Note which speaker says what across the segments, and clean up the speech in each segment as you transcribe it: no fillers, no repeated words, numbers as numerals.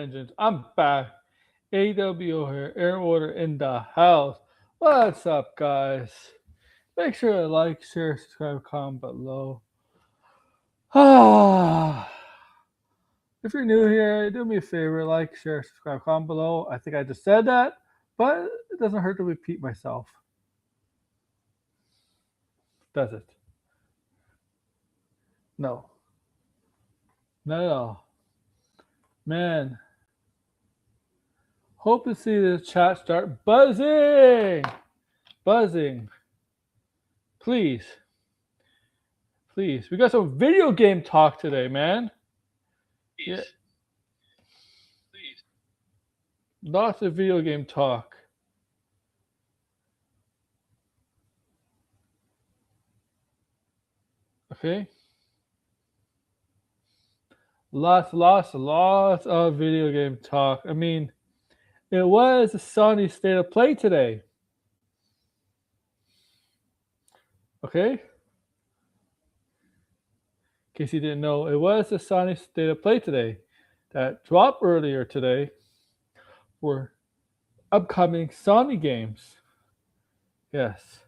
Speaker 1: vengeance. I'm back. AWO here, Air Order in the house. What's up, guys? Make sure to like, share, subscribe, comment below. Ah, if you're new here, do me a favor, like, share, subscribe, comment below. I think I just said that, but it doesn't hurt to repeat myself. Does it? No. Not at all. Man, hope to see the chat start buzzing. Buzzing. Please. Please. We got some video game talk today, man. Yeah. Please. Lots of video game talk. Okay. Lots of video game talk. I mean, it was a sunny state of play today. Okay? In case you didn't know, it was a sunny state of play today. That dropped earlier today for upcoming Sony games. Yes.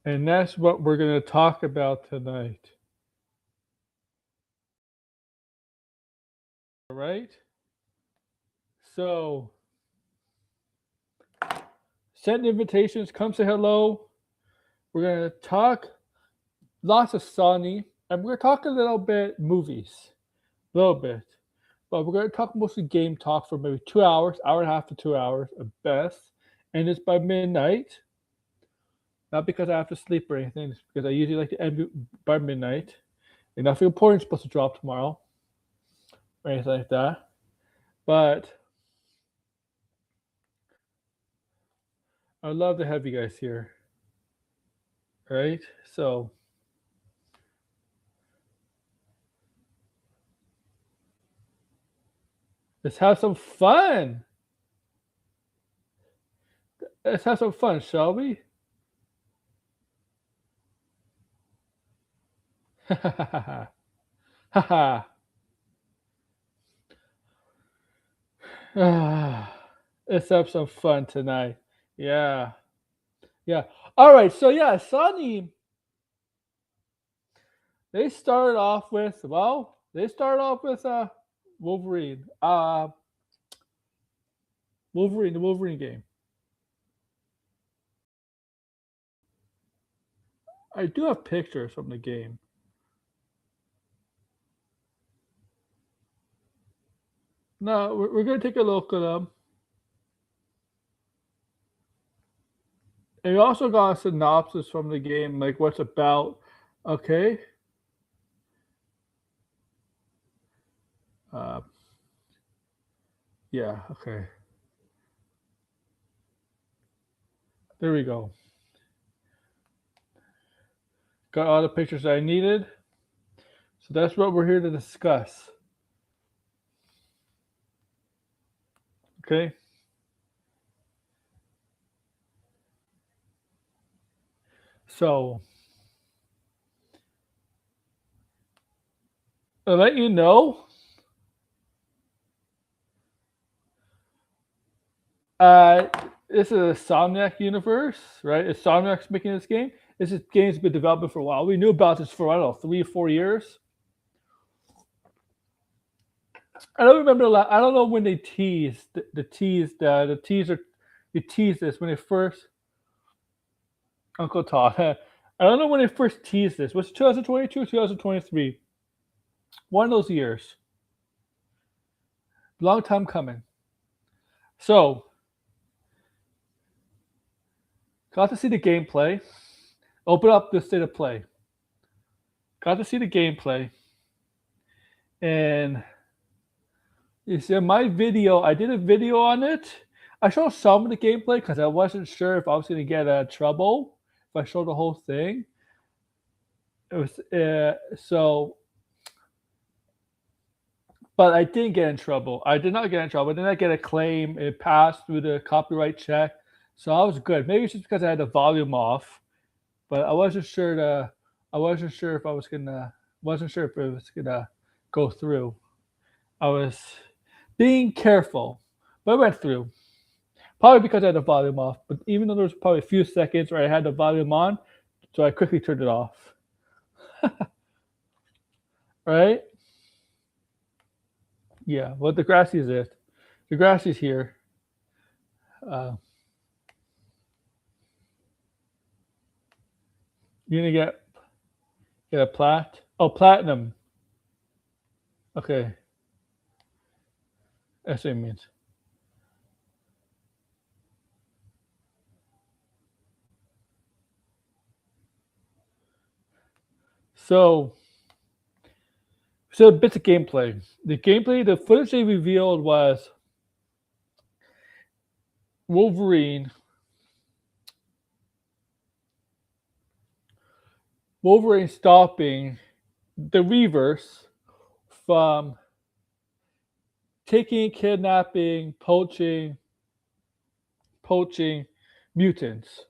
Speaker 1: And that's what we're going to talk about tonight. All right? So, send invitations, come say hello. We're going to talk lots of Sony, and we're going to talk a little bit movies. A little bit. But we're going to talk mostly game talk for maybe 2 hours, hour and a half to 2 hours at best. And it's by midnight. Not because I have to sleep or anything, it's because I usually like to end by midnight. And nothing important is supposed to drop tomorrow or anything like that. But I'd love to have you guys here. Right? So let's have some fun. Let's have some fun, shall we? Ha ha. Let's have some fun tonight. Yeah. Yeah. All right. So yeah, Sony. They started off with Wolverine. Wolverine, the Wolverine game. I do have pictures from the game. No, we're going to take a look at them. And we also got a synopsis from the game, like what's about. Okay. Yeah, okay. There we go. Got all the pictures I needed. So that's what we're here to discuss. Okay. So I'll let you know. This is a Somniac universe, right? It's Somniac's making this game. This game's been developing for a while. We knew about this for, I don't know, 3 or 4 years. I don't remember I don't know when they teased the teaser. They teased this when they first. Uncle Todd. I don't know when they first teased this. Was it 2022 or 2023? One of those years. Long time coming. So, got to see the gameplay. Open up the state of play. Got to see the gameplay. And you see my video, I did a video on it. I showed some of the gameplay because I wasn't sure if I was going to get trouble if I showed the whole thing. It was so, but I didn't get in trouble. I did not get in trouble. I did not get a claim. It passed through the copyright check, so I was good. Maybe it's just because I had the volume off, but I wasn't sure I wasn't sure if it was gonna go through. I was being careful, but it went through. Probably because I had the volume off. But even though there was probably a few seconds where I had the volume on, so I quickly turned it off. Right? Yeah. Well, the grassy is it. The grassy's here. Uh, you're gonna get a plat. Oh, platinum. Okay, that's what it means. So, bits of gameplay. The footage they revealed was Wolverine. Wolverine stopping the Reavers from taking, kidnapping, poaching mutants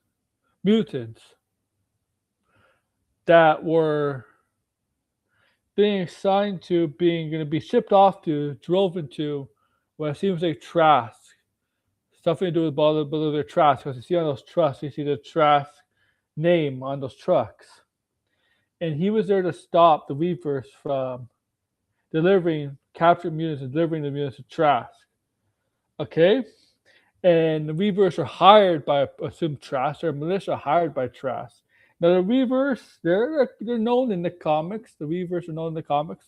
Speaker 1: that were being assigned to being going to be shipped off to, drove into what seems like Trask. Something to do with below their Trask, because you see on those trucks, you see the Trask name on those trucks. And he was there to stop the Weavers from delivering captured mutants and delivering the mutants to Trask. Okay? And the Weavers are hired by, assume Trask, or militia hired by Trask. Now the Weavers, they're known in the comics. The Weavers are known in the comics.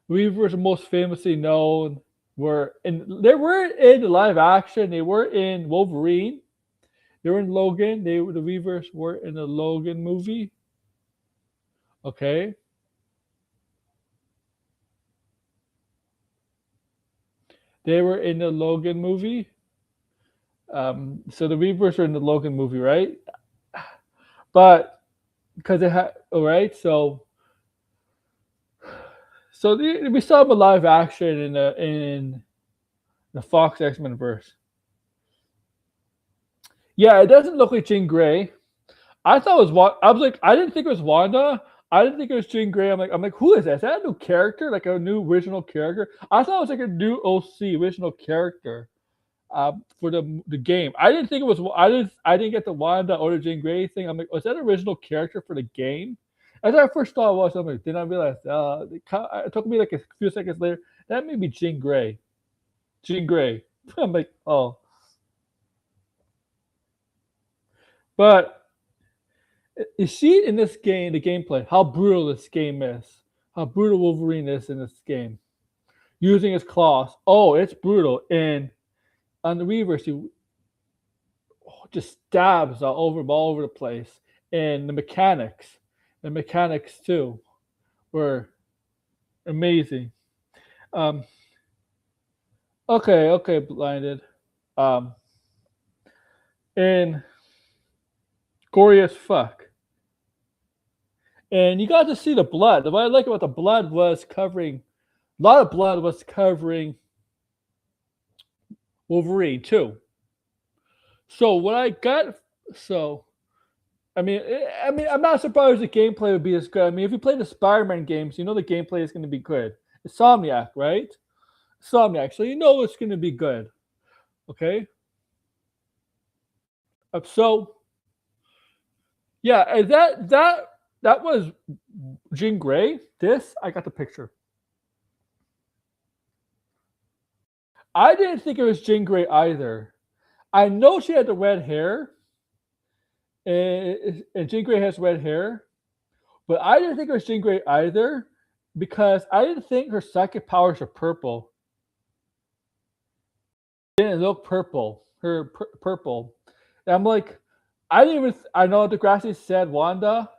Speaker 1: Weavers are most famously known they were in live action. They were in Wolverine. They were in Logan. The Weavers were in the Logan movie. Okay. They were in the Logan movie. So the Weavers are in the Logan movie, right? But because it had, all right, so we saw them in live action in the Fox X-Men verse. Yeah, it doesn't look like Jean Grey. I thought it was I was like, I didn't think it was Wanda. I didn't think it was Jean Grey. I'm like, who is that? Is that a new character? Like a new original character? I thought it was like a new OC original character for the game. I didn't think it was. I didn't get the Wanda or the Jean Grey thing. I'm like, was that an original character for the game? As I first thought it was, I'm like, then I realized it took me like a few seconds later. That may be Jean Grey. Jean Grey. I'm like, oh. But you see in this game, the gameplay, how brutal this game is. How brutal Wolverine is in this game. Using his claws. Oh, it's brutal. And on the Reavers, he just stabs all over the place. And the mechanics too, were amazing. Okay, blinded. And gory as fuck. And you got to see the blood. What I like about the blood was covering, a lot of blood was covering Wolverine too. So what I got, I mean, I'm not surprised the gameplay would be as good. I mean, if you play the Spider-Man games, you know the gameplay is going to be good. It's Insomniac, right? Insomniac, so you know it's going to be good. Okay. So, yeah, that was Jean Grey. This I got the picture. I didn't think it was Jean Grey either. I know she had the red hair, and Jean Grey has red hair, but I didn't think it was Jean Grey either because I didn't think her psychic powers are purple. It didn't look purple. Purple. And I'm like, I didn't even. I know Degrassi said Wanda.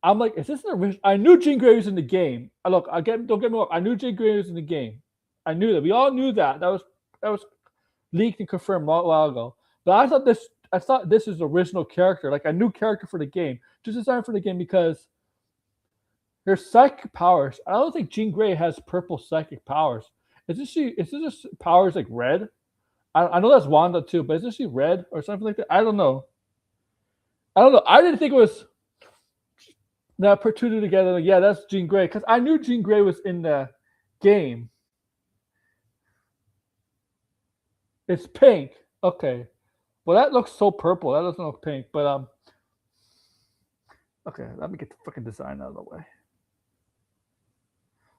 Speaker 1: I'm like, is this an original? I knew Jean Grey was in the game. Look, don't get me wrong. I knew Jean Grey was in the game. I knew that. We all knew that. That was leaked and confirmed a while ago. But I thought this is the original character, like a new character for the game, just designed for the game because her psychic powers. I don't think Jean Grey has purple psychic powers. Is this powers like red? I know that's Wanda too, but isn't she red or something like that? I don't know. I don't know. I didn't think it was that put two together. Like, yeah, that's Jean Grey because I knew Jean Grey was in the game. It's pink. Okay. Well, that looks so purple. That doesn't look pink. But okay. Let me get the fucking design out of the way.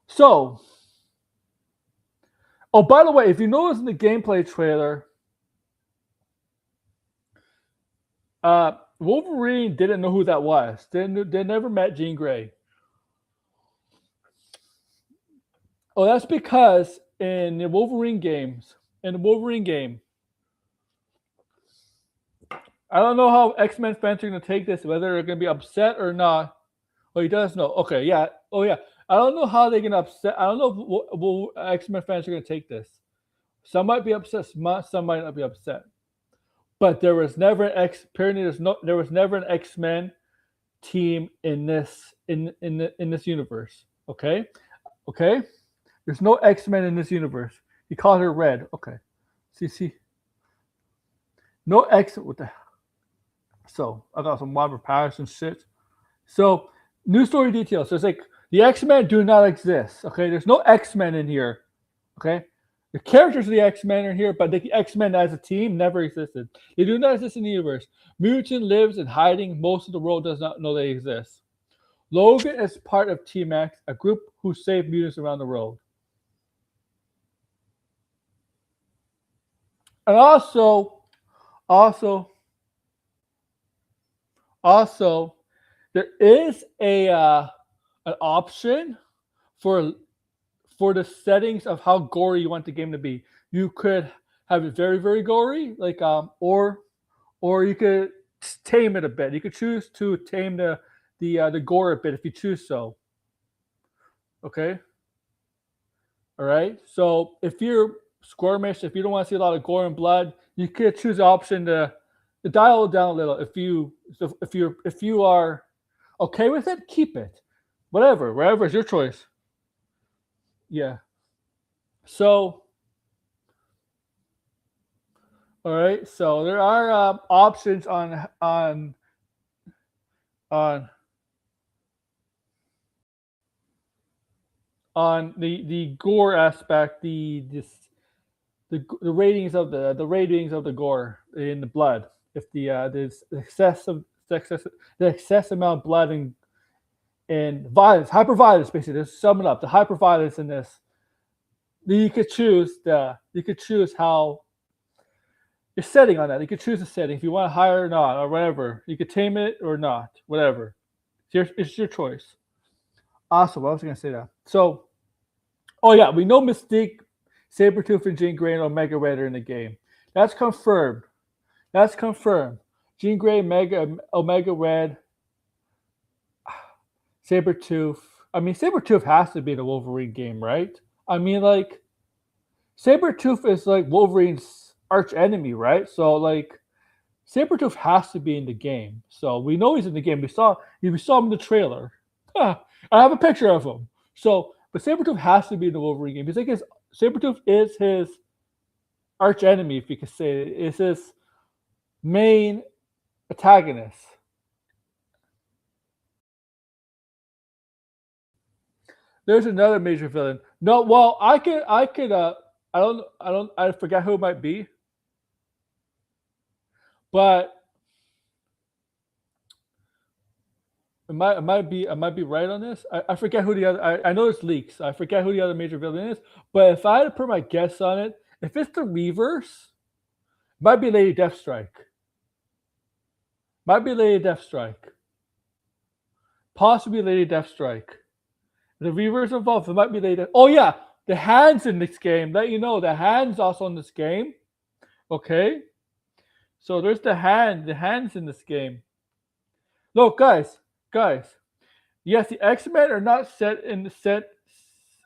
Speaker 1: So, oh, by the way, if you notice in the gameplay trailer, Wolverine didn't know who that was. They never met Jean Grey. Oh, that's because in the Wolverine game, I don't know how X-Men fans are going to take this, whether they're going to be upset or not. Oh, he does know. Okay, yeah. Oh, yeah. I don't know how they're going to upset. I don't know if X-Men fans are going to take this. Some might be upset. Some might not be upset. But there was never there was never an X-Men team in this universe. Okay. There's no X-Men in this universe. He called her Red. Okay. See. No X. What the? So I got some Robert Patterson shit. So new story details. So it's like the X-Men do not exist. Okay. There's no X-Men in here. Okay. The characters of the X-Men are here, but the X-Men as a team never existed. They do not exist in the universe. Mutant lives in hiding. Most of the world does not know they exist. Logan is part of Team X, a group who save mutants around the world. And also, there is an option for the settings of how gory you want the game to be. You could have it very, very gory, like or you could tame it a bit. You could choose to tame the gore a bit if you choose so. Okay. All right. So if you're squirmish, if you don't want to see a lot of gore and blood, you could choose the option to dial it down a little. If you are okay with it, keep it. Whatever is your choice. Yeah. So, all right. So there are options on the gore aspect, the ratings of the gore in the blood. If the excess amount of blood and violence, hyperviolence, basically, to sum it up, the hyperviolence in this, you could choose how you're setting on that. You could choose a setting if you want higher or not, or whatever. You could tame it or not, whatever. It's your choice. Awesome. I was going to say that. So, oh yeah, we know Mystique, Sabretooth, and Jean Grey and Omega Red are in the game. That's confirmed. Jean Grey, Omega Red, Sabretooth. I mean, Sabretooth has to be in the Wolverine game, right? I mean, like, Sabretooth is like Wolverine's arch enemy, right? So, like, Sabretooth has to be in the game. So we know he's in the game. We saw him in the trailer. I have a picture of him. So, but Sabretooth has to be in the Wolverine game. He's like Sabretooth is his arch enemy, if you could say it. Is his main antagonist. There's another major villain. No, well, I forget who it might be. But I might be right on this. I forget who the other. I know it's leaks. I forget who the other major villain is. But if I had to put my guess on it, if it's the Reavers, it might be Lady Deathstrike. Possibly Lady Deathstrike. The Reavers involved. It might be Lady. Oh yeah, the Hand's in this game. Let you know the Hand's also in this game. Okay. So there's the Hand. The Hand's in this game. Look, guys. Yes, the X-Men are not are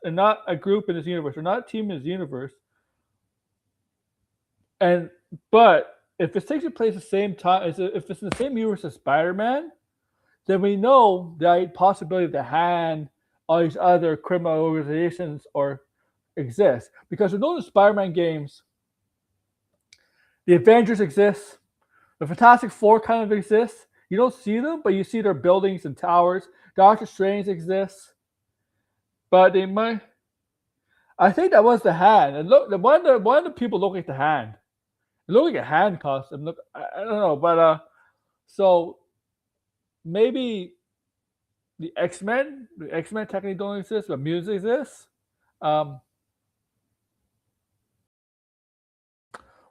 Speaker 1: not a group in this universe. They're not a team in this universe. But if it takes place the same time, if it's in the same universe as Spider-Man, then we know the possibility of the Hand, all these other criminal organizations exist. Because we know the Spider-Man games, the Avengers exist, the Fantastic Four kind of exists. You don't see them, but you see their buildings and towers. Doctor Strange exists, but they might. I think that was the hand. And look, one of the people look like the hand. It looked like a hand costume. Look, I don't know, but so maybe the X Men technically don't exist, but music exists. Um,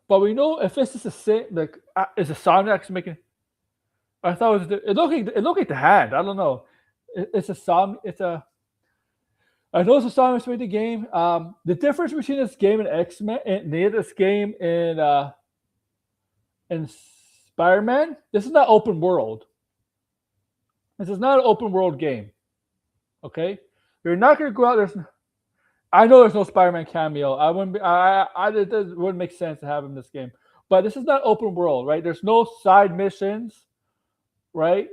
Speaker 1: but we know if this is the same, like, is the soundtrack making? I thought it was. It looked like the hand. I don't know. It's a sound. It's a. I know it's a sound that's made the game. The difference between this game and X Men, and this game and Spider Man, this is not open world. This is not an open world game. Okay, you're not gonna go out. I know there's no Spider-Man cameo. I wouldn't be. It wouldn't make sense to have him in this game. But this is not open world, right? There's no side missions, right?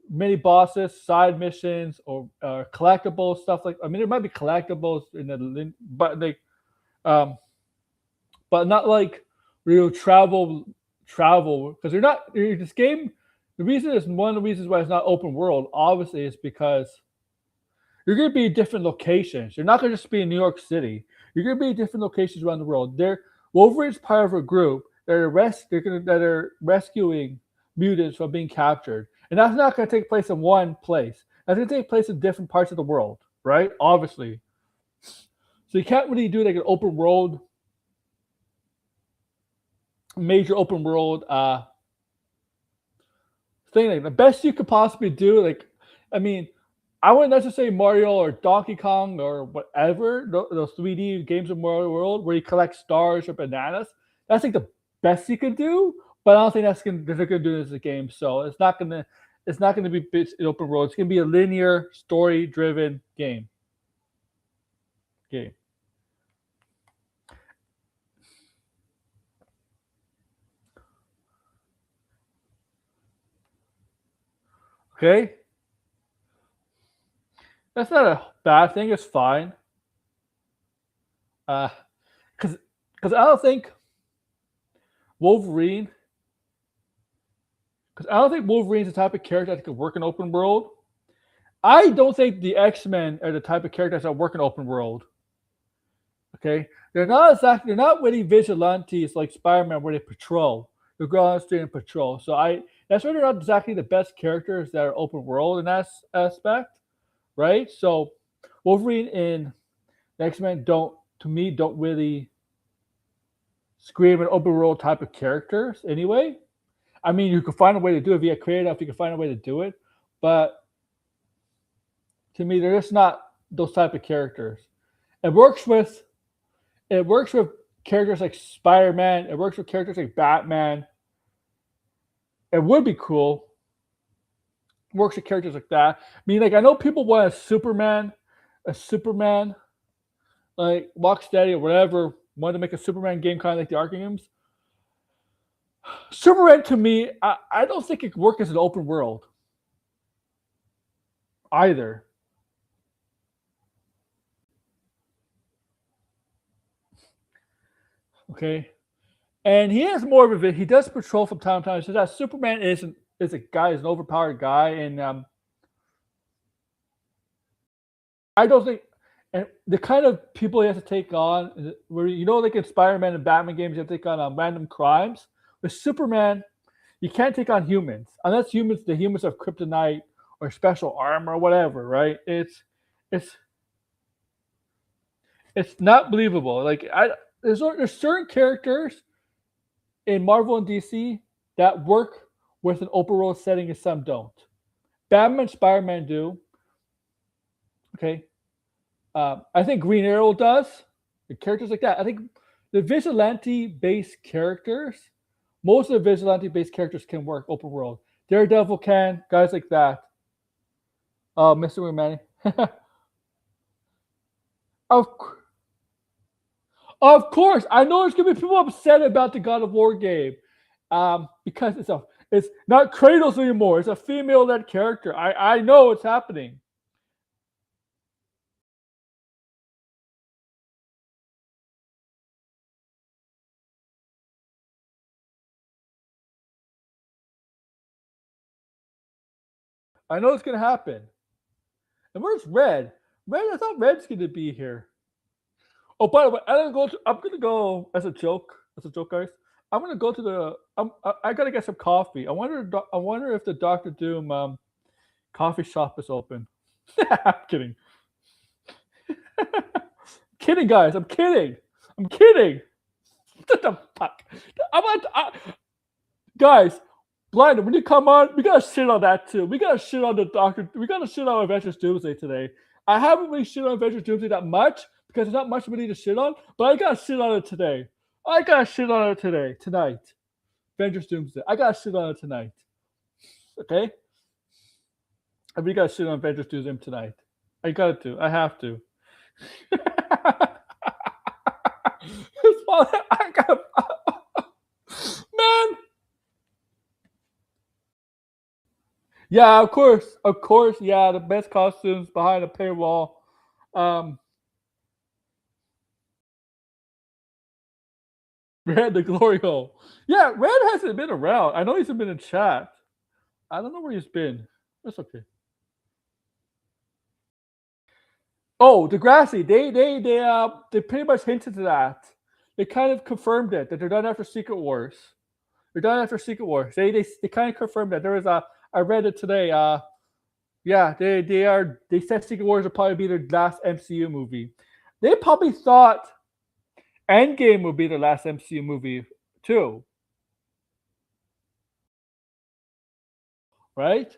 Speaker 1: Mini bosses, side missions, or collectibles, stuff like. I mean, there might be collectibles in the, um, but not like real travel because you're not. This game. The reason is one of the reasons why it's not open world. Obviously, is because you're going to be in different locations. You're not going to just be in New York City. You're going to be in different locations around the world. Wolverine's part of a group that are rescuing mutants from being captured, and that's not going to take place in one place. That's going to take place in different parts of the world, right? Obviously, so you can't really do like an open world, major open world thing. Like the best you could possibly do, like, I mean, I wouldn't necessarily say Mario or Donkey Kong or whatever, those 3D games of Mario World where you collect stars or bananas. That's like the best you can do, but I don't think they're gonna do this as a game. So it's not gonna be an open world. It's gonna be a linear, story-driven game. Game. Okay, that's not a bad thing. It's fine. Uh, because I don't think Wolverine because I don't think Wolverine's the type of character that could work in open world. I don't think the X-Men are the type of characters that work in open world. Okay, they're not really vigilantes like Spider-Man where they patrol. They go on the street and patrol. That's why they're not exactly the best characters that are open world in that aspect, right? So Wolverine and the X-Men don't really scream an open world type of characters anyway. I mean, you can find a way to do it if you get creative. You can find a way to do it, but to me, they're just not those type of characters. It works with it works with characters like Spider-Man. It works with characters like Batman. It would be cool. It works with characters like that. I mean, like I know people want a Superman like Rocksteady or whatever wanted to make a Superman game kind of like the Arkham games. Superman to me, I don't think it could work as an open world either. Okay, and he has more of a he does patrol from time to time. So that Superman is an overpowered guy, and I don't think and the kind of people he has to take on, where like in Spider-Man and Batman games, you have to take on random crimes. With Superman, you can't take on humans unless the humans have kryptonite or special armor or whatever, right? It's it's not believable. Like there's certain characters in Marvel and DC that work with an open world setting and some don't. Batman, Spider-Man do. Okay, I think Green Arrow does. The characters like that. I think the vigilante-based characters, most of the vigilante-based characters can work open world. Daredevil can, guys like that. Mr. Romani. of of course, I know there's gonna be people upset about the God of War game, because it's not Kratos anymore. It's a female-led character. I know it's happening. I know it's gonna happen. And where's Red? Red, I thought Red's gonna be here. Oh, by the way, I'm gonna go as a joke. As a joke, guys. I'm gonna go to the. I gotta get some coffee. I wonder if the Doctor Doom coffee shop is open. I'm kidding. Kidding, guys. I'm kidding. I'm kidding. What the fuck? Guys. Blind, when you come on, we gotta shit on that too. We gotta shit on the Doctor. We gotta shit on Avengers Doomsday today. I haven't really shit on Avengers Doomsday that much because there's not much really to shit on, but I gotta shit on it today. I gotta shit on it today, tonight. Avengers Doomsday. I gotta shit on it tonight. Okay? And we gotta shit on Avengers Doomsday tonight. I got to. I have to. I got. Man. Yeah, of course. Yeah, the best costumes behind a paywall. Red the glory hole. Yeah, Red hasn't been around. I know he's been in chat. I don't know where he's been. That's okay. Oh, Degrassi. They pretty much hinted to that. They kind of confirmed it that they're done after Secret Wars. They're done after Secret Wars. They kind of confirmed that. There was a I read it today. Yeah, they said Secret Wars will probably be their last MCU movie. They probably thought Endgame would be their last MCU movie too. Right?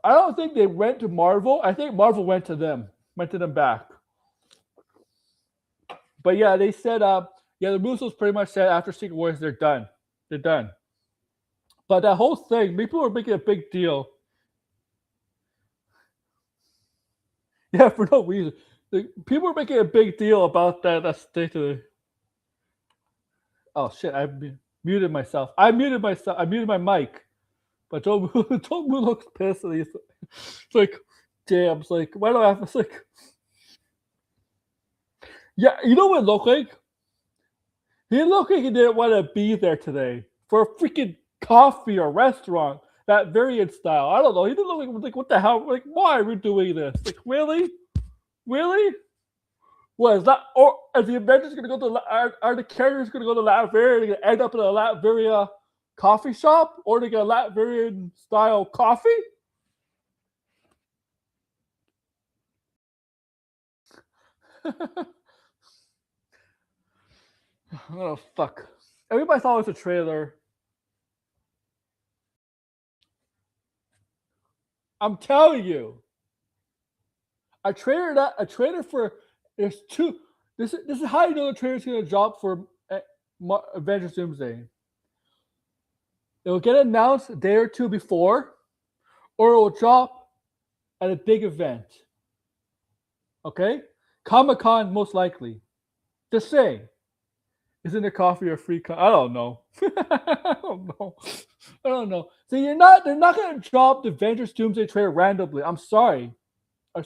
Speaker 1: I don't think they went to Marvel. I think Marvel went to them back. But yeah, they said, yeah, the Russos pretty much said after Secret Wars they're done. They're done. But that whole thing, people were making a big deal. Yeah, for no reason. People were making a big deal about that. That's ridiculous. Oh shit! I muted myself. I muted my mic. But Joe looks pissed. And it's like, damn. It's like, why do I have? It's like, yeah. You know what it looked like? He looked like he didn't want to be there today for a freaking coffee or restaurant. That variant style. I don't know. He didn't look like what the hell? Like, why are we doing this? Like, really? Really? What is that? Or are the Avengers going to go to? Are the characters going to go to Latveria? Are they going to end up in a Latveria coffee shop, or they get a Latvian style coffee? Oh fuck! Everybody thought it was a trailer. I'm telling you, a trailer for there's two. This is how you know the trailer's going to drop for Avengers Doomsday. It will get announced a day or two before, or it will drop at a big event. Okay, Comic-Con most likely. Just saying. Isn't there coffee or free? I don't know. I don't know. So they're not going to drop the Avengers Doomsday trailer randomly. I'm sorry. I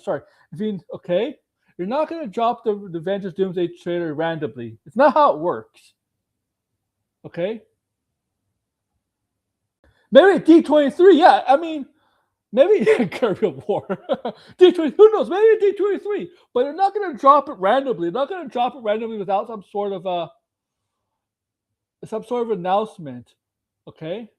Speaker 1: mean, okay, you're not going to drop the Avengers Doomsday trailer randomly. It's not how it works. Okay. Maybe D23. Yeah, I mean, maybe Kirby War. D23. Who knows? Maybe D23. But they're not going to drop it randomly. They're not going to drop it randomly without some sort of announcement. Okay.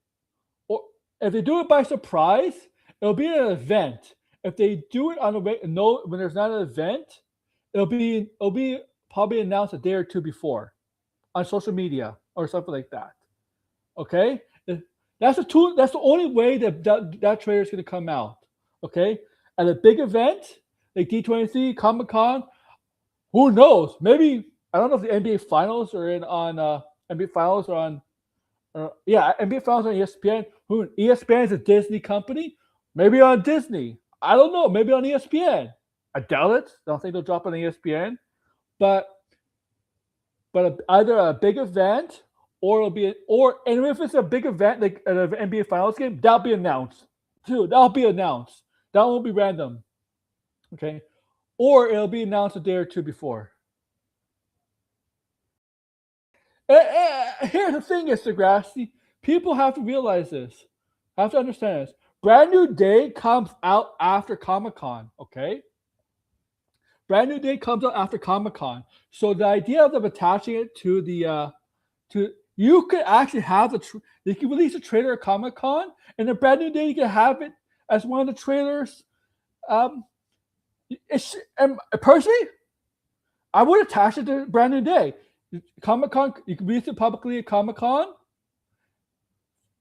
Speaker 1: Or if they do it by surprise, it'll be an event. If they do it on when there's not an event, it'll be probably announced a day or two before on social media or something like that. Okay, that's the only way that trailer is going to come out. Okay, at a big event like D23, Comic-Con, who knows? Maybe I don't know if the NBA Finals are on NBA Finals are on. Yeah, NBA Finals on ESPN. ESPN is a Disney company. Maybe on Disney. I don't know. Maybe on ESPN. I doubt it. I don't think they'll drop on ESPN. But either a big event or it'll be and if it's a big event like an NBA Finals game, that'll be announced too. That'll be announced. That won't be random. Okay, or it'll be announced a day or two before. Here's the thing, Mr. Grassy. People have to realize this. Have to understand this. Brand New Day comes out after Comic-Con, okay? Brand New Day comes out after Comic-Con. So the idea of them attaching it to the to you could actually have they can release a trailer at Comic-Con, and then Brand New Day you can have it as one of the trailers. And personally, I would attach it to Brand New Day. Comic-Con, you can release it publicly at Comic-Con,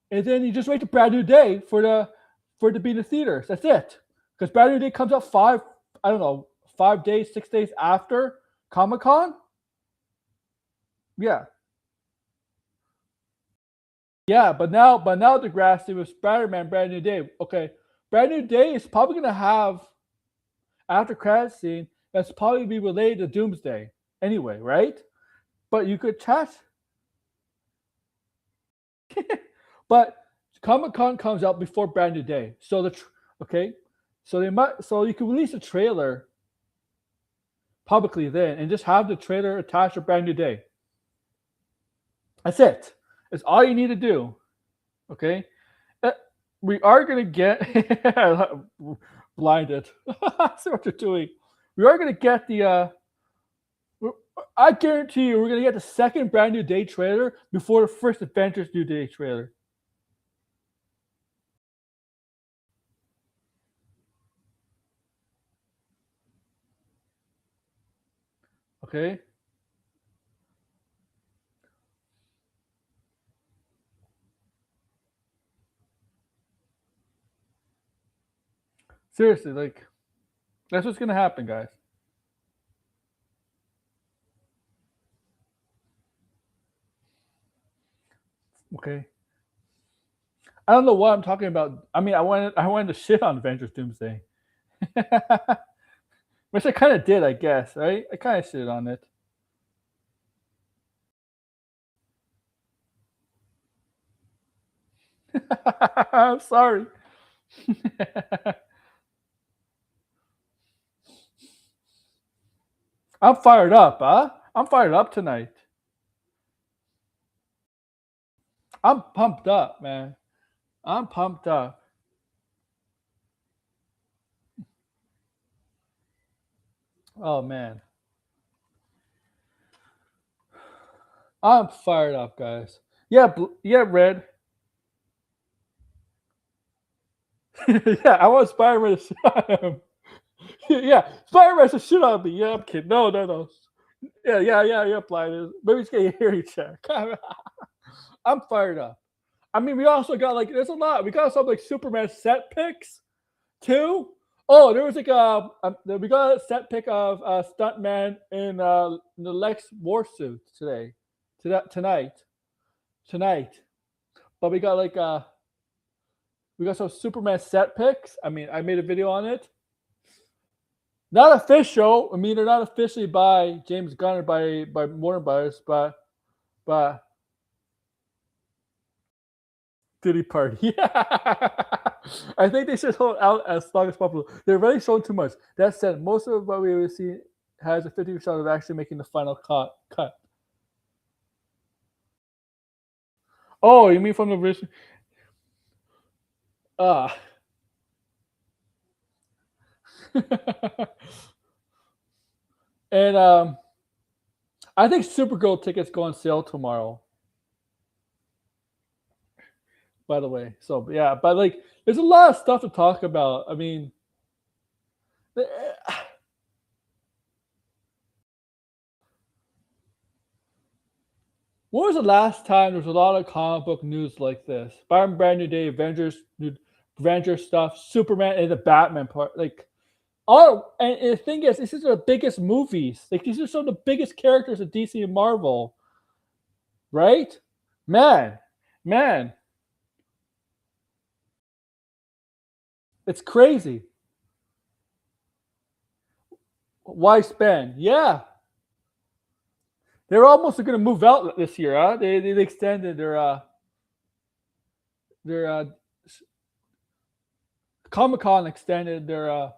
Speaker 1: and then you just wait to Brand New Day for it to be in the theaters. That's it. Because Brand New Day comes out 5 days, 6 days after Comic-Con. Yeah. Yeah, but now the grass with Spider-Man Brand New Day. Okay. Brand New Day is probably gonna have after credit scene that's probably be related to Doomsday anyway, right? But you could attach. But Comic-Con comes out before Brand New Day, so so you can release a trailer publicly then, and just have the trailer attached to Brand New Day. That's it. It's all you need to do. Okay, we are gonna get blinded. See what you're doing. We are gonna get the. I guarantee you, we're gonna get the second Brand New Day trailer before the first Avengers New Day trailer. Okay. Seriously, like that's what's gonna happen, guys. Okay. I don't know what I'm talking about. I mean, I wanted to shit on Avengers Doomsday. Which I kind of did, I guess, right? I kind of shit on it. I'm sorry. I'm fired up, huh? I'm fired up tonight. I'm pumped up, man. I'm pumped up. Oh man. I'm fired up, guys. Yeah, yeah, Red. Yeah, I want Spider-Man to shit on him. Yeah, Spider-Man to shit on me. Yeah, I'm kidding. No. Yeah, blinded. Maybe he's getting a hearing check. I'm fired up. I mean, we also got there's a lot. We got some Superman set picks too. Oh, there was we got a set pick of stuntman in the Lex war suit tonight. But we got we got some Superman set picks. I mean, I made a video on it. Not official. I mean, they're not officially by James Gunn or by Warner Brothers, but Diddy Party. Yeah. I think they should hold out as long as possible. They're really showing too much. That said, most of what we see has a 50% of actually making the final cut. Oh, you mean from the original? Ah. And I think Supergirl tickets go on sale tomorrow. By the way, so yeah, but there's a lot of stuff to talk about. I mean, when was the last time there was a lot of comic book news like this? Brand New Day, Avengers stuff, Superman, and the Batman part. And the thing is, this is the biggest movies. These are some of the biggest characters of DC and Marvel, right? Man, it's crazy. Why spend? Yeah, they're almost going to move out this year. Huh? They extended their Comic-Con extended their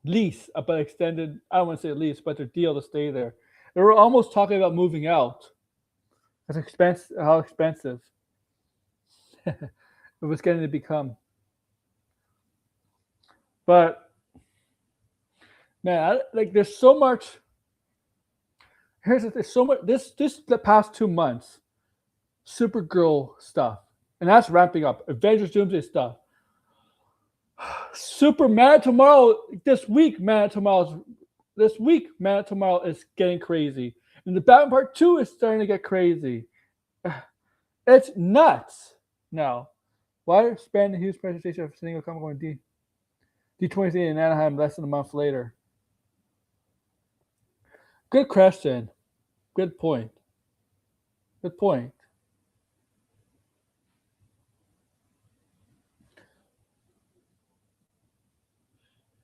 Speaker 1: lease, but extended. I don't want to say lease, but their deal to stay there. They were almost talking about moving out. That's how expensive. it was getting to become. But man, like there's so much. Here's the thing, so much. This the past 2 months, Supergirl stuff, and that's ramping up. Avengers Doomsday stuff. Superman tomorrow. This week, Man Tomorrow is getting crazy, and the Batman Part 2 is starting to get crazy. It's nuts now. Why expand the huge presentation of San Diego Comic Con D23 in Anaheim less than a month later? Good question. Good point. Good point.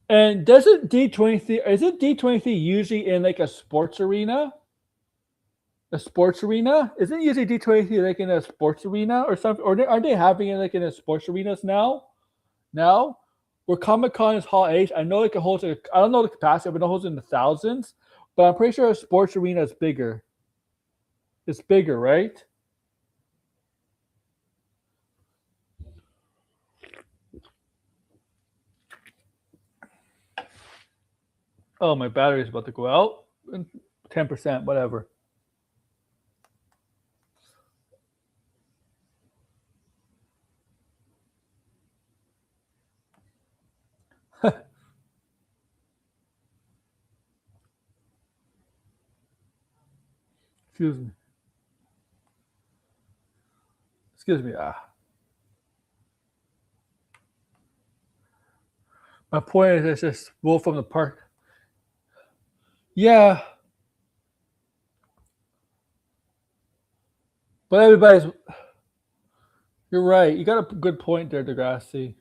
Speaker 1: And doesn't D23 isn't D23 usually in like a sports arena? A sports arena? Isn't usually D23 like in a sports arena or something? Or are they having it like in a sports arenas now? Now? Where Comic Con is Hall H, I know it can hold I don't know the capacity, but it holds in the thousands. But I'm pretty sure a sports arena is bigger. It's bigger, right? Oh, my battery's about to go out. 10%, whatever. Excuse me. Excuse me. My point is, it's just Wolf from the Park. Yeah, but everybody's. You're right. You got a good point there, Degrassi.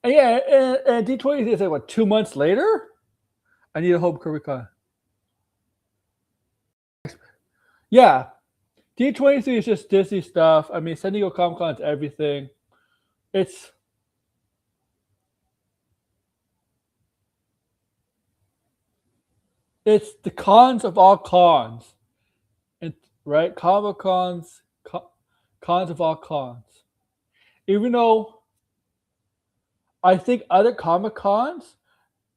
Speaker 1: And yeah, and D20 is like what 2 months later. I need a Hope Comic-Con. Yeah, D23 is just Disney stuff. I mean, San Diego Comic Con is everything. It's the cons of all cons, and right Comic Cons, cons of all cons. Even though I think other Comic Cons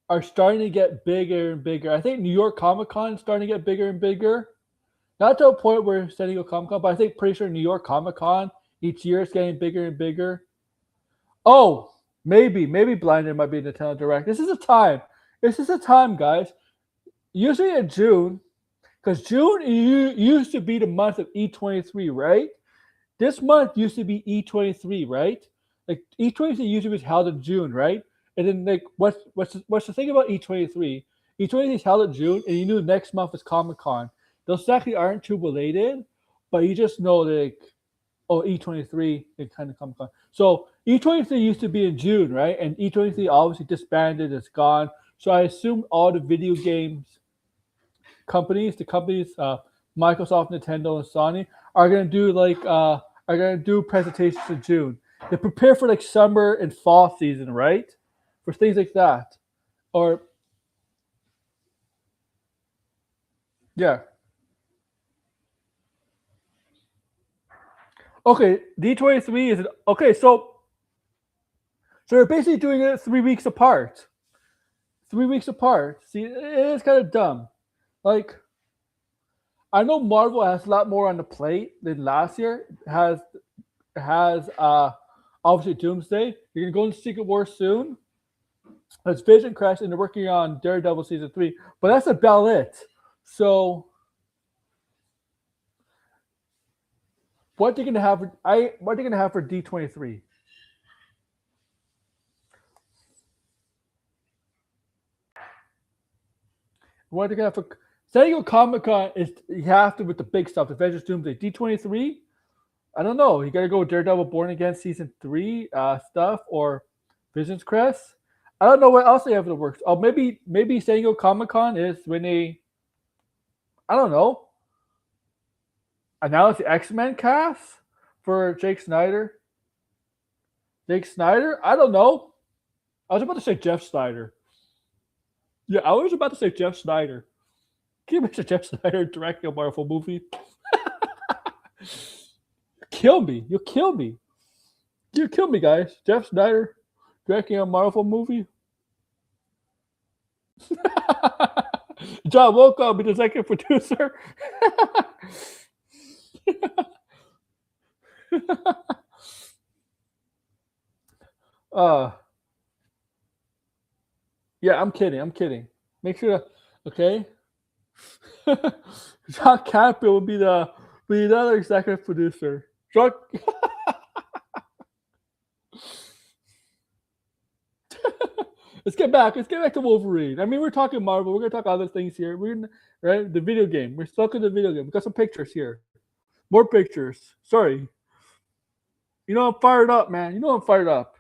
Speaker 1: are starting to get bigger and bigger. I think New York Comic Con is starting to get bigger and bigger. Not to a point where San Diego Comic Con, but I think pretty sure New York Comic Con each year is getting bigger and bigger. Oh, maybe Blinded might be Nintendo Direct. This is a time. This is a time, guys. Usually in June, because June used to be the month of E23, right? This month used to be E23, right? Like E23 usually was held in June, right? And then like what's the thing about E23? E23 is held in June, and you knew next month is Comic Con. Those actually aren't too related, but you just know like, oh, E23 and kind of Comic Con. So E23 used to be in June, right? And E23 obviously disbanded, it's gone. So I assume all the video games companies, Microsoft, Nintendo, and Sony are gonna do presentations in June. They prepare for like summer and fall season, right? For things like that. Or yeah. Okay, D23 is okay, so they're basically doing it 3 weeks apart. 3 weeks apart. See, it is kind of dumb. Like, I know Marvel has a lot more on the plate than last year. It has obviously Doomsday. You're gonna go into Secret War soon. It's Vision Quest, and they're working on Daredevil season 3. But that's about it. So, what are they gonna have? What are they gonna have for D23? What are they gonna have for San Diego Comic Con? Is you have to with the big stuff, Avengers Doomsday. D23. I don't know. You got to go with Daredevil Born Again season 3 stuff or Vision's Crest. I don't know what else they have in the works. Oh, maybe San Diego Comic Con is when they, I don't know, announce the X-Men cast for Jake Snyder. Jake Snyder? I don't know. I was about to say Jeff Snyder. Yeah, I was about to say Jeff Snyder. Can you imagine Jeff Snyder directing a Marvel movie? kill me. You'll kill me. You'll kill me, guys. Jeff Snyder directing a Marvel movie. John Wilco will be the executive producer. Yeah, I'm kidding. Make sure that, okay. John Campbell will be the other executive producer. John. Let's get back to Wolverine. I mean, we're talking Marvel. We're gonna talk other things here. Right, the video game. We're stuck in the video game. We got some pictures here. More pictures. Sorry. You know I'm fired up, man. You know I'm fired up.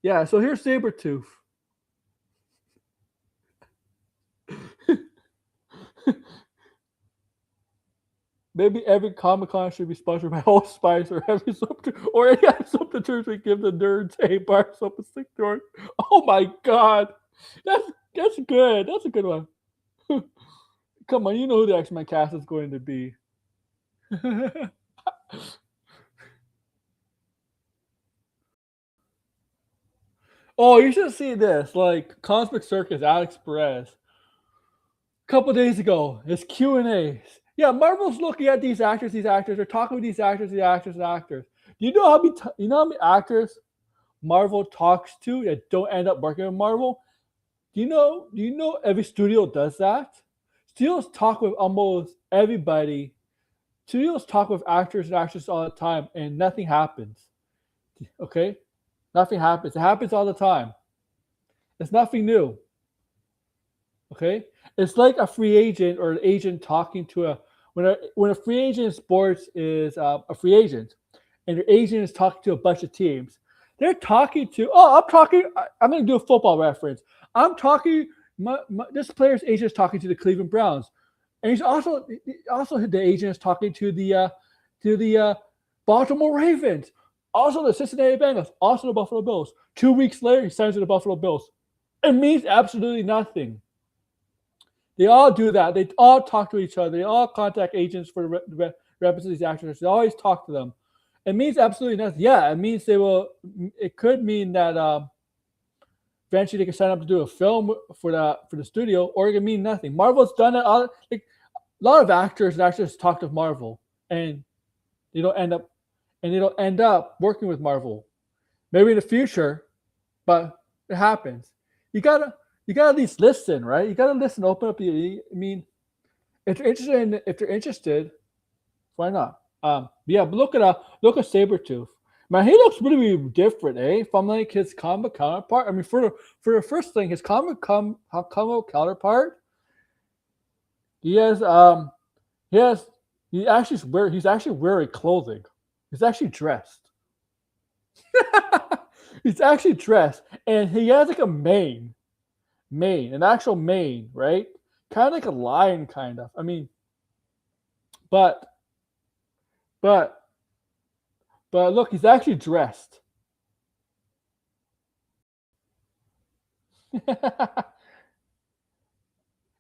Speaker 1: Yeah. So here's Sabretooth. Maybe every Comic-Con should be sponsored by Old Spice or every something church we give the nerds a bar soap and stick to it. Oh my god. That's good. That's a good one. Come on, you know who the X-Men cast is going to be. Oh, you should see this. Like Cosmic Circus, Alex Perez. A couple days ago, his Q&As. Yeah, Marvel's looking at these actors. They're talking with these actors. Do you know how many actors Marvel talks to that don't end up working with Marvel? Do you know every studio does that? Studios talk with almost everybody. Studios talk with actors and actresses all the time, and nothing happens. Okay? Nothing happens. It happens all the time. It's nothing new. Okay? It's like a free agent or an agent talking to when a free agent in sports is a free agent, and your agent is talking to a bunch of teams. They're talking to. I'm going to do a football reference. I'm talking. This player's agent is talking to the Cleveland Browns, and he's also the agent is talking to the Baltimore Ravens, also the Cincinnati Bengals, also the Buffalo Bills. 2 weeks later, he signs with the Buffalo Bills. It means absolutely nothing. They all do that. They all talk to each other. They all contact agents for the represent these actors. They always talk to them. It means absolutely nothing. Yeah, it means they will. It could mean that eventually they can sign up to do a film for the studio, or it can mean nothing. Marvel's done it. A lot of actors and actresses talk to Marvel, and they don't end up working with Marvel. Maybe in the future, but it happens. You gotta at least listen, right? You gotta listen. Open up. I mean, if they're interested, why not? Yeah, but look at Sabretooth. Man, he looks really different, eh? From like his comic counterpart. I mean, for the first thing, his comic counterpart, he's actually wearing clothing. He's actually dressed. He's actually dressed, and he has like a mane, an actual mane, right? Kind of like a lion, kind of. I mean, but look, he's actually dressed.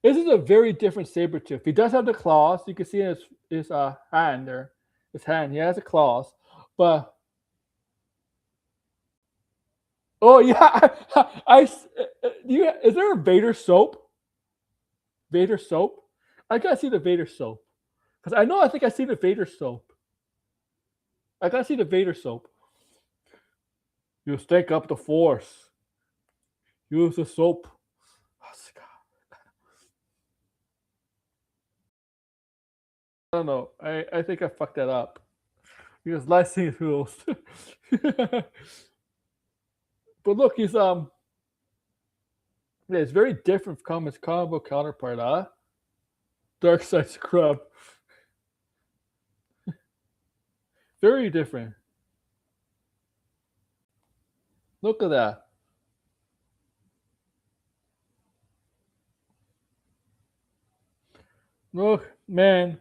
Speaker 1: This is a very different Sabretooth. He does have the claws. You can see in his hand there. His hand, he has the claws. But oh yeah, is there a Vader soap? Vader soap? I gotta see the Vader soap. Because I think I see the Vader soap. I gotta see the Vader soap. You stake up the Force. Use the soap. I don't know. I think I fucked that up. Because licensing rules. But look, he's yeah, it's very different from his comic book counterpart, huh? Dark Side Scrub. Very different. Look at that. Look, man.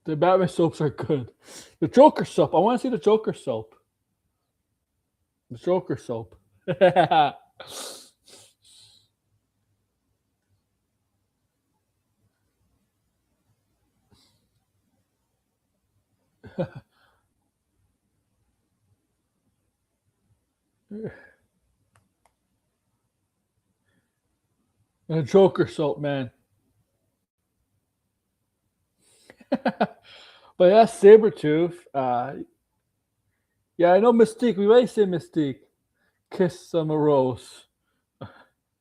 Speaker 1: The Batman soaps are good. The Joker soap. I want to see the Joker soap. The Joker soap. And Joker soap, man. But that's Sabretooth. Yeah, I know Mystique. We might say Mystique. Kiss Summer Rose.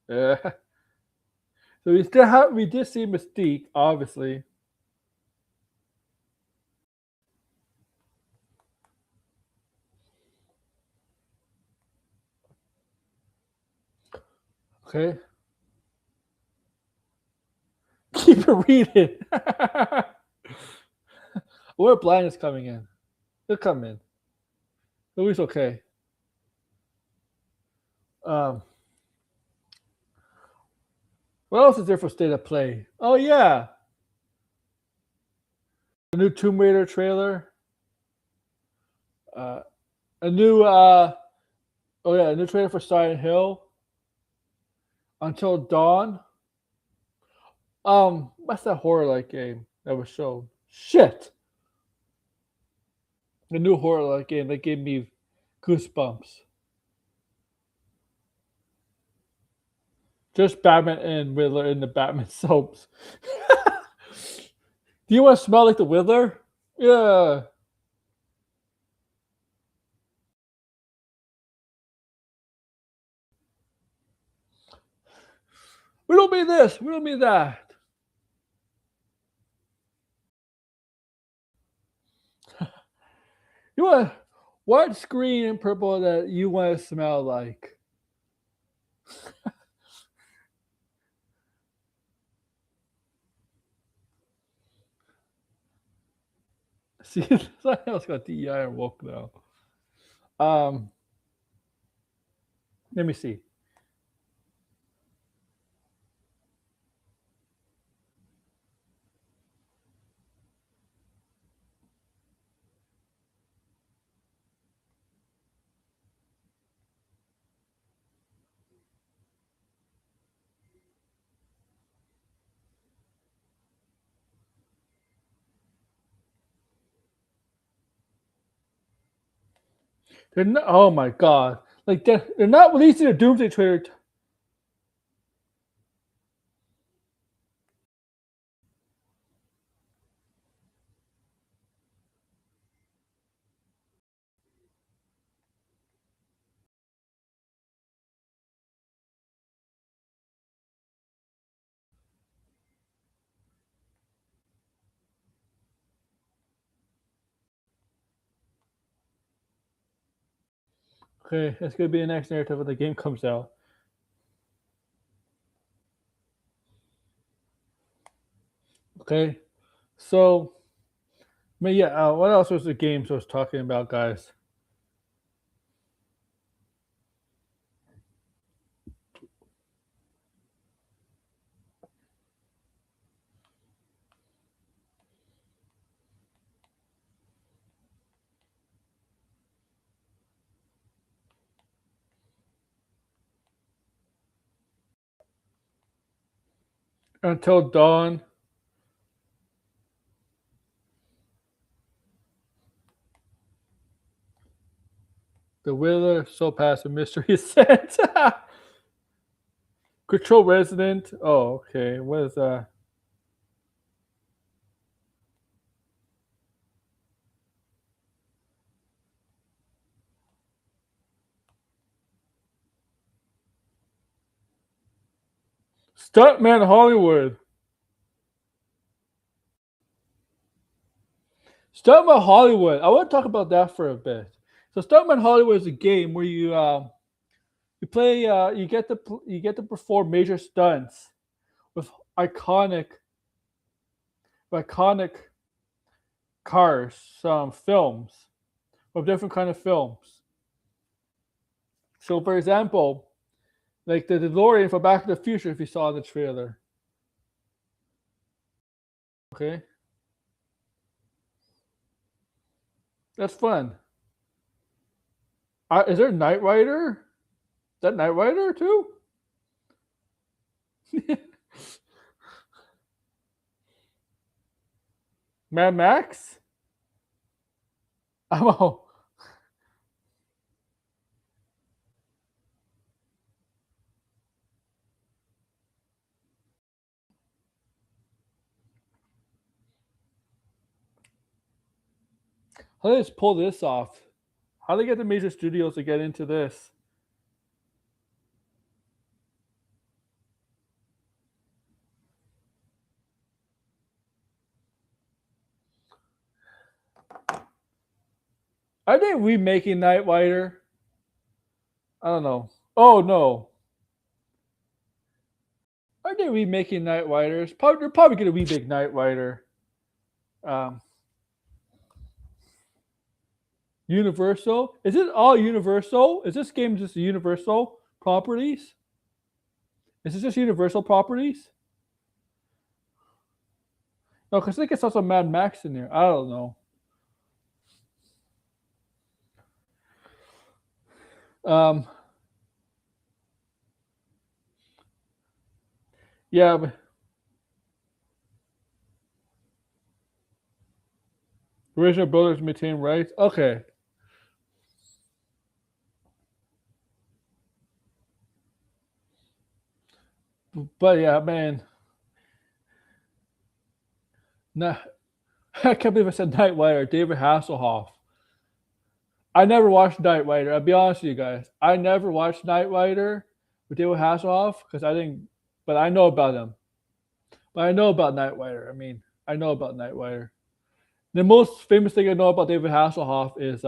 Speaker 1: Yeah. So we did see Mystique, obviously. Okay. Keep it reading. Where Blind is coming in. He'll come in. Louis okay. Um, what else is there for State of Play? Oh yeah, a new Tomb Raider trailer. Uh, a new oh yeah, a new trailer for Silent Hill. Until Dawn. What's that horror like game that was shown? Shit, the new horror like game that gave me goosebumps. Just Batman and Riddler in the Batman soaps. Do you want to smell like the Riddler? Yeah. We don't mean this. We don't mean that. You want what screen in purple that you want to smell like? See, someone else got DEI and woke now. Um, Let me see. They're not. Oh my god! Like they're not releasing a Doomsday trailer. Okay, that's gonna be the next narrative when the game comes out. Okay, so, I mean, yeah. What else was the games I was talking about, guys? Until Dawn. The Willer, Soul Pass, and Mystery Ascent. Control Resident. Oh, okay. What is that? Stuntman Hollywood. Stuntman Hollywood. I want to talk about that for a bit. So Stuntman Hollywood is a game where you play you get to perform major stunts with iconic iconic cars, some films, of different kind of films. So, for example, like the DeLorean for Back to the Future, if you saw the trailer. Okay, that's fun. Is there Knight Rider? Is that Knight Rider too? Mad Max? I'm all. How do they just pull this off? How do they get the major studios to get into this? Are they remaking Knight Rider? I don't know. Oh no. Are they remaking Knight Riders? They're probably going to remake Knight Rider. Um, Universal? Is it all Universal? Is this game just Universal properties? Is it just Universal properties? No, because I think it's also Mad Max in there. I don't know. Yeah, but original builders maintain rights. Okay. But yeah, man. Nah, I can't believe I said Knight Rider. David Hasselhoff. I never watched Knight Rider. I'll be honest with you guys. I never watched Knight Rider with David Hasselhoff because I didn't. But I know about him. But I know about Knight Rider. I mean, I know about Knight Rider. The most famous thing I know about David Hasselhoff is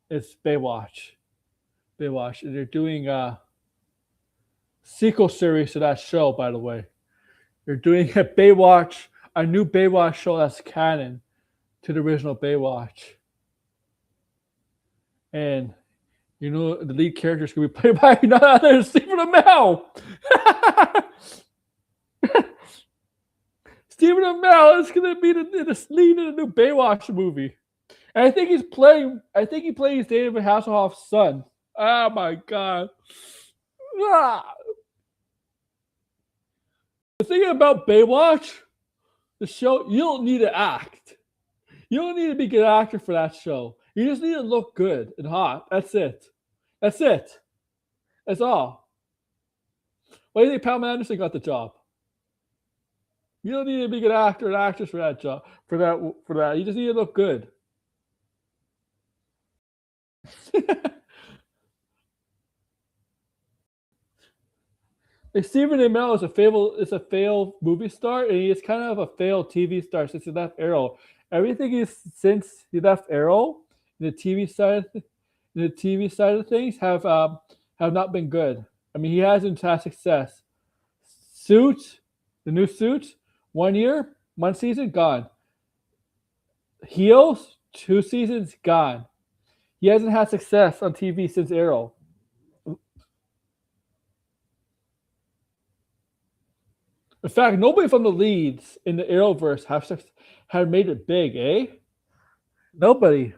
Speaker 1: it's Baywatch. Baywatch. They're doing a sequel series to that show, by the way. They're doing a Baywatch, a new Baywatch show that's canon to the original Baywatch. And you know the lead character is gonna be played by none other than Stephen Amell. Stephen Amell is gonna be the lead in the new Baywatch movie. And I think he plays David Hasselhoff's son. Oh my god. Ah. The thing about Baywatch, the show, you don't need to act. You don't need to be a good actor for that show. You just need to look good and hot. That's it. That's it. That's all. Why do you think Pamela Anderson got the job? You don't need to be a good actor and actress for that job. For that. You just need to look good. Stephen Amell is a failed movie star, and he is kind of a failed TV star since he left Arrow. Everything since he left Arrow, the TV side of things have not been good. I mean, he hasn't had success. Suits, the new Suits, 1 year, 1 season, gone. Heels, 2 seasons, gone. He hasn't had success on TV since Arrow. In fact, nobody from the leads in the Arrowverse have made it big, eh? Nobody.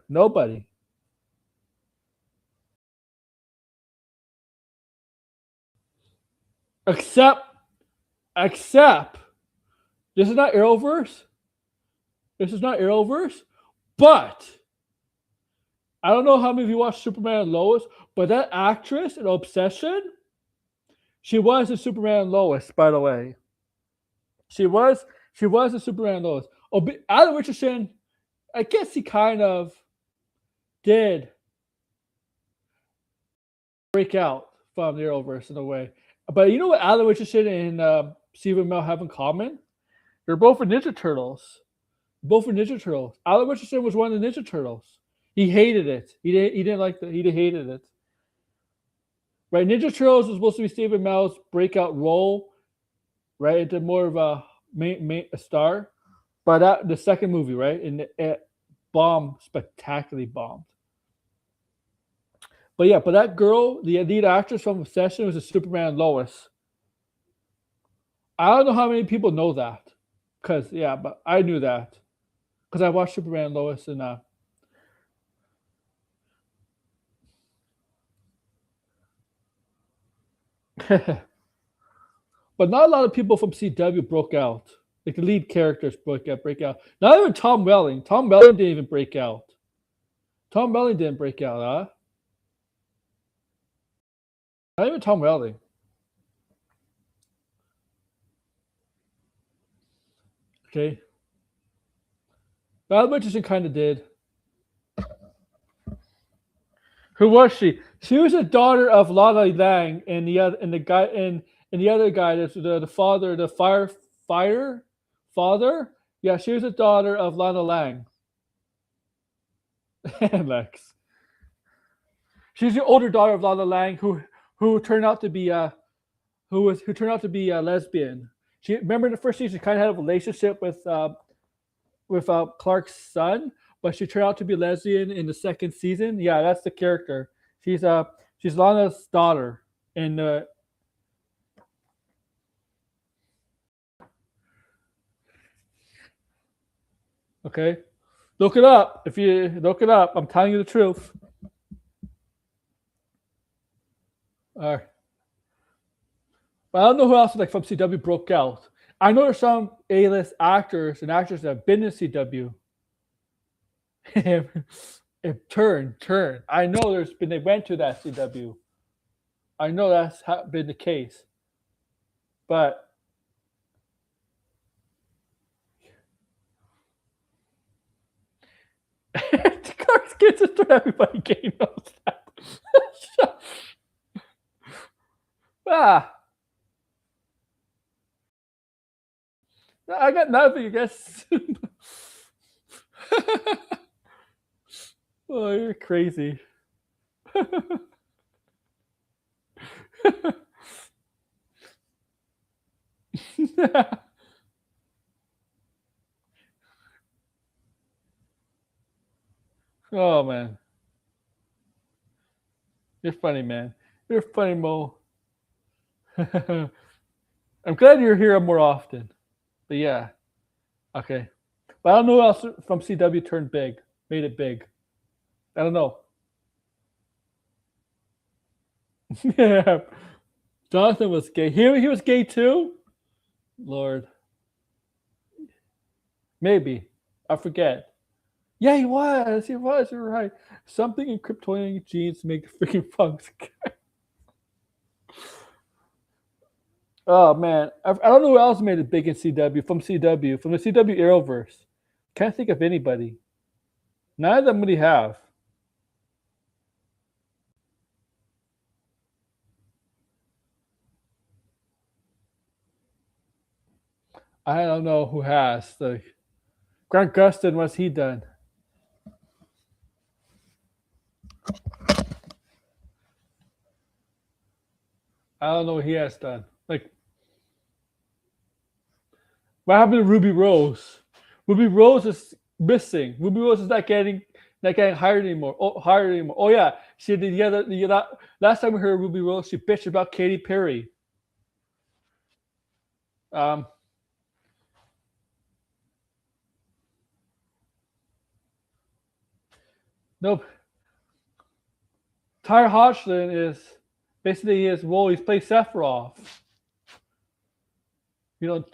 Speaker 1: Except this is not Arrowverse. This is not Arrowverse, but I don't know how many of you watched Superman and Lois, but that actress in Obsession, she was a Superman and Lois, by the way. She was a Superman and Lois. Alan Richardson, I guess he kind of did break out from the Arrowverse in a way. But you know what Alan Richardson and Stephen Amell have in common? They're both Ninja Turtles. Both were Ninja Turtles. Alan Richardson was one of the Ninja Turtles. He hated it. He didn't like it. He hated it. Right? Ninja Turtles was supposed to be Stephen Amell's breakout role, right? Into more of a a star. But the second movie, right? And it bombed, spectacularly bombed. But yeah, but that girl, the lead actress from Obsession, was a Superman Lois. I don't know how many people know that. But I knew that. Because I watched Superman Lois and but not a lot of people from CW broke out. Like the lead characters break out. Not even Tom Welling. Tom Welling didn't even break out. Tom Welling didn't break out, huh? Not even Tom Welling. Okay. Val Richardson kind of did. Who was she? She was the daughter of Lala Lang and the other and the guy and the other guy that's the father, the fire father. Yeah, she was the daughter of Lana Lang. Lex. She's the older daughter of Lana Lang who turned out to be who turned out to be a lesbian. She remember in the first season she kind of had a relationship with Clark's son, but she turned out to be lesbian in the second season. Yeah, that's the character. She's Lana's daughter. And okay, look it up. If you look it up, I'm telling you the truth. All right. But I don't know who else like from CW broke out. I know there's some A-list actors and actresses that have been in CW. Turn. I know there's been they went to that CW. I know that's been the case, but Clark's kids is through everybody game knows that. ah, I got nothing. I guess. Oh, you're crazy. Oh man, you're funny, man. You're funny, Mo. I'm glad you're here more often. But yeah, okay. But I don't know who else from CW turned big, made it big. I don't know. Yeah, Jonathan was gay. He was gay too. Lord, maybe I forget. Yeah, he was. He was. You're right. Something in Kryptonian genes make the freaking punks. Oh man, I don't know who else made it big in CW from the CW Arrowverse. Can't think of anybody. None of them really have. I don't know who has. Like Grant Gustin, what's he done? I don't know what he has done. Like what happened to Ruby Rose? Ruby Rose is missing. Ruby Rose is not getting hired anymore. Oh yeah, she did the other last time we heard Ruby Rose, she bitched about Katy Perry. Um, nope. Tyler Hodgson is basically his role. He's played Sephiroth. You know,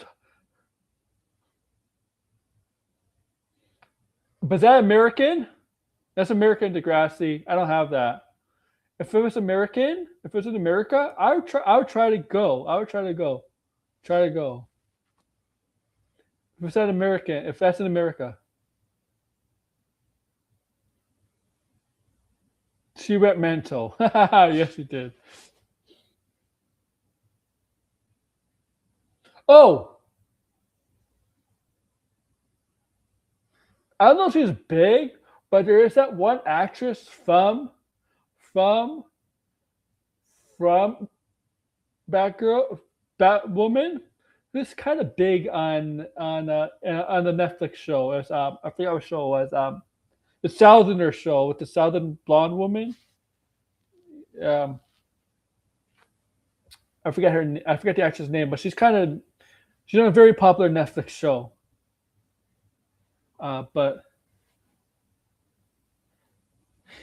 Speaker 1: but is that American? That's American Degrassi. I don't have that. If it was American, if it was in America, I would try. I would try to go. I would try to go. Try to go. If it's that American, if that's in America, she went mental. Yes, she did. Oh, I don't know if she's big, but there is that one actress from from Batgirl, Batwoman, who's kind of big on the Netflix show. It's, I forget what show it was. The Southerner show with the Southern blonde woman. Um, I forget her. I forget the actress name, but she's on a very popular Netflix show. But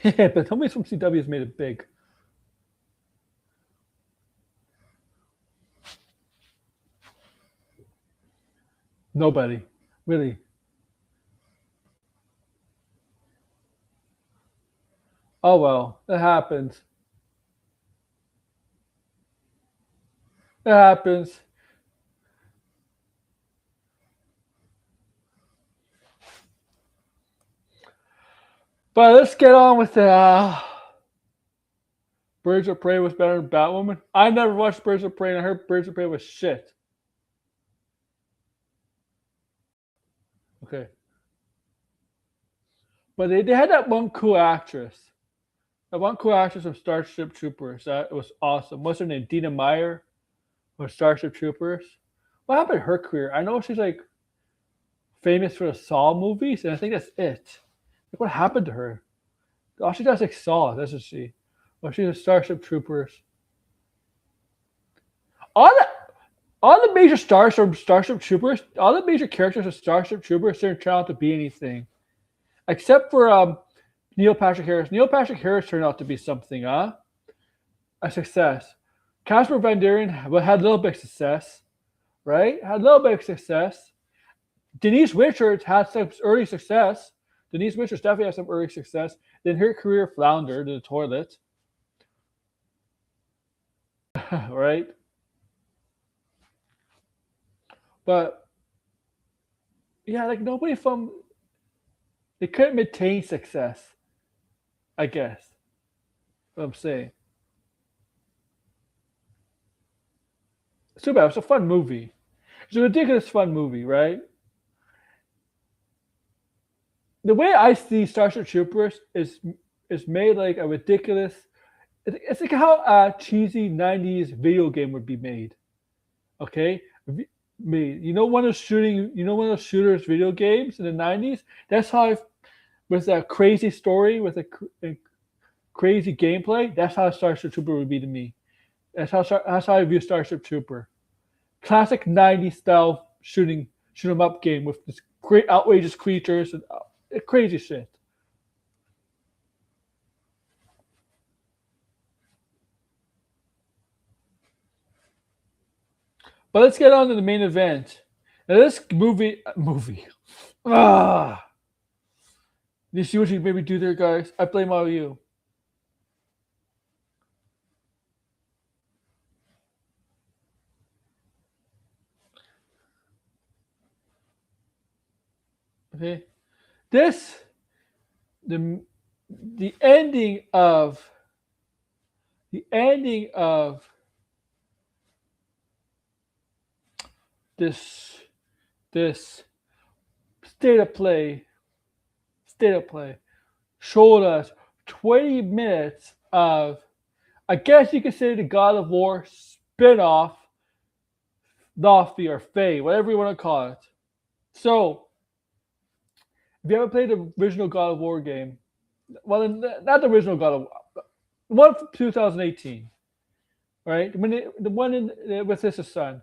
Speaker 1: but somebody from CW has made it big. Nobody really. Oh well, it happens. It happens. But let's get on with the Birds of Prey was better than Batwoman. I never watched Birds of Prey, and I heard Birds of Prey was shit. Okay, but they had that one cool actress. That one cool actress from Starship Troopers. That was awesome. What's her name? Dina Meyer from Starship Troopers. What happened to her career? I know she's like famous for the Saw movies, and I think that's it. Like, what happened to her? All she does is like Saw, doesn't she? Well, she's a Starship Troopers. All the all the major stars from Starship Troopers, all the major characters of Starship Troopers didn't turn out to be anything, except for Neil Patrick Harris. Neil Patrick Harris turned out to be something, a success. Casper Van Dien had a little bit of success, right? Had a little bit of success. Denise Richards had some early success. Denise Richards definitely had some early success. Then her career floundered in the toilet, right? But yeah, like nobody from they couldn't maintain success. I guess what I'm saying. It's too bad. It's a fun movie. It's a ridiculous fun movie, right? The way I see Starship Troopers is made like a ridiculous. It's like how a cheesy '90s video game would be made. Okay, made. You know one of shooting. You know one of those shooters video games in the '90s. That's how with a crazy story with a crazy gameplay. That's how Starship Trooper would be to me. That's how I view Starship Trooper. Classic '90s style shoot 'em up game with this great outrageous creatures and crazy shit. But let's get on to the main event. Now this movie. Ah, you see what you made me do there, guys? I blame all you. Okay, this the the ending of the ending of this this state of play state of play showed us 20 minutes of, I guess you could say, the God of War spin-off Laufey or Faye, whatever you want to call it. So if you ever played the original God of War game, well, not the original God of War, the one from 2018, right? The one with his son.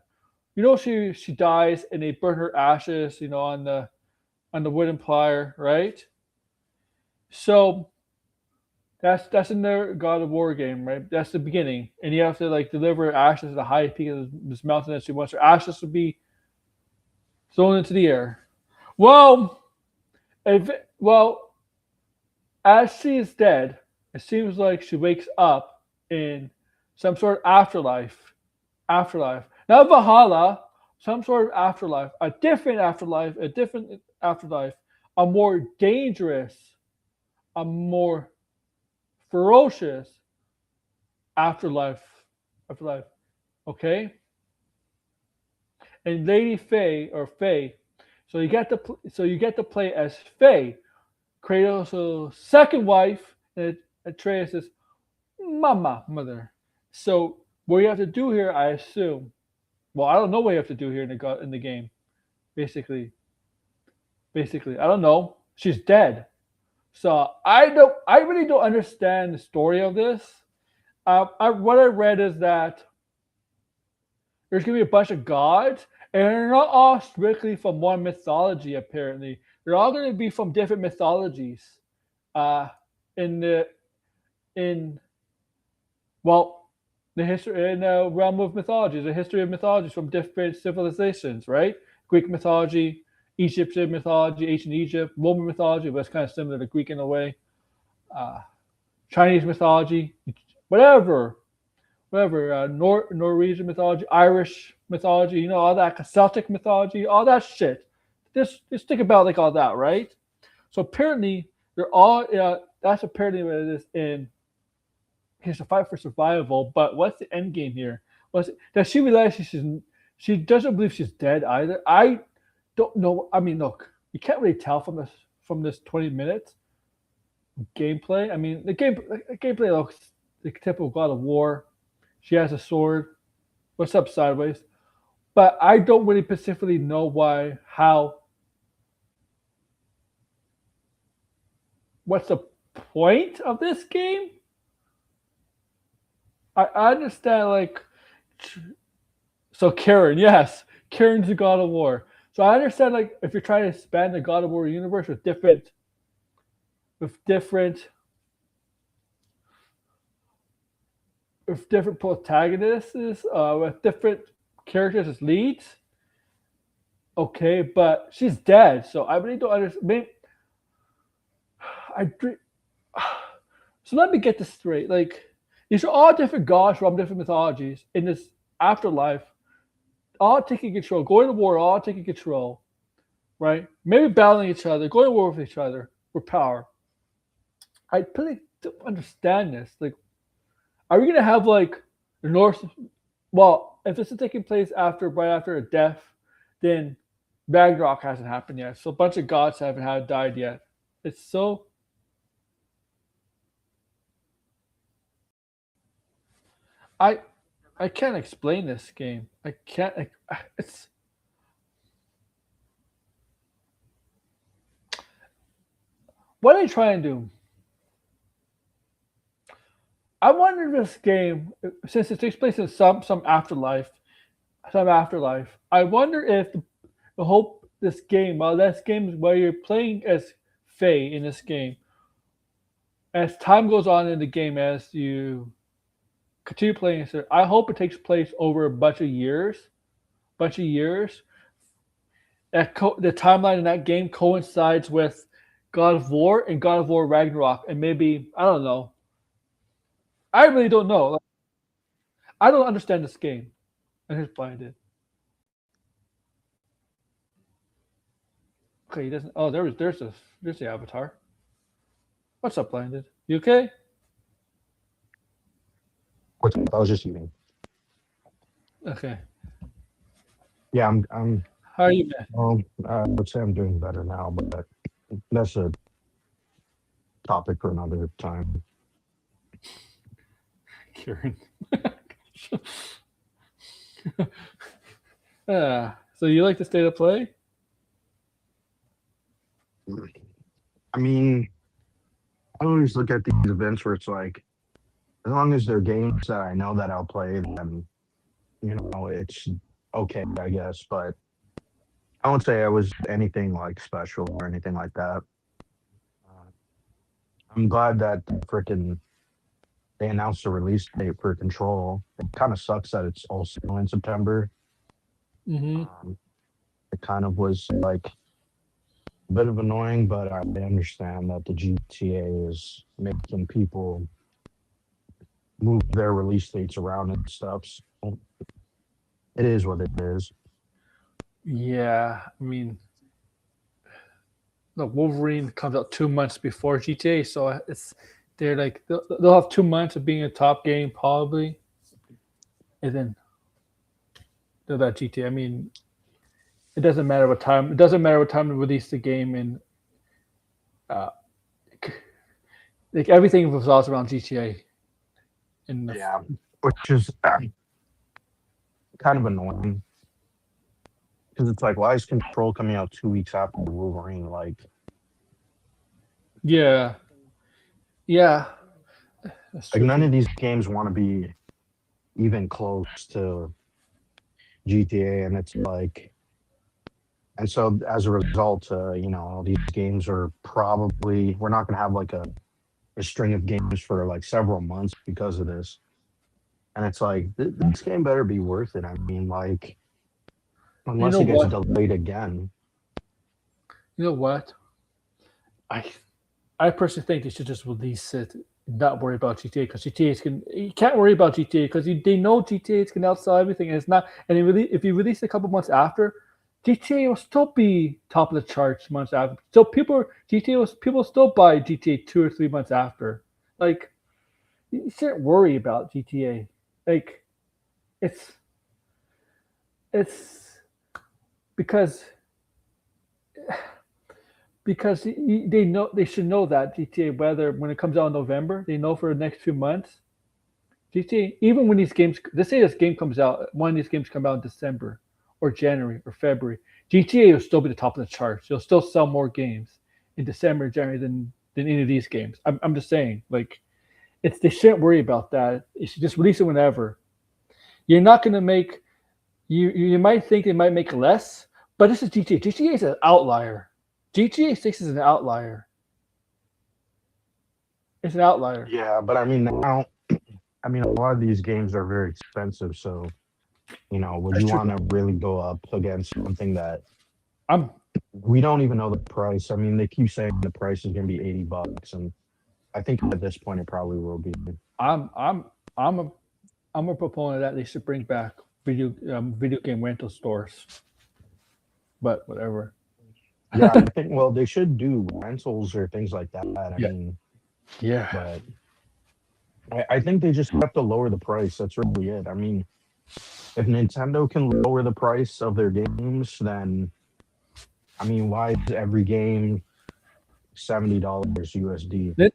Speaker 1: You know, she dies and they burn her ashes, on the wooden pyre, right? So that's in their God of War game, right? That's the beginning, and you have to like deliver ashes to the highest peak of this mountain that she wants her ashes to be thrown into the air. Well, if well, as she is dead, it seems like she wakes up in some sort of afterlife, not Valhalla, some sort of afterlife, a different afterlife, a more dangerous, a more ferocious afterlife, afterlife. Okay, and Lady Faye or Faye, so you get to play as Faye, Kratos' second wife, and Atreus' mother. So what you have to do here, I assume. Well, I don't know what you have to do here in the game. Basically, I don't know. She's dead. So I really don't understand the story of this. What I read is that there's gonna be a bunch of gods, and they're not all strictly from one mythology. Apparently, they're all gonna be from different mythologies. Uh, in the in well, the history in the realm of mythologies, the history of mythologies from different civilizations, right? Greek mythology, Egyptian mythology, ancient Egypt, Roman mythology, but it's kind of similar to Greek in a way. Uh, Chinese mythology, whatever, whatever, Norwegian mythology, Irish mythology, all that Celtic mythology, all that shit. Just think about like all that, right? So apparently they're all. That's apparently what it is in. Here's a fight for survival. But what's the end game here? Does she realize she doesn't believe she's dead either? I don't know. I mean, look, you can't really tell from this 20 minutes gameplay. I mean, the gameplay looks the typical God of War. She has a sword. What's up, sideways? But I don't really specifically know what's the point of this game? I understand, like, so Karen, yes, Karen's the God of War. So I understand, like, if you're trying to expand the God of War universe with different protagonists, with different characters as leads. Okay, but she's dead, so I really don't understand. I so let me get this straight. Like, these are all different gods from different mythologies in this afterlife, all taking control, going to war, all taking control, right? Maybe battling each other, going to war with each other for power. I really don't understand this. Like, are we gonna have like the Norse? Well, if this is taking place right after a death, then Ragnarok hasn't happened yet. So a bunch of gods haven't had died yet. It's so I I can't explain this game. I can't. It's what are they trying to do? I wonder if this game, since it takes place in some afterlife. I wonder if the whole this game, well, this game is where you're playing as Faye in this game. As time goes on in the game, as you continue playing, I hope it takes place over a bunch of years. The timeline in that game coincides with God of War and God of War Ragnarok, and maybe I don't know. I really don't know. Like, I don't understand this game. And here's Blinded. Okay, he doesn't. Oh, there's the avatar. What's up, Blinded? You okay?
Speaker 2: What's up? I was just eating.
Speaker 1: Okay.
Speaker 2: Yeah, I'm.
Speaker 1: How are you, man?
Speaker 2: Well, I would say I'm doing better now, but that's a topic for another time.
Speaker 1: Kieran. So you like the state of play?
Speaker 2: I mean, I always look at these events where it's like, as long as they're games that I know that I'll play, then it's okay, I guess. But I won't say I was anything like special or anything like that. Uh, I'm glad that freaking they announced a release date for Control. It kind of sucks that it's also in September.
Speaker 1: Mm-hmm.
Speaker 2: Um, it kind of was like a bit of annoying, but I understand that the GTA is making people move their release dates around and stuff. So it is what it is.
Speaker 1: Yeah, I mean, look, Wolverine comes out 2 months before GTA, so they're like they'll have 2 months of being a top game probably, and then they'll that GTA. I mean, it doesn't matter what time. It doesn't matter what time to release the game, and uh, like everything revolves around GTA. And
Speaker 2: Yeah, which is kind of annoying because it's like, why is Control coming out 2 weeks after Wolverine?
Speaker 1: yeah, yeah, that's
Speaker 2: Like
Speaker 1: true
Speaker 2: none
Speaker 1: too.
Speaker 2: of these games want to be even close to GTA, and it's like, and so as a result, all these games are probably we're not going to have like a string of games for like several months because of this. And it's like this game better be worth it. I mean, like
Speaker 1: You
Speaker 2: unless
Speaker 1: know
Speaker 2: it gets
Speaker 1: what?
Speaker 2: delayed again.
Speaker 1: You know what? I I personally think they should just release it not worry about GTA because you can't worry about GTA because they know GTA is gonna outsell everything, and it's not. And if you release a couple months after, GTA will still be top of the charts months after. So people still buy GTA 2 or 3 months after. Like you shouldn't worry about GTA. Like it's it's because they should know that GTA, whether when it comes out in November, they know for the next few months, GTA, even when these games, let's say this game comes out, one of these games come out in December or January or February, GTA will still be the top of the charts. You'll still sell more games in December, January than any of these games. I'm just saying, like, they shouldn't worry about that. You should just release it whenever. You're not going to make, you might think it might make less, but this is GTA. GTA is an outlier. GTA 6 is an outlier. It's an outlier.
Speaker 2: Yeah, but I mean now, I mean a lot of these games are very expensive, so would
Speaker 1: That's
Speaker 2: you
Speaker 1: true.
Speaker 2: want to really go up against something that
Speaker 1: I'm
Speaker 2: we don't even know the price? I mean, they keep saying the price is going to be $80, and I think at this point it probably will be.
Speaker 1: I'm I'm I'm a I'm a proponent that they should bring back video game rental stores. But whatever.
Speaker 2: Yeah, I think well they should do rentals or things like that. I
Speaker 1: Yeah.
Speaker 2: mean,
Speaker 1: Yeah.
Speaker 2: but I think they just have to lower the price. That's really it. I mean, if Nintendo can lower the price of their games, then I mean, why is every game $70 USD?
Speaker 1: It-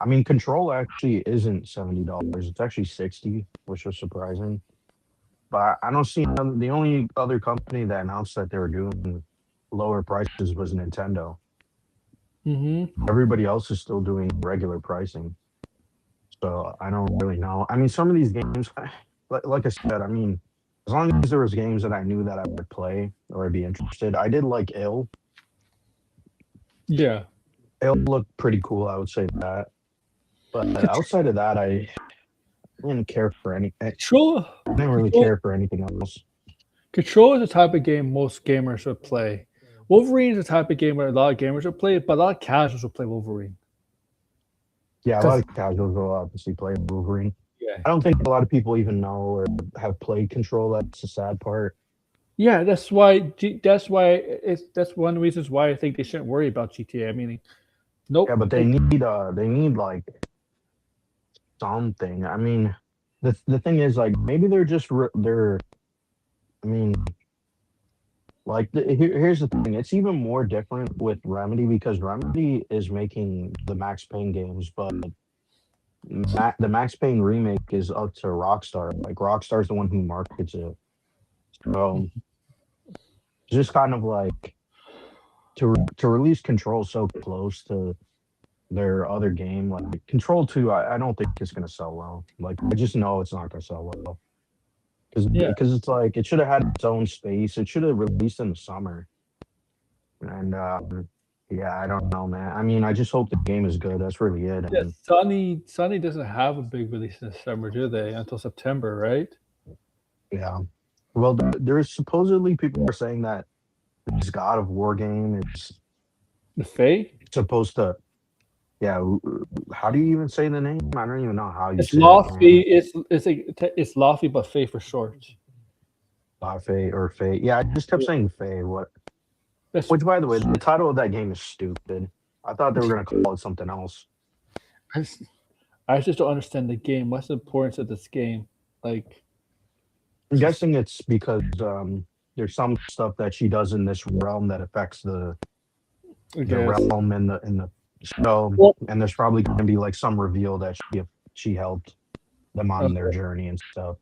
Speaker 2: I mean, Control actually isn't $70. It's actually 60, which was surprising. But I don't see the only other company that announced that they were doing lower prices was Nintendo.
Speaker 1: mm-hmm.
Speaker 2: Everybody else is still doing regular pricing. So I don't really know. I mean, some of these games, like I said, I mean, as long as there was games that I knew that I would play or I'd be interested, I did like Ill.
Speaker 1: Yeah.
Speaker 2: Ill looked pretty cool, I would say that. But outside of that, I didn't care for any. I
Speaker 1: Control
Speaker 2: didn't really
Speaker 1: Control
Speaker 2: care for anything else.
Speaker 1: Control is the type of game most gamers would play. Wolverine is the type of game where a lot of gamers would play, but a lot of casuals would play Wolverine.
Speaker 2: Yeah, a lot
Speaker 1: Because
Speaker 2: of casuals will obviously play Wolverine.
Speaker 1: yeah.
Speaker 2: I don't think a lot of people even know or have played Control. That's the sad part.
Speaker 1: Yeah, that's one of the reasons why I think they shouldn't worry about GTA. I mean,
Speaker 2: Yeah,
Speaker 1: nope.
Speaker 2: but they need like something. I mean, the thing is like maybe they're just they're. I mean, like here's the thing. It's even more different with Remedy because Remedy is making the Max Payne games, but the Max Payne remake is up to Rockstar. Like Rockstar's the one who markets it. So just kind of like to release Control so close to their other game, like Control 2, I don't think it's gonna sell well. Like I just know it's not gonna sell well.
Speaker 1: Yeah.
Speaker 2: Because it's like it should have had its own space. It should have released in the summer. And yeah, I don't know, man. I mean, I just hope the game is good. That's really it.
Speaker 1: Yeah,
Speaker 2: And
Speaker 1: Sony doesn't have a big release this summer, do they? Until September, right?
Speaker 2: yeah, well, there's supposedly people are saying that this God of War game is
Speaker 1: The Fae?
Speaker 2: supposed to. Yeah, how do you even say the name? I don't even know how you
Speaker 1: It's
Speaker 2: say it,
Speaker 1: Laufey.
Speaker 2: man.
Speaker 1: It's Laufey, but Fae for short.
Speaker 2: Laufey or Faye. Yeah, I just kept saying Faye. What?
Speaker 1: That's
Speaker 2: Which, by the way, the title of that game is stupid. I thought they were gonna call it something else.
Speaker 1: I just, I just don't understand the game. What's the importance of this game? Like,
Speaker 2: I'm guessing it's because there's some stuff that she does in this realm that affects
Speaker 1: I
Speaker 2: the
Speaker 1: guess.
Speaker 2: realm in the show,
Speaker 1: Well,
Speaker 2: and there's probably gonna be like some reveal that she helped them on their
Speaker 1: okay.
Speaker 2: journey and stuff.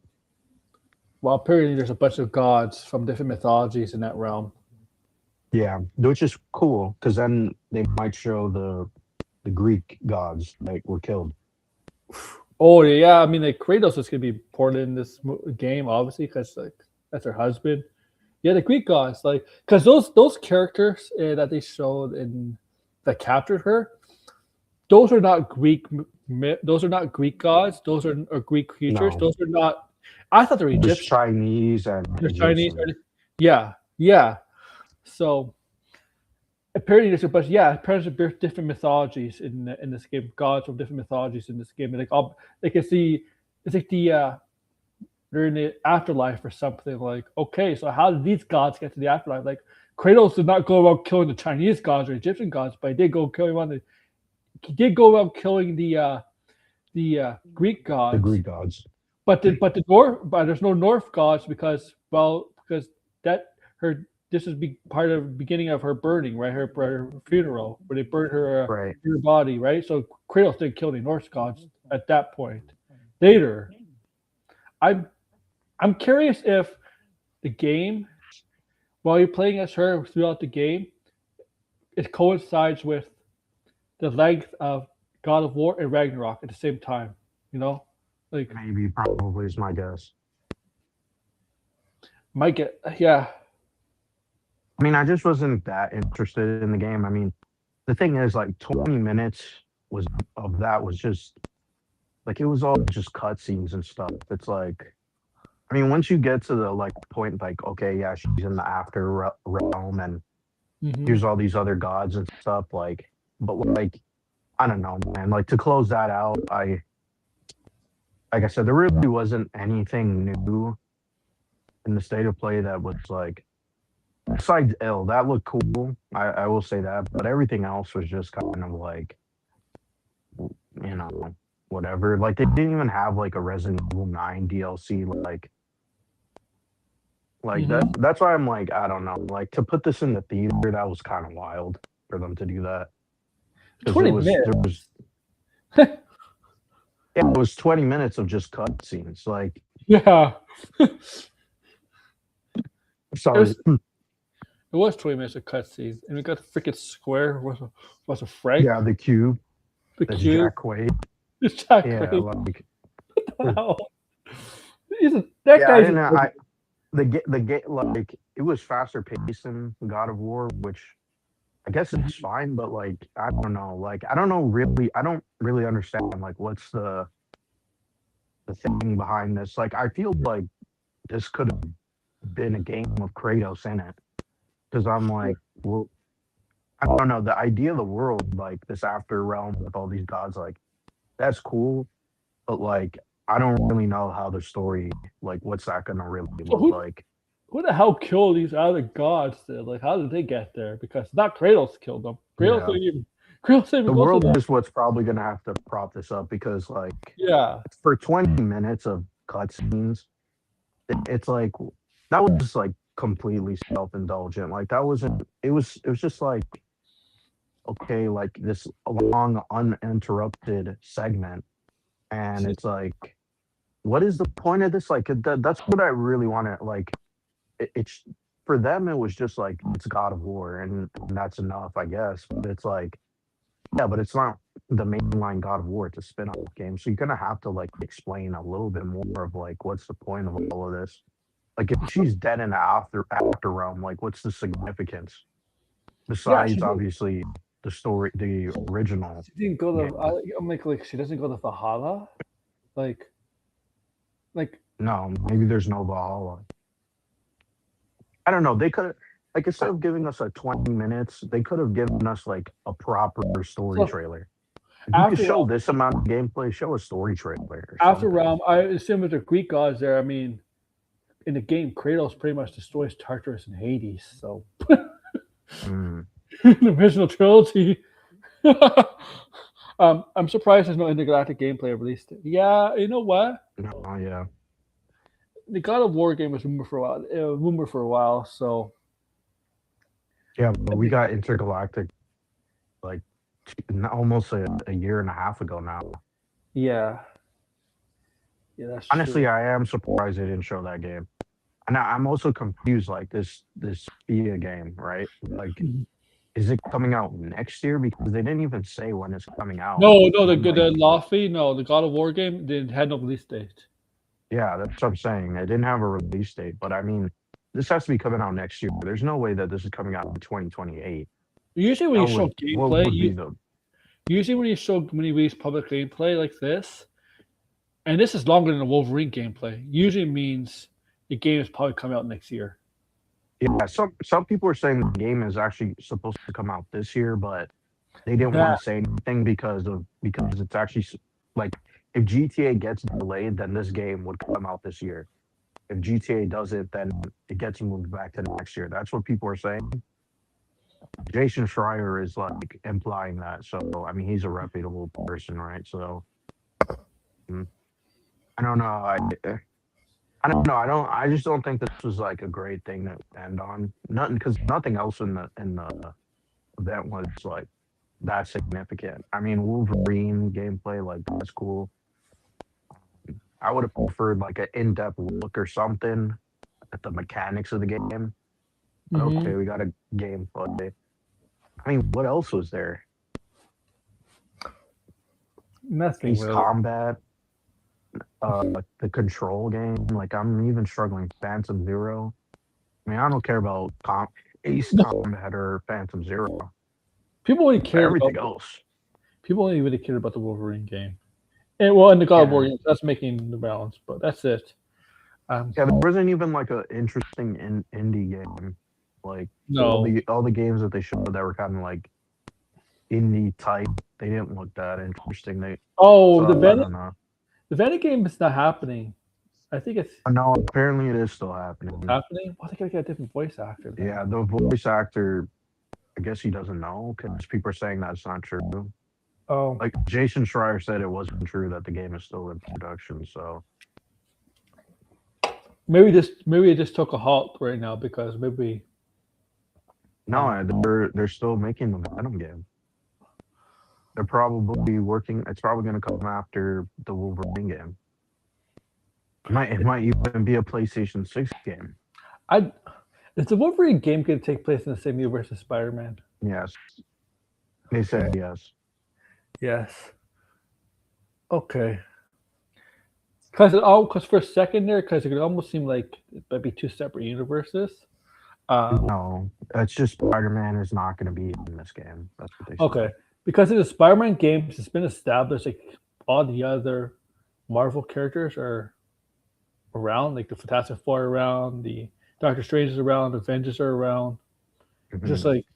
Speaker 1: Well, apparently there's a bunch of gods from different mythologies in that realm.
Speaker 2: Yeah, which is cool because then they might show the Greek gods that were killed.
Speaker 1: Oh yeah, I mean, like Kratos is gonna be ported in this game, obviously, because like that's her husband. Yeah, the Greek gods, like, because those characters that they showed in that captured her, those are not those are not Greek gods. Those are Greek creatures.
Speaker 2: No,
Speaker 1: Those are not. I thought they were
Speaker 2: there's
Speaker 1: Egyptian.
Speaker 2: Chinese and
Speaker 1: They're Chinese.
Speaker 2: Egyptian.
Speaker 1: Yeah, yeah. So, apparently apparently there's different mythologies in this game, gods from different mythologies in this game. And like all they can see it's like they're in the afterlife or something. Like, okay, so how did these gods get to the afterlife? Like Kratos did not go around killing the Chinese gods or Egyptian gods, but he did go around killing the Greek
Speaker 2: The
Speaker 1: gods.
Speaker 2: Greek gods.
Speaker 1: But there's no Norse gods because that her this is part of the beginning of her burning, right? Her funeral where they burned
Speaker 2: Right.
Speaker 1: her body, right? So Kratos didn't kill the Norse gods at that point. Later, I'm I'm curious if the game, while you're playing as her throughout the game, it coincides with the length of God of War and Ragnarok at the same time. You know, like
Speaker 2: Maybe, probably is my guess.
Speaker 1: might get yeah.
Speaker 2: I mean, I just wasn't that interested in the game. I mean, the thing is, like, 20 minutes was of that was just like it was all just cutscenes and stuff. It's like, I mean, once you get to the like point, like, okay, yeah, she's in the realm, and
Speaker 1: Hmm.
Speaker 2: here's all these other gods and stuff. But like, I don't know, man. Like to close that out, like I said, there really wasn't anything new in the state of play that was like besides ill. That looked cool. I will say that, but everything else was just kind of like, you know, whatever. Like they didn't even have like a Resident Evil 9 DLC. Like that.
Speaker 1: Hmm.
Speaker 2: That's why I'm like, I don't know. Like to put this in the theater, that was kind of wild for them to do that because
Speaker 1: 20 minutes.
Speaker 2: it was 20 minutes of just cutscenes. Like,
Speaker 1: Yeah, it
Speaker 2: sorry,
Speaker 1: was it was 20 minutes of cutscenes, and we got the freaking square was a Frank
Speaker 2: yeah, the cube.
Speaker 1: the
Speaker 2: That's
Speaker 1: cube.
Speaker 2: Jack Quaid.
Speaker 1: It's Jack
Speaker 2: Yeah,
Speaker 1: Quaid.
Speaker 2: like
Speaker 1: Wow, that
Speaker 2: yeah, I
Speaker 1: guy's
Speaker 2: didn't. The like it was faster paced than God of War, which I guess it's fine, but like I don't know, like I don't know really, I don't really understand like what's the thing behind this. Like I feel like this could have been a game with Kratos in it because I'm like, well, I don't know, the idea of the world like this after realm with all these gods, like that's cool, but like I don't really know how the story, like what's that gonna really
Speaker 1: so
Speaker 2: look like.
Speaker 1: who the hell killed these other gods? There? Like, how did they get there? Because not Kratos killed them.
Speaker 2: Yeah.
Speaker 1: Kratos didn't even
Speaker 2: The
Speaker 1: go through
Speaker 2: world
Speaker 1: that.
Speaker 2: is what's probably gonna have to prop this up because like
Speaker 1: Yeah,
Speaker 2: for 20 minutes of cutscenes, it's like that was like completely self-indulgent. Like that wasn't it was just like okay, like this long uninterrupted segment. And it's like, what is the point of this? Like that's what I really want to like it's for them it was just like it's God of War and that's enough, I guess. But it's like, yeah, but it's not the mainline God of War. It's a spin-off game. So you're gonna have to like explain a little bit more of like what's the point of all of this? Like if she's dead in the after realm, like what's the significance?
Speaker 1: yeah.
Speaker 2: Besides obviously the story, the original
Speaker 1: She didn't go
Speaker 2: game.
Speaker 1: to. I'm like she doesn't go to Valhalla. Like, like
Speaker 2: No, maybe there's no Valhalla. I don't know. They could have like instead of giving us a 20 minutes, they could have given us like a proper story
Speaker 1: so
Speaker 2: trailer. If you could
Speaker 1: after
Speaker 2: show this amount of gameplay, show a story trailer or
Speaker 1: after
Speaker 2: something.
Speaker 1: realm, I assume with the Greek gods there. I mean, in the game, Kratos pretty much destroys Tartarus and Hades. So
Speaker 2: Mm,
Speaker 1: the original trilogy. I'm surprised there's no intergalactic gameplay released. Yeah, you know what?
Speaker 2: no, yeah.
Speaker 1: The God of War game was rumored for a while. It was rumored for a while, so
Speaker 2: Yeah, but we got Intergalactic like almost a year and a half ago now.
Speaker 1: yeah, yeah, that's true.
Speaker 2: Honestly, I am surprised they didn't show that game. And I'm also confused, like this FIA game, right? Like, is it coming out next year? Because they didn't even say when it's coming out.
Speaker 1: No,
Speaker 2: I'm like,
Speaker 1: the Laufey, no, the God of War game, they had no release date.
Speaker 2: yeah, that's what I'm saying. They didn't have a release date, but I mean, this has to be coming out next year. There's no way that this is coming out in 2028.
Speaker 1: Usually, when
Speaker 2: That
Speaker 1: you show
Speaker 2: would what
Speaker 1: gameplay,
Speaker 2: would be the
Speaker 1: usually when you release public gameplay like this, and this is longer than the Wolverine gameplay, usually means the game is probably coming out next year.
Speaker 2: Yeah, some people are saying the game is actually supposed to come out this year, but they didn't want
Speaker 1: That
Speaker 2: to say anything because it's actually like if GTA gets delayed, then this game would come out this year. If GTA does it, then it gets moved back to next year. That's what people are saying. Jason Schreier is like implying that. So I mean, he's a reputable person, right? So mm, I don't know. I don't know. I just don't think this was like a great thing to end on. Nothing because nothing else in the event was like that significant. I mean, Wolverine gameplay, like that's cool. I would have preferred like an in-depth look or something at the mechanics of the game. But
Speaker 1: hmm
Speaker 2: okay, we got a gameplay. I mean, what else was there?
Speaker 1: nothing
Speaker 2: Ace
Speaker 1: really.
Speaker 2: Combat, the control game. Like I'm even struggling. Phantom Zero. I mean, I don't care about Ace
Speaker 1: No,
Speaker 2: Combat or Phantom Zero,
Speaker 1: people only
Speaker 2: but
Speaker 1: cared about
Speaker 2: everything else.
Speaker 1: people only really cared about the Wolverine game, and well, and the God of War
Speaker 2: Yeah,
Speaker 1: game. That's making the balance, but that's it. Um,
Speaker 2: yeah. There wasn't even like a interesting indie game. Like
Speaker 1: no.
Speaker 2: all the games that they showed that were kind of like indie type, they didn't look that interesting. They
Speaker 1: Oh,
Speaker 2: so I don't know.
Speaker 1: The Venom game is not happening. I think it's
Speaker 2: No, apparently it is still happening.
Speaker 1: happening. Well, they gotta get a different voice actor then.
Speaker 2: Yeah, the voice actor, I guess he doesn't know because people are saying that's not true.
Speaker 1: Oh,
Speaker 2: Like Jason Schreier said, it wasn't true that the game is still in production. So
Speaker 1: maybe it just took a halt right now because maybe um
Speaker 2: no, they're still making the Venom game. They're probably working. It's probably going to come after the Wolverine game. It might even be a PlayStation 6 game.
Speaker 1: I is the Wolverine game gonna take place in the same universe as Spider Man?
Speaker 2: Yes, they said
Speaker 1: Okay.
Speaker 2: yes.
Speaker 1: Yes. Okay. Because for a second there, because it could almost seem like it might be two separate universes. Uh,
Speaker 2: No, it's just Spider-Man is not going to be in this game. That's what they
Speaker 1: okay.
Speaker 2: said.
Speaker 1: Because in the Spider Man games, it's been established like all the other Marvel characters are around, like the Fantastic Four are around, the Doctor Strange is around, the Avengers are around. It's just
Speaker 2: Mhm.
Speaker 1: like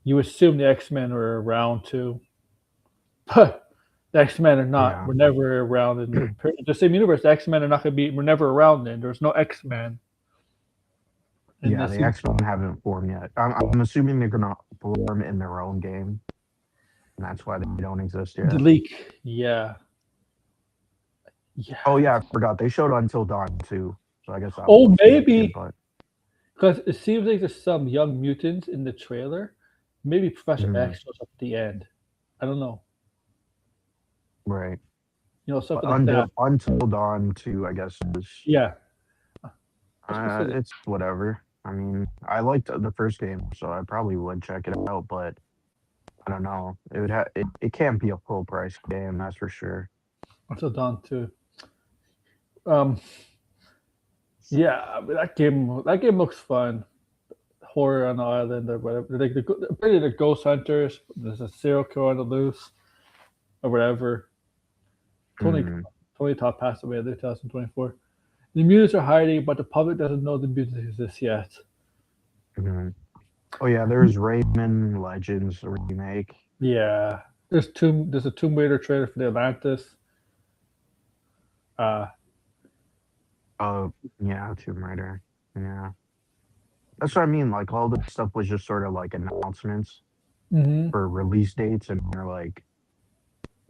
Speaker 1: you assume the X Men are around too, but the X Men are not.
Speaker 2: Yeah,
Speaker 1: We're never around in the same universe. The X Men are not going to be. We're never around. Then there's no X Men in
Speaker 2: yeah.
Speaker 1: this.
Speaker 2: The X-Men haven't formed yet. I'm assuming they're going to form in their own game, and that's why they don't exist
Speaker 1: The
Speaker 2: yet.
Speaker 1: leak, yeah, yeah.
Speaker 2: Oh yeah, I forgot. They showed Until Dawn too, so I guess that was
Speaker 1: Oh,
Speaker 2: significant.
Speaker 1: maybe
Speaker 2: But
Speaker 1: because it seems like there's some young mutants in the trailer. Maybe Professor
Speaker 2: mhm,
Speaker 1: X shows up at the end. I don't know.
Speaker 2: right. But
Speaker 1: Something like that.
Speaker 2: Until Dawn too, I guess is
Speaker 1: Yeah, that's specific.
Speaker 2: it's whatever. I mean, I liked the first game, so I probably would check it out. But I don't know. It can't be a full price game, that's for sure.
Speaker 1: Until Dawn too. Um, yeah, but that game looks fun. Horror on the island or whatever. Apparently they're ghost hunters. There's a serial killer on the loose or whatever. Tony
Speaker 2: Mm,
Speaker 1: Tony Todd passed away in 2024. The mutants are hiding, but the public doesn't know the mutants exist yet.
Speaker 2: mhm. Oh yeah, there's Rayman Legends remake.
Speaker 1: Yeah, there's a Tomb Raider trailer for the Atlantis. Uh,
Speaker 2: Oh yeah, Tomb Raider. Yeah, that's what I mean. Like all this stuff was just sort of like announcements
Speaker 1: hmm
Speaker 2: for release dates, and you're like,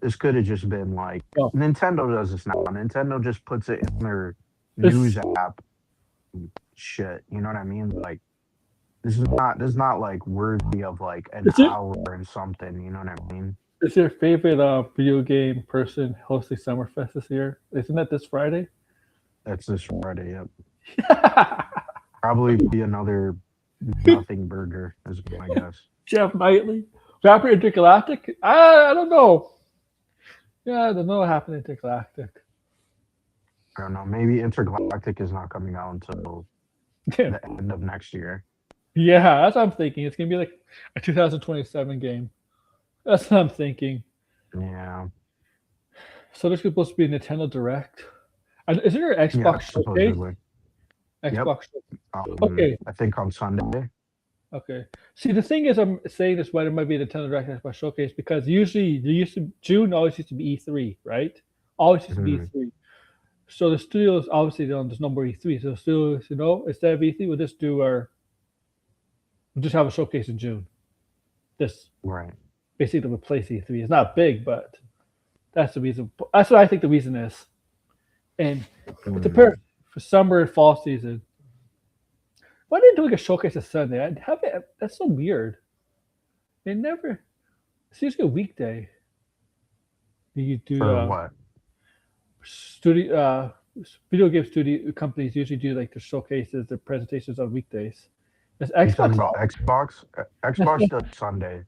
Speaker 2: this could have just been like
Speaker 1: oh,
Speaker 2: Nintendo does this now. Nintendo just puts it in their
Speaker 1: it's
Speaker 2: news app. And shit, you know what I mean? Like this is not like worthy of like an
Speaker 1: is it
Speaker 2: hour and something. You know what I mean?
Speaker 1: is your favorite video game person hosting Summerfest this year? Isn't that this Friday?
Speaker 2: That's this Friday. Yep. Probably be another nothing burger, is my guess.
Speaker 1: Jeff Knightley, Rapper Intergalactic. I don't know. Yeah, I don't know what happened in Intergalactic.
Speaker 2: I don't know. Maybe Intergalactic is not coming out until the end of next year.
Speaker 1: Yeah, that's what I'm thinking. It's gonna be like a 2027 game. That's what I'm thinking.
Speaker 2: Yeah.
Speaker 1: So there's supposed to be a Nintendo Direct. And is there an
Speaker 2: Yeah,
Speaker 1: Xbox Showcase?
Speaker 2: supposedly. Yep.
Speaker 1: Xbox. Okay.
Speaker 2: I think on Sunday.
Speaker 1: Okay. See, the thing is, I'm saying this why it might be the Nintendo Direct Xbox Showcase because usually June always used to be E3, right? Always used to be
Speaker 2: Mhm.
Speaker 1: E3. So the studios obviously there's no more E3. So the studios, instead of E3, we'll just have a showcase in June. This
Speaker 2: Right.
Speaker 1: basically to replace E3. It's not big, but that's the reason. That's what I think the reason is. And to
Speaker 2: Mm.
Speaker 1: prepare for summer and fall season, why are they doing a showcase on Sunday? That's so weird. They never. It's usually a weekday. You do
Speaker 2: For what?
Speaker 1: studio video game studio companies usually do like the showcases, the presentations on weekdays. It's
Speaker 2: You talking
Speaker 1: Xbox.
Speaker 2: about Xbox? Xbox does Sundays.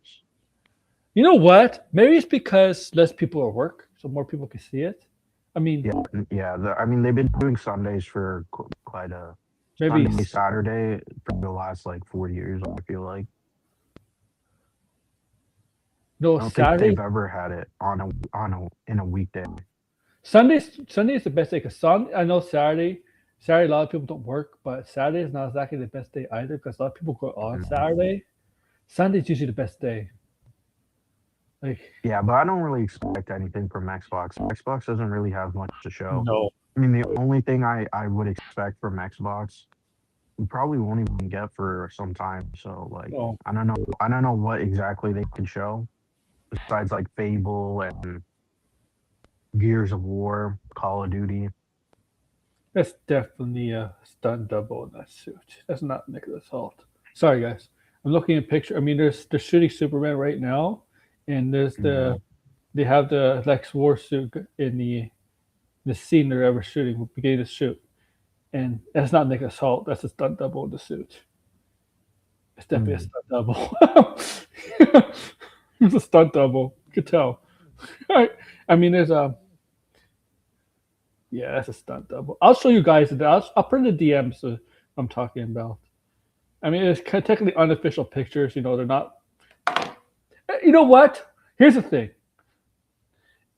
Speaker 1: You know what? Maybe it's because less people at work, so more people can see it. I mean,
Speaker 2: Yeah. I mean, they've been doing Sundays for quite a
Speaker 1: maybe
Speaker 2: Sunday, Saturday for the last like 4 years. I feel like
Speaker 1: no
Speaker 2: I don't think
Speaker 1: Saturday.
Speaker 2: they've ever had it in a weekday.
Speaker 1: Sunday is the best day because I know Saturday a lot of people don't work, but Saturday is not exactly the best day either because a lot of people go on
Speaker 2: Mhm.
Speaker 1: Saturday. Sunday is usually the best day. Like
Speaker 2: Yeah, but I don't really expect anything from Xbox. Xbox doesn't really have much to show.
Speaker 1: no,
Speaker 2: I mean, the only thing I would expect from Xbox, we probably won't even get for some time. So like,
Speaker 1: no,
Speaker 2: I don't know. I don't know what exactly they can show besides like Fable and Gears of War, Call of Duty.
Speaker 1: that's definitely a stunt double in that suit. That's not Nicholas Holt. Sorry guys, I'm looking at a picture. I mean, they're shooting Superman right now, and
Speaker 2: Mhm.
Speaker 1: they have the Lex War suit in the scene they're ever shooting, beginning to shoot. And that's not Nicholas Holt. That's a stunt double in the suit. It's definitely a
Speaker 2: Mm.
Speaker 1: stunt double. It's a stunt double. You could tell. I mean, there's a yeah, that's a stunt double. I'll show you guys. I'll put in the DMs I'm talking about. I mean, it's technically unofficial pictures. They're not. You know what? Here's the thing.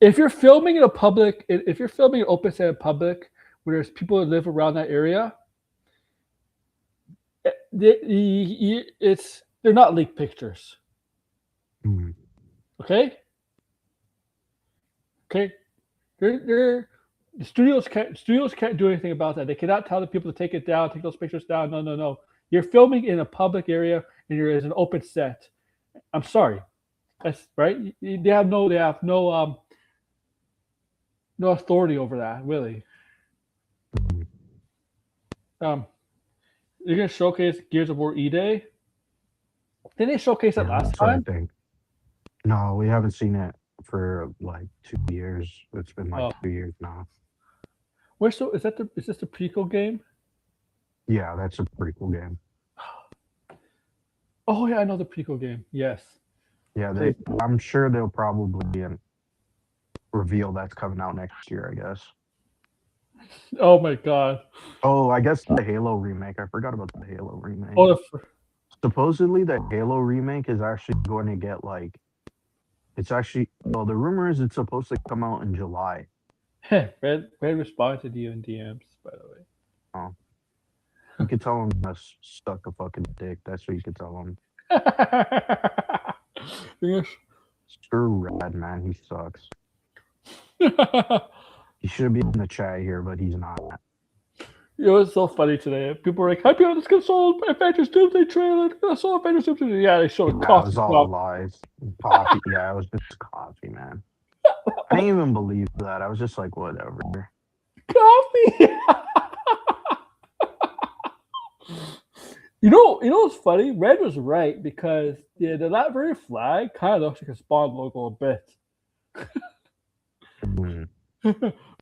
Speaker 1: If you're filming in a public, if you're filming an open set in public where there's people that live around that area, they're not leaked pictures.
Speaker 2: Mm.
Speaker 1: Okay, okay. They're the studios can't do anything about that. They cannot tell the people to take it down, take those pictures down. No, no, no. You're filming in a public area and you're as an open set. I'm sorry. That's right. They have no authority over that, really.
Speaker 2: Mm.
Speaker 1: Um, you're gonna showcase Gears of War E Day. Didn't they showcase it
Speaker 2: Yeah,
Speaker 1: last
Speaker 2: that's what I
Speaker 1: time?
Speaker 2: think. No, we haven't seen it for like 2 years. It's been like
Speaker 1: Oh,
Speaker 2: 2 years now.
Speaker 1: where's so is this the prequel game?
Speaker 2: Yeah, that's a pretty cool game.
Speaker 1: Oh yeah, I know the prequel game. Yes.
Speaker 2: Yeah,
Speaker 1: Play.
Speaker 2: I'm sure they'll probably reveal that's coming out next year, I guess.
Speaker 1: Oh my god.
Speaker 2: Oh, I guess the Halo remake. I forgot about the Halo remake.
Speaker 1: Oh,
Speaker 2: Supposedly, the Halo remake is actually going to get like, well, the rumor is it's supposed to come out in July.
Speaker 1: Red responded to you in DMs, by the way.
Speaker 2: Oh, you could tell him to suck a fucking dick. That's what you could tell him.
Speaker 1: Yes.
Speaker 2: Screw Rad, man. He sucks. He should be in the chat here, but he's not.
Speaker 1: It was so funny today. People were like, "Happy on this console Avengers Doomsday trailer." I saw Avengers Doomsday. Yeah, they showed
Speaker 2: Yeah, it
Speaker 1: coffee
Speaker 2: was all
Speaker 1: cup.
Speaker 2: lies. Coffee. Yeah, it was just coffee, man. I didn't even believe that. I was just like, whatever.
Speaker 1: Coffee. What's funny? Red was right because that very flag kind of looks like a Spawn logo a bit.
Speaker 2: Mm.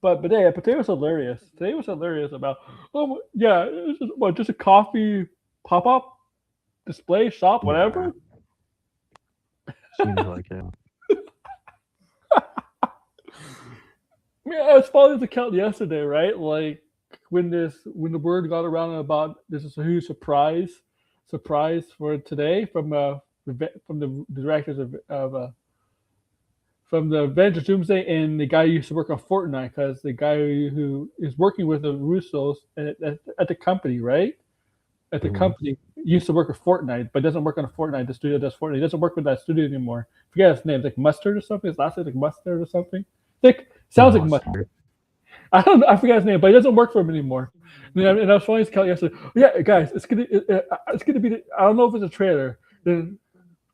Speaker 1: but yeah, but today was hilarious. Today was hilarious about yeah, it's just a coffee pop up display shop,
Speaker 2: Yeah,
Speaker 1: whatever.
Speaker 2: seems like it.
Speaker 1: Yeah, I was following the account yesterday, right? Like when the word got around about this is a huge surprise for today from the directors of from the Avengers Doomsday and the guy who used to work on Fortnite because the guy who is working with the Russos at the company, right? At the
Speaker 2: Mhm.
Speaker 1: company used to work with Fortnite, but doesn't work on Fortnite. The studio does Fortnite. He doesn't work with that studio anymore. Forget his name. It's like Mustard or something. His last name like Mustard or something. Like sounds like Mustard.
Speaker 2: Mustard.
Speaker 1: I don't know. I forget his name, but he doesn't work for him anymore. And I was telling Kelly yesterday, yeah, guys, it's gonna be. I don't know if it's a trailer. Then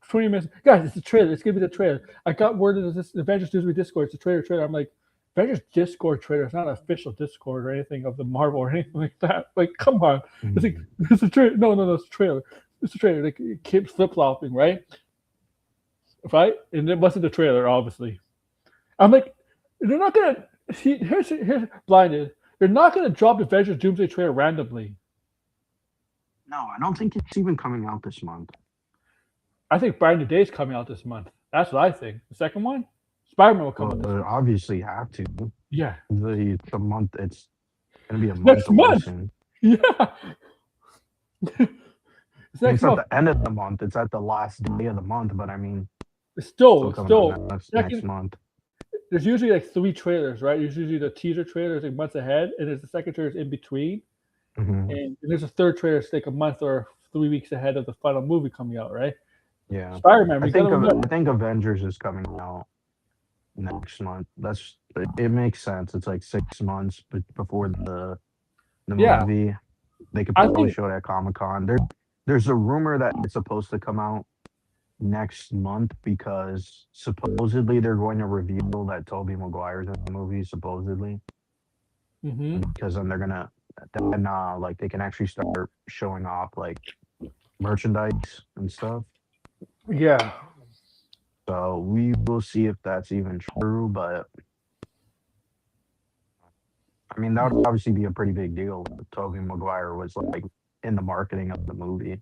Speaker 1: 20 minutes, guys, it's a trailer. It's gonna be the trailer. I got word of this Avengers Disney Discord. It's a trailer. I'm like, Avengers Discord trailer. It's not an official Discord or anything of the Marvel or anything like that. Like, come on. It's like
Speaker 2: Mhm.
Speaker 1: it's a trailer. No, it's a trailer. It's a trailer. Like kids flip flopping, right? Right? And it wasn't the trailer, obviously. I'm like, they're not gonna see. Here's blinded. They're not gonna drop the Avengers Doomsday trailer randomly.
Speaker 2: No, I don't think it's even coming out this month.
Speaker 1: I think Brand New Day is coming out this month. That's what I think. The second one, Spider-Man will come
Speaker 2: Well,
Speaker 1: out this
Speaker 2: they
Speaker 1: month.
Speaker 2: obviously have to.
Speaker 1: Yeah,
Speaker 2: The month. It's gonna be a month
Speaker 1: next
Speaker 2: away
Speaker 1: month.
Speaker 2: soon.
Speaker 1: Yeah, it's
Speaker 2: I mean,
Speaker 1: next
Speaker 2: it's not
Speaker 1: month.
Speaker 2: the end of the month. It's at the last day of the month. But I mean, still
Speaker 1: Still,
Speaker 2: coming out
Speaker 1: still.
Speaker 2: next
Speaker 1: Second,
Speaker 2: month.
Speaker 1: there's usually like three trailers, right? There's usually the teaser trailer is like months ahead, and there's the second trailer is in between,
Speaker 2: Hmm.
Speaker 1: and there's a third trailer that's like a month or 3 weeks ahead of the final movie coming out, right?
Speaker 2: Yeah,
Speaker 1: Spider-Man, we gotta
Speaker 2: I
Speaker 1: remember.
Speaker 2: think Avengers is coming out next month. It makes sense. It's like 6 months before the
Speaker 1: Yeah,
Speaker 2: movie. They could
Speaker 1: I
Speaker 2: probably
Speaker 1: think.
Speaker 2: show it at Comic-Con. There's a rumor that it's supposed to come out next month because supposedly they're going to reveal that Tobey Maguire's in the movie, supposedly.
Speaker 1: Hmm.
Speaker 2: Because then they're gonna then like they can actually start showing off like merchandise and stuff.
Speaker 1: Yeah,
Speaker 2: So we will see if that's even true, but I mean that would obviously be a pretty big deal if Tobey Maguire was like in the marketing of the movie.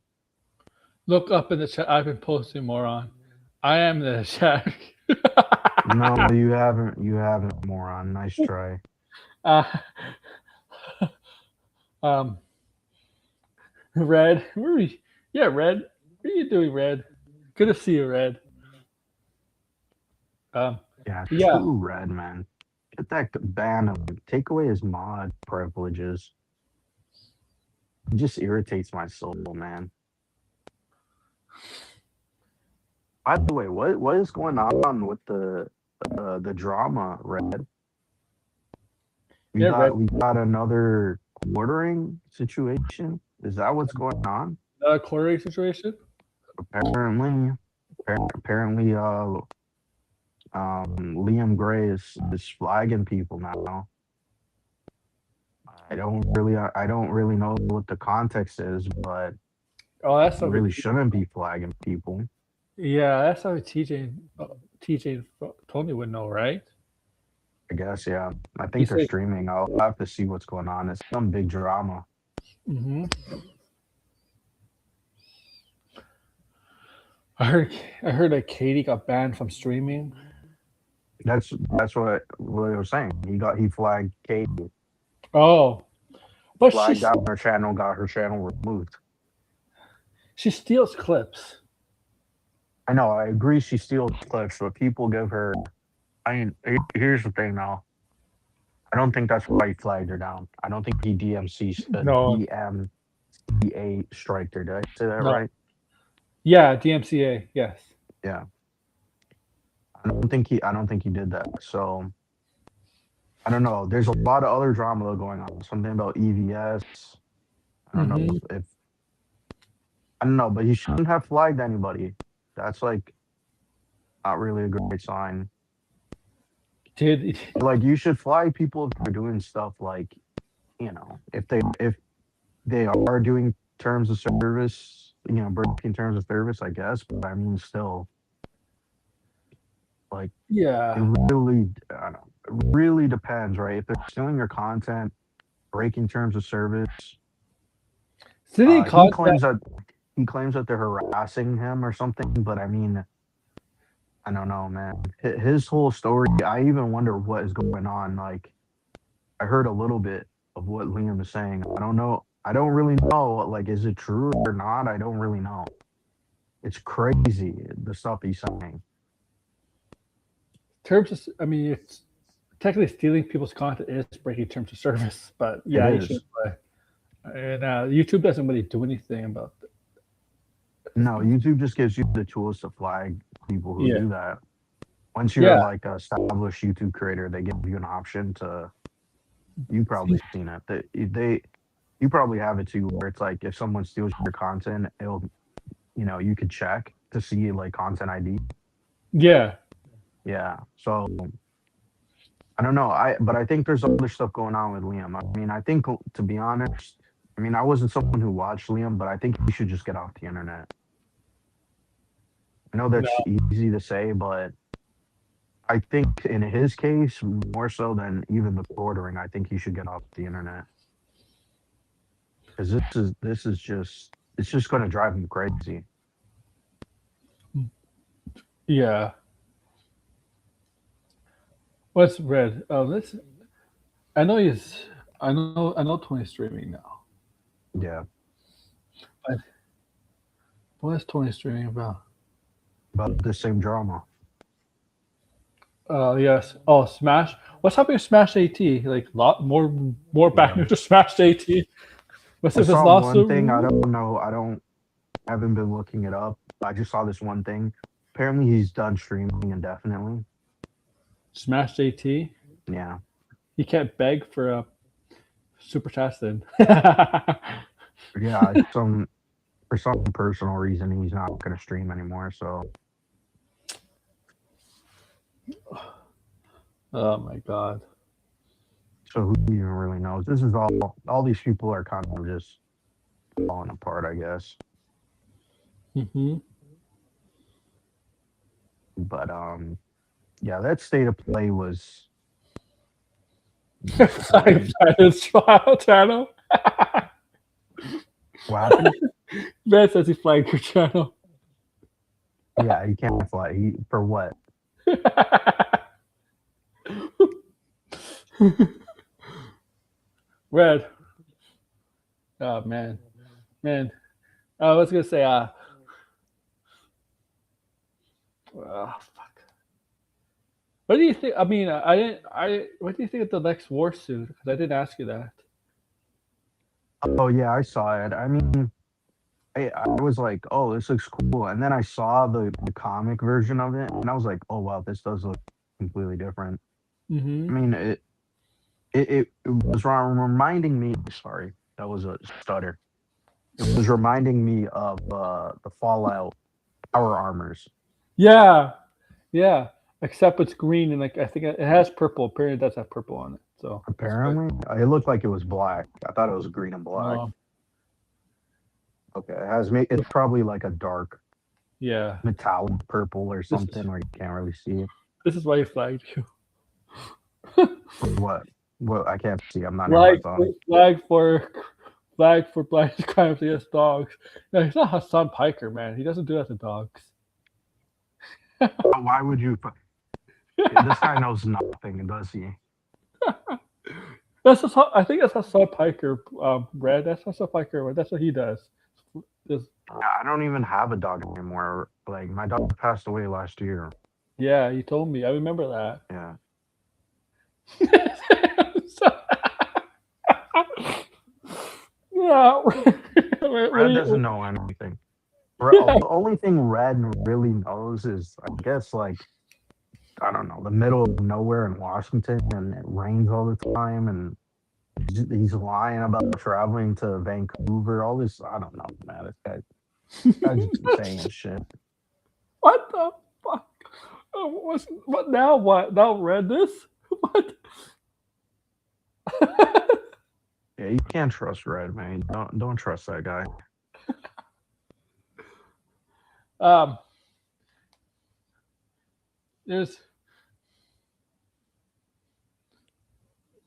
Speaker 1: look up in the chat. I've been posting more on. I am the chat.
Speaker 2: No, you haven't, moron. Nice try.
Speaker 1: uh, um, Red, where are we? Yeah, Red. What are you doing, Red? Good to see you, Red. Um,
Speaker 2: Yeah,
Speaker 1: yeah,
Speaker 2: screw Red, man. Get that ban him. Take away his mod privileges. It just irritates my soul, man. By the way, what is going on with the drama, Red? We
Speaker 1: yeah, Red.
Speaker 2: got we got another quartering situation. Is that what's going on?
Speaker 1: Corey situation.
Speaker 2: Apparently, apparently, Liam Gray is flagging people now. I don't really know what the context is, but
Speaker 1: Oh, that's
Speaker 2: he
Speaker 1: something.
Speaker 2: really shouldn't be flagging people.
Speaker 1: Yeah, that's something TJ Tony would know, right?
Speaker 2: I guess, yeah. I
Speaker 1: He
Speaker 2: think they're
Speaker 1: said.
Speaker 2: streaming. I'll have to see what's going on. It's some big drama.
Speaker 1: Hmm. I heard. I heard that Katie got banned from streaming.
Speaker 2: That's what I was saying. He flagged Katie,
Speaker 1: Oh, but
Speaker 2: flagged out her channel, got her channel removed.
Speaker 1: she steals clips.
Speaker 2: I know. I agree. She steals clips, but people give her. I mean, here's the thing now. I don't think that's why he flagged her down. I don't think he
Speaker 1: No,
Speaker 2: DMCA striked her. Did I say that
Speaker 1: no.
Speaker 2: right?
Speaker 1: Yeah, DMCA. Yes.
Speaker 2: Yeah. I don't think he did that. So I don't know. There's a lot of other drama though going on. Something about EVS. I don't know
Speaker 1: Hmm.
Speaker 2: if I don't know, but he shouldn't have flagged anybody. That's like not really a great sign.
Speaker 1: Did
Speaker 2: Like you should flag people if they're doing stuff like, if they are doing terms of service, breaking terms of service, I guess. But I mean, still, like it
Speaker 1: yeah.
Speaker 2: really, I don't know, it really depends, right? If they're stealing your content, breaking terms of service,
Speaker 1: City
Speaker 2: he
Speaker 1: content.
Speaker 2: claims that they're harassing him or something. But I mean, I don't know, man. His whole story, I even wonder what is going on. Like, I heard a little bit of what Liam is saying. I don't know. I don't really know. Like, is it true or not? I don't really know. It's crazy the stuff he's saying.
Speaker 1: terms of, I mean, it's technically stealing people's content is breaking terms of service, but
Speaker 2: It
Speaker 1: yeah, you should
Speaker 2: is.
Speaker 1: play. And YouTube doesn't really do anything about it.
Speaker 2: No, YouTube just gives you the tools to flag people who
Speaker 1: Yeah,
Speaker 2: do that. Once you're
Speaker 1: yeah.
Speaker 2: like a established YouTube creator, they give you an option to. You probably seen it. You probably have it too, where it's like if someone steals your content, it'll, you could check to see like content ID.
Speaker 1: Yeah.
Speaker 2: Yeah. So I don't know. But I think there's other stuff going on with Liam. I mean, I think to be honest, I mean, I wasn't someone who watched Liam, but I think he should just get off the internet. I know
Speaker 1: No.
Speaker 2: that's easy to say, but I think in his case, more so than even the bordering, I think he should get off the internet because this is just it's just going to drive him crazy.
Speaker 1: Yeah. What's red? Oh, this. I know he's. I know Tony's streaming now.
Speaker 2: Yeah,
Speaker 1: But what is Tony streaming about?
Speaker 2: about the same drama.
Speaker 1: Yes. Oh, Smash. What's happening with Smash AT? Like lot more back
Speaker 2: Yeah,
Speaker 1: news to Smash AT. What's
Speaker 2: I
Speaker 1: this
Speaker 2: saw one
Speaker 1: lawsuit?
Speaker 2: thing. I don't know. I haven't been looking it up. I just saw this one thing. Apparently, he's done streaming indefinitely.
Speaker 1: Smash AT.
Speaker 2: Yeah,
Speaker 1: He can't beg for a super chats then.
Speaker 2: yeah. For some personal reason, he's not going to stream anymore.
Speaker 1: Oh my god.
Speaker 2: So who even really knows? This is all these people are kind of just falling apart, I guess.
Speaker 1: Mm-hmm.
Speaker 2: But yeah, that state of play was
Speaker 1: Flag
Speaker 2: disappointing.
Speaker 1: his trial channel.
Speaker 2: What happened?
Speaker 1: Man says he flagged your channel.
Speaker 2: Yeah, he can't fly. For what?
Speaker 1: Red. Oh man. Man. I was gonna say fuck. What do you think? I mean, I didn't. What do you think of the next war suit? Because I didn't ask you that.
Speaker 2: Oh yeah, I saw it. I mean, I was like, oh, this looks cool, and then I saw the comic version of it, and I was like, oh wow, this does look completely different.
Speaker 1: Mm-hmm.
Speaker 2: I mean, it was reminding me. Sorry, that was a stutter. It was reminding me of the Fallout power armors.
Speaker 1: Yeah. Yeah. Except it's green and like I think it has purple. Apparently, it does have purple on it. So that's good.
Speaker 2: Apparently, it looked like it was black. I thought it was green and black.
Speaker 1: Oh,
Speaker 2: Okay, it has me. It's probably like a dark
Speaker 1: yeah.
Speaker 2: metallic purple or
Speaker 1: This is
Speaker 2: something where you can't really see it.
Speaker 1: this is why he flagged you.
Speaker 2: What? What? I can't see. I'm not near my
Speaker 1: Flag
Speaker 2: phone.
Speaker 1: flag for black crimes against dogs. No, he's not Hassan Piker, man. He doesn't do that to dogs.
Speaker 2: Why would you? This guy knows nothing, does he?
Speaker 1: That's just I think that's Hassan Piker, Red. That's Hassan Piker. That's what he does. Just,
Speaker 2: I don't even have a dog anymore. Like my dog passed away last year.
Speaker 1: yeah, you told me. I remember that.
Speaker 2: Yeah.
Speaker 1: Yeah.
Speaker 2: Red doesn't know anything.
Speaker 1: Yeah.
Speaker 2: The only thing Red really knows is, I guess, like, I don't know, the middle of nowhere in Washington, and it rains all the time, and he's lying about traveling to Vancouver. All this, I don't know, man. Guy's just saying shit.
Speaker 1: What the fuck? What now? What now? Red this? What?
Speaker 2: Yeah, you can't trust Red, man. Don't trust that guy.
Speaker 1: um, there's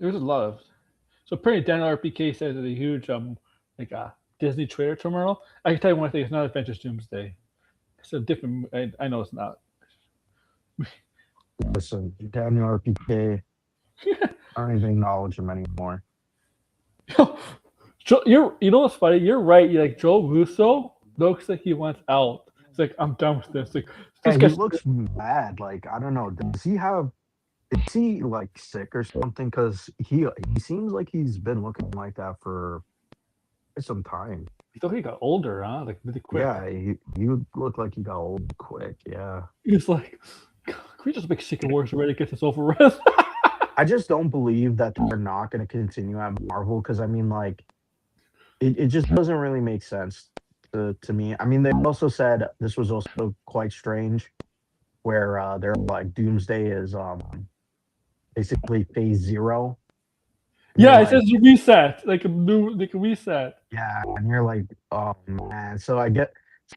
Speaker 1: a lot of. So apparently, Daniel RPK says it's a huge like a Disney trailer tomorrow. I can tell you one thing: it's not Adventures Doomsday. It's a different. I know it's not.
Speaker 2: Listen, Daniel RPK, I don't even acknowledge him anymore.
Speaker 1: You know what's funny? You're right. You're like Joe Russo looks like he wants out. It's like I'm done with this. Like
Speaker 2: Yeah,
Speaker 1: this
Speaker 2: he
Speaker 1: guy's
Speaker 2: looks bad. Like I don't know. Is he like sick or something? Because he seems like he's been looking like that for some time.
Speaker 1: he thought he got older, huh? Like really quick.
Speaker 2: Yeah, he would look like he got old quick. Yeah.
Speaker 1: He's like, can we just make Secret Wars ready to get this over with?
Speaker 2: I just don't believe that they're not going to continue at Marvel because I mean, like, it just doesn't really make sense to me. I mean, they also said this was also quite strange, where they're like Doomsday is basically phase zero, and you're
Speaker 1: Yeah, it says
Speaker 2: like,
Speaker 1: reset, like a new, like a reset.
Speaker 2: yeah, and you're like, oh man. So I get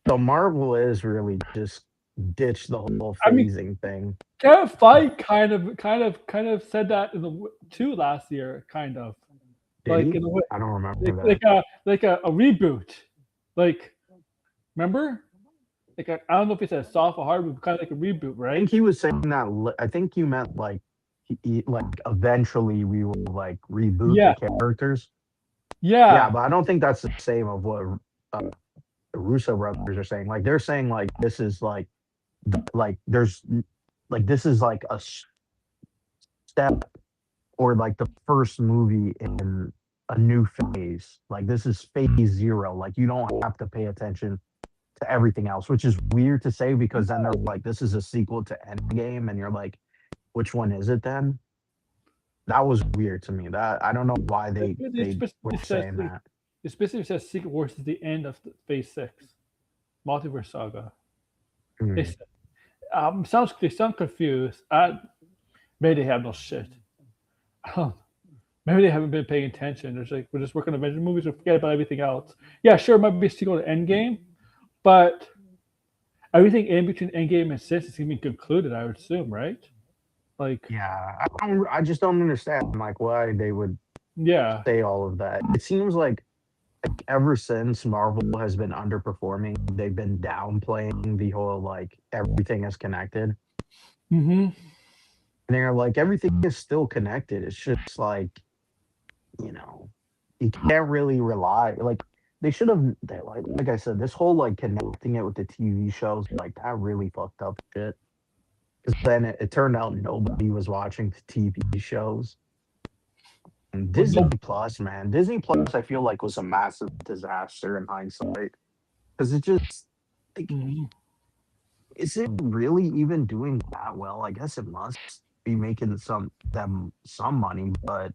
Speaker 2: so Marvel is really just ditch the whole
Speaker 1: I mean,
Speaker 2: phasing thing.
Speaker 1: Kevin Feige kind of said that in the two last year, kind of
Speaker 2: Did
Speaker 1: like
Speaker 2: he?
Speaker 1: in a way,
Speaker 2: I don't remember
Speaker 1: like
Speaker 2: that.
Speaker 1: like a like a reboot. Like remember, like I don't know if he said soft or hard, but kind of like a reboot,
Speaker 2: I think
Speaker 1: right?
Speaker 2: he was saying that. I think you meant like like eventually we will like reboot the
Speaker 1: Yeah,
Speaker 2: characters. Yeah,
Speaker 1: yeah,
Speaker 2: but I don't think that's the same of what uh, the Russo brothers are saying. Like they're saying like this is like there's like this is like a step or like the first movie in a new phase. Like this is phase zero. Like you don't have to pay attention to everything else, which is weird to say because then they're like, this is a sequel to Endgame, and you're like, which one is it then? That was weird to me. That I don't know why
Speaker 1: it
Speaker 2: they were
Speaker 1: specifically says
Speaker 2: saying that.
Speaker 1: it specifically says Secret Wars is the end of Phase 6, Multiverse Saga. They
Speaker 2: Hmm.
Speaker 1: said, they sound confused. Maybe they have no shit. Maybe they haven't been paying attention. There's like we're just working on Avengers movies. We forget about everything else. Yeah, sure, it might be a sequel to Endgame, but everything in between Endgame and Six is gonna be concluded. I would assume, right? Like,
Speaker 2: Yeah, I just don't understand like why they would
Speaker 1: yeah,
Speaker 2: say all of that. It seems like ever since Marvel has been underperforming, they've been downplaying the whole like everything is connected.
Speaker 1: mm-hmm.
Speaker 2: And they're like everything is still connected. It's just like, you know, you can't really rely like they should have like I said, this whole like connecting it with the TV shows, like that really fucked up shit. Because then it turned out nobody was watching the TV shows. And
Speaker 1: Well,
Speaker 2: Disney
Speaker 1: no,
Speaker 2: Plus, man, Disney Plus, I feel like was a massive disaster in hindsight because it just like,
Speaker 1: mhm.
Speaker 2: is it really even doing that well? I guess it must be making some money, but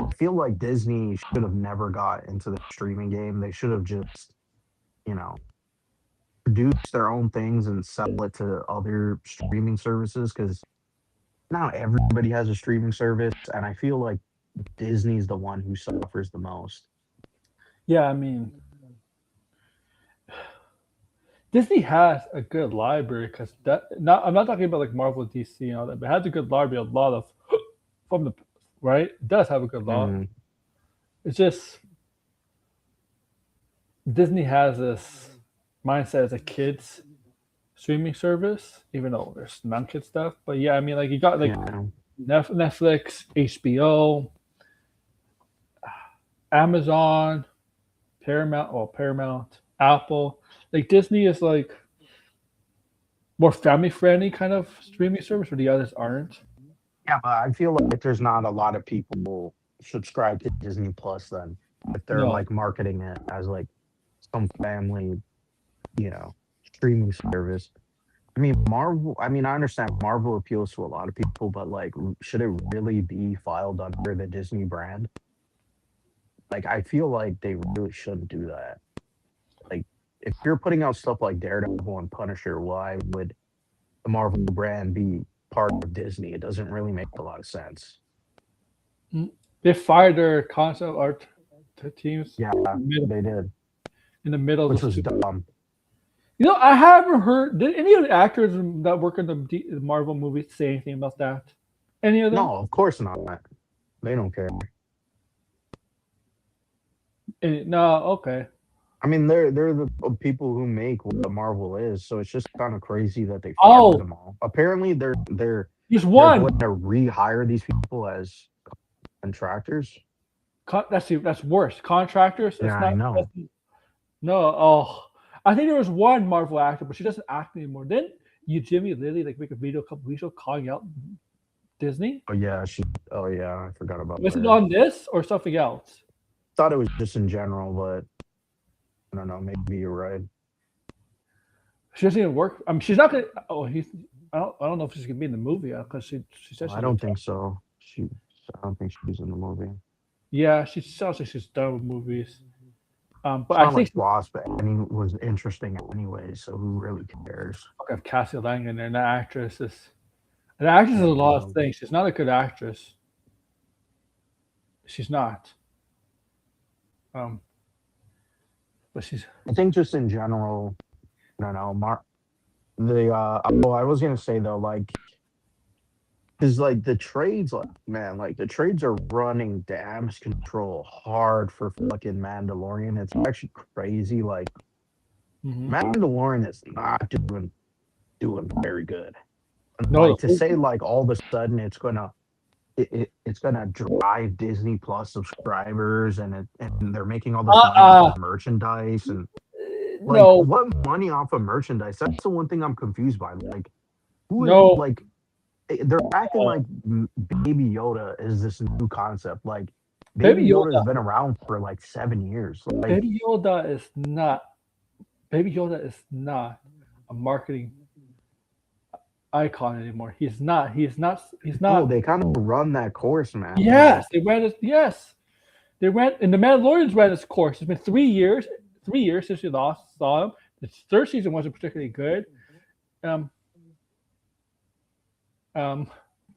Speaker 2: I feel like Disney should have never got into the streaming game. They should have just, you know, produced their own things and sell it to other streaming services because now everybody has a streaming service, and I feel like Disney's the one who suffers the most.
Speaker 1: Yeah. I mean, Disney has a good library because that. Not, I'm not talking about like Marvel, DC, and all that, but it has a good library. A lot of from the right. It does have a good lot.
Speaker 2: Mm,
Speaker 1: It's just Disney has this mindset as a kids streaming service, even though there's non-kid stuff. But yeah, I mean, like you got like
Speaker 2: yeah,
Speaker 1: Netflix, HBO, Amazon, Paramount, Apple. Like Disney is like more family friendly kind of streaming service, where the others aren't.
Speaker 2: yeah, but I feel like there's not a lot of people subscribe to Disney Plus then if they're
Speaker 1: No,
Speaker 2: like marketing it as like some family, you know, streaming service. I mean, Marvel. I mean, I understand Marvel appeals to a lot of people, but like, should it really be filed under the Disney brand? Like, I feel like they really shouldn't do that. Like, if you're putting out stuff like Daredevil and Punisher, why would the Marvel brand be part of Disney? It doesn't really make a lot of sense.
Speaker 1: they fired their concept art teams
Speaker 2: Yeah, they did,
Speaker 1: in the middle of
Speaker 2: which
Speaker 1: those
Speaker 2: was
Speaker 1: two.
Speaker 2: dumb.
Speaker 1: You know, I haven't heard. Did any of the actors that work in the Marvel movies say anything about that? Any of them?
Speaker 2: No, of course not. They don't care.
Speaker 1: No. Okay.
Speaker 2: I mean, they're the people who make what the Marvel is, so it's just kind of crazy that they fired
Speaker 1: Oh,
Speaker 2: them all. Apparently,
Speaker 1: there's
Speaker 2: they're
Speaker 1: one.
Speaker 2: going to rehire these people as contractors.
Speaker 1: That's worse. Contractors.
Speaker 2: Yeah,
Speaker 1: That's
Speaker 2: I
Speaker 1: not.
Speaker 2: know.
Speaker 1: No. Oh, I think there was one Marvel actor, but she doesn't act anymore. Then you Jimmy Lilly like make a video a couple weeks ago calling out Disney.
Speaker 2: Oh yeah, she. Oh yeah, I forgot about
Speaker 1: Was it
Speaker 2: her.
Speaker 1: on this or something else?
Speaker 2: Thought it was just in general, but I don't know. Maybe you're right.
Speaker 1: She doesn't even work. I mean, she's not gonna. Oh, he's. I don't know if she's gonna be in the movie because she said
Speaker 2: I
Speaker 1: she's
Speaker 2: don't
Speaker 1: retired.
Speaker 2: think so. I don't think she's in the movie.
Speaker 1: Yeah, she sounds like she's done with movies. But
Speaker 2: It's
Speaker 1: I
Speaker 2: not
Speaker 1: think
Speaker 2: like Lost, but I mean, was interesting anyway. So who really cares?
Speaker 1: I have Cassie Lang in there, and that actress is. An actress is a lot of
Speaker 2: Um,
Speaker 1: things. She's not a good actress. She's not. Um, but she's.
Speaker 2: I think just in general, I don't know. I was gonna say though, like, because like the trades, like man, like the trades are running damage control hard for fucking Mandalorian. It's actually crazy. Like
Speaker 1: Mhm.
Speaker 2: Mandalorian is not doing very good. And,
Speaker 1: No,
Speaker 2: like to say like all of a sudden it's gonna drive Disney Plus subscribers and they're making all this money off
Speaker 1: uh,
Speaker 2: of merchandise and like
Speaker 1: no,
Speaker 2: what money off of merchandise? That's the one thing I'm confused by. Like who is
Speaker 1: no.
Speaker 2: like they're acting like Baby Yoda is this new concept. Like Baby
Speaker 1: Baby
Speaker 2: Yoda has
Speaker 1: Yoda.
Speaker 2: been around for like 7 years. Like
Speaker 1: Baby Yoda is not. Baby Yoda is not a marketing icon anymore. He's not. He's not. He's
Speaker 2: no,
Speaker 1: not.
Speaker 2: they kind of run that course, man. Like
Speaker 1: Yes, they ran it. Yes, they went. And the Mandalorians ran this course. It's been 3 years. 3 years since we last saw him. The third season wasn't particularly good. Um, um,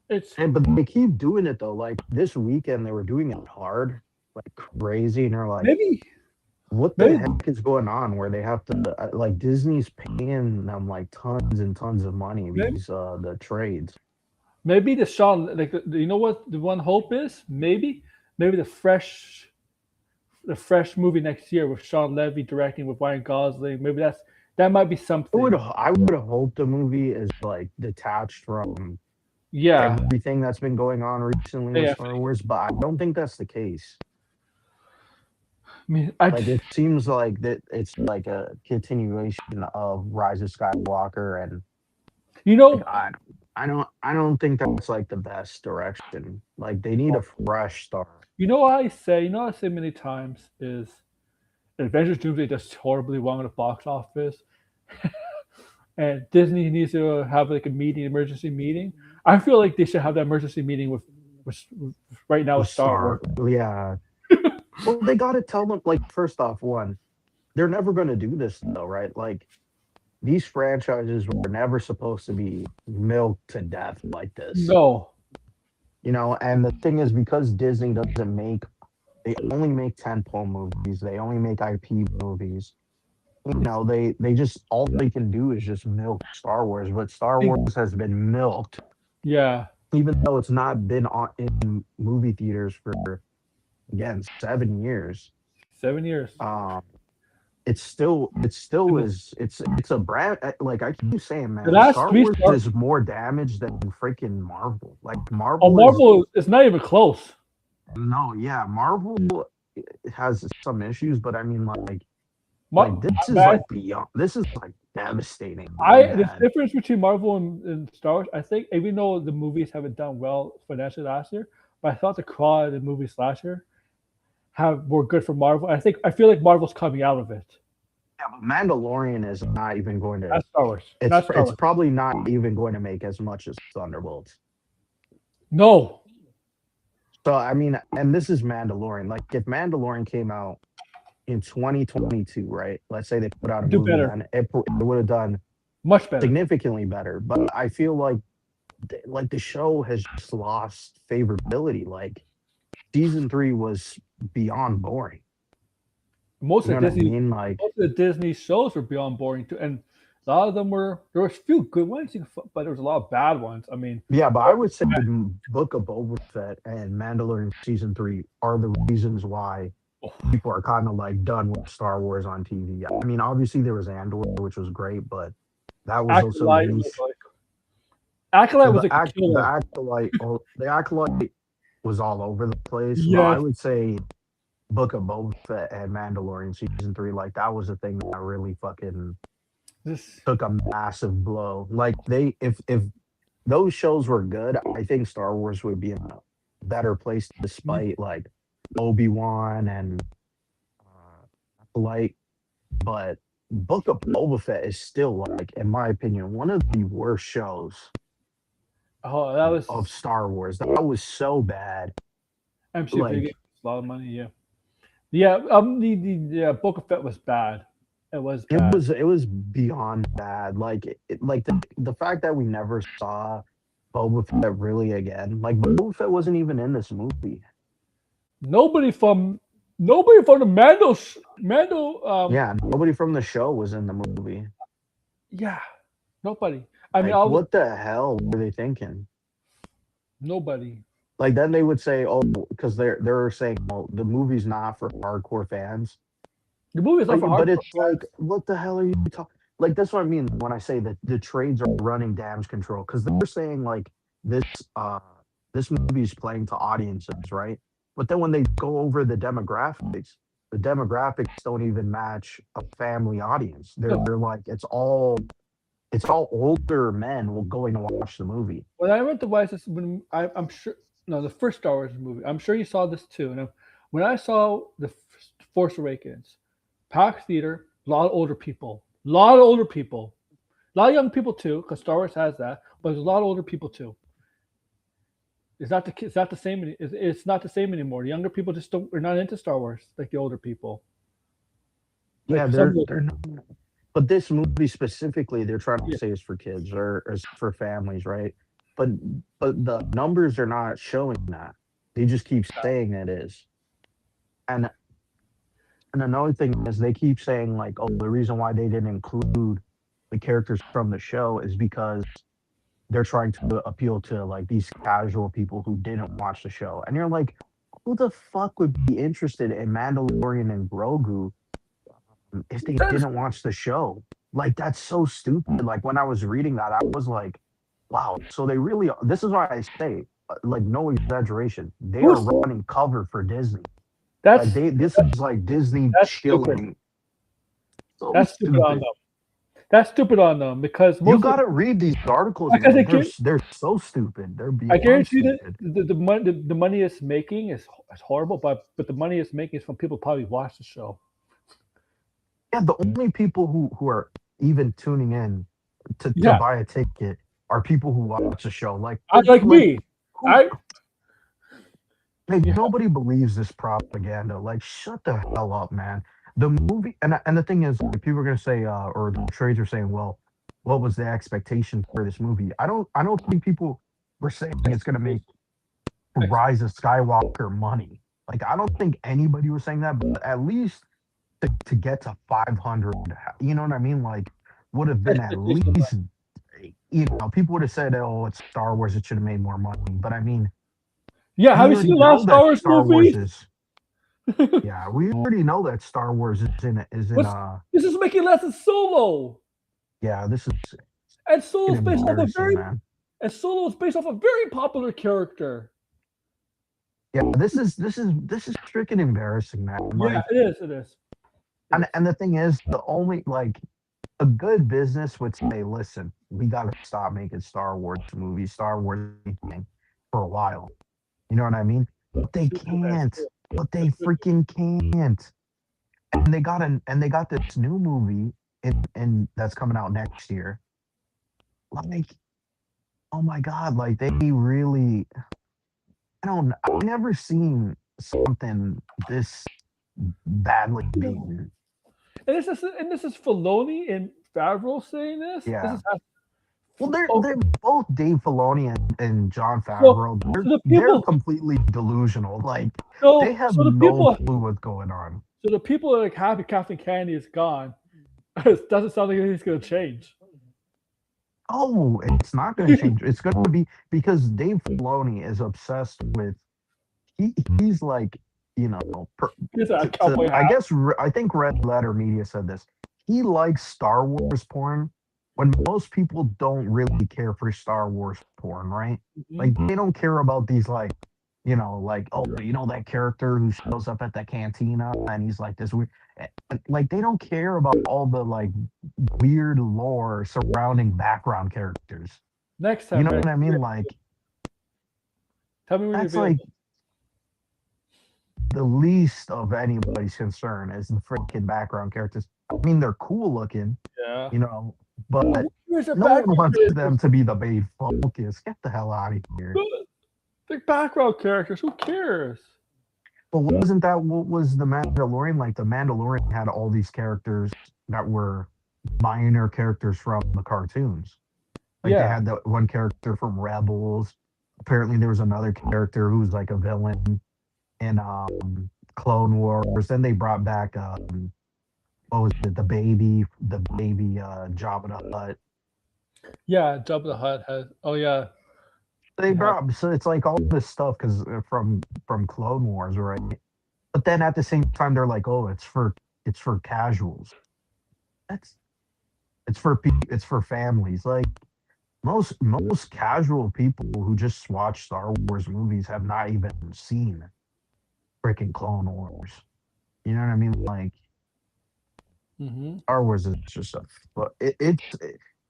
Speaker 1: it's
Speaker 2: and but they keep doing it though. Like this weekend they were doing it hard, like crazy, and they're like,
Speaker 1: maybe
Speaker 2: what the
Speaker 1: maybe
Speaker 2: heck is going on where they have to like Disney's paying them like tons and tons of money
Speaker 1: maybe
Speaker 2: these the trades.
Speaker 1: maybe the Sean like you know what the one hope is maybe the fresh movie next year with Sean Levy directing with Ryan Gosling. Maybe that might be something.
Speaker 2: I would hope the movie is like detached from
Speaker 1: Yeah,
Speaker 2: everything that's been going on recently with
Speaker 1: yeah.
Speaker 2: Star Wars, but I don't think that's the case.
Speaker 1: I mean, I
Speaker 2: Like it seems like that it's like a continuation of Rise of Skywalker, and
Speaker 1: you
Speaker 2: like
Speaker 1: know
Speaker 2: I don't think that's like the best direction. Like they need a fresh start.
Speaker 1: what I say many times is Avengers Doomsday does horribly wrong at the box office, and Disney needs to have like a meeting, emergency meeting. I feel like they should have that emergency meeting with right now with
Speaker 2: With
Speaker 1: Star Wars.
Speaker 2: Yeah. Well, they got to tell them like first off, one, they're never going to do this though, right? Like these franchises were never supposed to be milked to death like this,
Speaker 1: No,
Speaker 2: you know. And the thing is, because Disney doesn't make, they only make tentpole movies. They only make IP movies. You know, they just all they can do is just milk Star Wars. But Star
Speaker 1: think-
Speaker 2: Wars has been milked,
Speaker 1: yeah,
Speaker 2: even though it's not been on in movie theaters for again 7 years.
Speaker 1: 7 years.
Speaker 2: Um, it still
Speaker 1: And
Speaker 2: it's a brand like I keep saying,
Speaker 1: the
Speaker 2: man,
Speaker 1: last
Speaker 2: Star
Speaker 1: three
Speaker 2: Wars
Speaker 1: Star
Speaker 2: is more damage than freaking Marvel. Like
Speaker 1: Oh,
Speaker 2: Marvel is
Speaker 1: Marvel is not even close.
Speaker 2: no, yeah, Marvel has some issues, but I mean like
Speaker 1: Mar-
Speaker 2: this is
Speaker 1: I,
Speaker 2: like beyond this is like devastatingly
Speaker 1: the
Speaker 2: bad.
Speaker 1: difference between Marvel and Star Wars, I think, even though the movies haven't done well financially last year, but I thought the quality of the movies last year have were good for Marvel. I feel like Marvel's coming out of it.
Speaker 2: Yeah, but Mandalorian is not even going to
Speaker 1: Not Star Wars. Not Star
Speaker 2: it's
Speaker 1: Wars.
Speaker 2: probably not even going to make as much as Thunderbolts.
Speaker 1: No,
Speaker 2: So I mean, and this is Mandalorian. Like if Mandalorian came out in 2022, right? Let's say they put out a
Speaker 1: do
Speaker 2: movie
Speaker 1: better,
Speaker 2: then it would have done
Speaker 1: much better.
Speaker 2: significantly better. But I feel like the show has just lost favorability. Like season 3 was beyond boring.
Speaker 1: Most
Speaker 2: You know
Speaker 1: of the
Speaker 2: what I
Speaker 1: Disney,
Speaker 2: mean? Like
Speaker 1: most of the Disney shows were beyond boring too, and a lot of them were. There was a few good ones, but there was a lot of bad ones. I mean,
Speaker 2: yeah, but I would say Book of Boba Fett and Mandalorian season 3 are the reasons why people are kind of like done with Star Wars on TV. I mean, obviously there was Andor, which was great, but that was also
Speaker 1: Acolyte was
Speaker 2: released.
Speaker 1: like Acolyte
Speaker 2: Well,
Speaker 1: was like the
Speaker 2: the
Speaker 1: killer.
Speaker 2: acolyte, the acolyte was all over the place. But I
Speaker 1: Yes,
Speaker 2: would say Book of Boba Fett and Mandalorian season 3, like that was the thing that really fucking
Speaker 1: This
Speaker 2: took a massive blow. Like they, if those shows were good, I think Star Wars would be in a better place despite like Obi-Wan and like, but Book of Boba Fett is still like, in my opinion, one of the worst shows
Speaker 1: oh that was
Speaker 2: of Star Wars. That was so bad.
Speaker 1: MC
Speaker 2: Like
Speaker 1: Big a lot of money. Yeah, yeah. The Book of Fett was bad. It was bad.
Speaker 2: it was beyond bad. Like like the fact that we never saw Boba Fett really again. Like Boba Fett wasn't even in this movie.
Speaker 1: Nobody from nobody from the Mando.
Speaker 2: Yeah, nobody from the show was in the movie.
Speaker 1: Yeah, nobody. I mean,
Speaker 2: Like,
Speaker 1: all
Speaker 2: what the hell were they thinking?
Speaker 1: nobody.
Speaker 2: Like, then they would say, "Oh, because they're saying, well, the movie's not for hardcore fans."
Speaker 1: The movie is not
Speaker 2: Like,
Speaker 1: for
Speaker 2: but
Speaker 1: hardcore
Speaker 2: it's like,
Speaker 1: fans.
Speaker 2: what the hell are you talking? Like, that's what I mean when I say that the trades are running damage control because they're saying like this uh this movie is playing to audiences, right? But then when they go over the demographics don't even match a family audience.
Speaker 1: No,
Speaker 2: They're like it's all older men will going to watch the movie.
Speaker 1: when I went to watch this, when I'm sure, no, the first Star Wars movie. I'm sure you saw this too. And when I saw the Force Awakens, packed theater, a lot of older people, a lot of older people, a lot of young people too, because Star Wars has that. But there's a lot of older people too. It's not the same. It's not the same anymore. The younger people just don't. Are not into Star Wars like the older people.
Speaker 2: Yeah,
Speaker 1: Like some of
Speaker 2: they're not. But this movie specifically, they're trying to
Speaker 1: yeah,
Speaker 2: say is for kids or is for families, right? But but the numbers are not showing that. They just keep saying it is. And and another thing is they keep saying like, oh, the reason why they didn't include the characters from the show is because they're trying to appeal to like these casual people who didn't watch the show. And you're like, who the fuck would be interested in Mandalorian and Grogu if they
Speaker 1: that's
Speaker 2: didn't watch the show? Like that's so stupid. Like when I was reading that, I was like, wow. So they really this is why I say like no exaggeration. They are
Speaker 1: who's
Speaker 2: running cover for Disney. Like
Speaker 1: that's
Speaker 2: they this is like Disney
Speaker 1: that's stupid.
Speaker 2: chilling. So
Speaker 1: That's stupid on
Speaker 2: stupid.
Speaker 1: them. That's stupid on them because
Speaker 2: You
Speaker 1: most of
Speaker 2: gotta read these articles,
Speaker 1: because
Speaker 2: man. They're so stupid. They're
Speaker 1: I
Speaker 2: beyond
Speaker 1: guarantee that
Speaker 2: stupid.
Speaker 1: the money it's making is horrible, but the money it's making is from people who probably watch the show.
Speaker 2: Yeah, the only people who are even tuning in to
Speaker 1: Yeah,
Speaker 2: buy a ticket are people who watch the show.
Speaker 1: I like me.
Speaker 2: Who
Speaker 1: I
Speaker 2: like
Speaker 1: yeah.
Speaker 2: nobody believes this propaganda. Like, shut the hell up, man. The movie and the thing is, like, people are gonna say, or the trades are saying, well, what was the expectation for this movie? I don't think people were saying it's gonna make Rise of Skywalker money. Like, I don't think anybody was saying that, but at least to get to 500, you know what I mean? Like, would have been at
Speaker 1: Expectation,
Speaker 2: least, people would have said, oh, it's Star Wars, it should have made more money. But I mean,
Speaker 1: yeah,
Speaker 2: we
Speaker 1: have you seen
Speaker 2: already
Speaker 1: the
Speaker 2: know
Speaker 1: last Star
Speaker 2: that
Speaker 1: Wars
Speaker 2: Star Wars
Speaker 1: movie?
Speaker 2: is, yeah, we already know that Star Wars is in,
Speaker 1: What's this is making less than Solo,
Speaker 2: yeah, this is
Speaker 1: and Solo's
Speaker 2: fucking
Speaker 1: based off a
Speaker 2: embarrassing,
Speaker 1: very
Speaker 2: man.
Speaker 1: and Solo is based off a very popular character.
Speaker 2: Yeah, this is freaking embarrassing, man.
Speaker 1: Yeah,
Speaker 2: Like,
Speaker 1: it is. It is. It is.
Speaker 2: and the thing is, the only like a good business would say, listen, we got to stop making Star Wars movies, Star Wars anything for a while. You know what I mean? But they
Speaker 1: Shoot the best.
Speaker 2: can't. But they freaking can't. And they got this new movie in that's coming out next year. Like, oh my god, like they really I've never seen something this badly beaten.
Speaker 1: And this is Filoni and Favreau saying this. This
Speaker 2: Yeah.
Speaker 1: is
Speaker 2: Well,
Speaker 1: oh,
Speaker 2: they're both Dave Filoni and John
Speaker 1: so
Speaker 2: Favreau.
Speaker 1: so the
Speaker 2: They're
Speaker 1: people
Speaker 2: completely delusional. Like they
Speaker 1: so
Speaker 2: have
Speaker 1: so the
Speaker 2: no
Speaker 1: people
Speaker 2: clue what's going on.
Speaker 1: so the people are like happy Captain Candy is gone. It doesn't sound like anything's gonna change.
Speaker 2: Oh, it's not going to change. It's going to be because Dave Filoni is obsessed with he's like per,
Speaker 1: He's a
Speaker 2: to
Speaker 1: cowboy
Speaker 2: I
Speaker 1: hat.
Speaker 2: guess I think Red Letter Media said this. He likes Star Wars porn when most people don't really care for Star Wars porn, right?
Speaker 1: Mhm.
Speaker 2: Like they don't care about these like like, oh, that character who shows up at the cantina and he's like this weird, like they don't care about all the like weird lore surrounding background characters.
Speaker 1: Next
Speaker 2: You
Speaker 1: time,
Speaker 2: know
Speaker 1: man.
Speaker 2: what I mean? Like
Speaker 1: Tell me when you're
Speaker 2: that's like
Speaker 1: available.
Speaker 2: the least of anybody's concern is the freaking background characters. I mean, they're cool looking,
Speaker 1: Yeah.
Speaker 2: you know, but
Speaker 1: Here's a
Speaker 2: no one
Speaker 1: background
Speaker 2: wants
Speaker 1: characters.
Speaker 2: them to be the main focus. Get the hell out of here.
Speaker 1: The background characters. Who cares?
Speaker 2: But wasn't that what was the Mandalorian? Like the Mandalorian had all these characters that were minor characters from the cartoons. Like they
Speaker 1: Yeah.
Speaker 2: had the one character from Rebels. Apparently there was another character who was like a villain in Clone Wars. Then they brought back what was it, the baby Jabba the Hutt.
Speaker 1: Yeah. Jabba the Hutt has. Oh yeah.
Speaker 2: They
Speaker 1: Yeah.
Speaker 2: brought, so it's like all this stuff because from Clone Wars, right? But then at the same time they're like, oh, it's for casuals. That's it's for families. Like most casual people who just watch Star Wars movies have not even seen freaking Clone Wars. You know what I mean? Like
Speaker 1: Mm-hmm.
Speaker 2: Star Wars is just a, but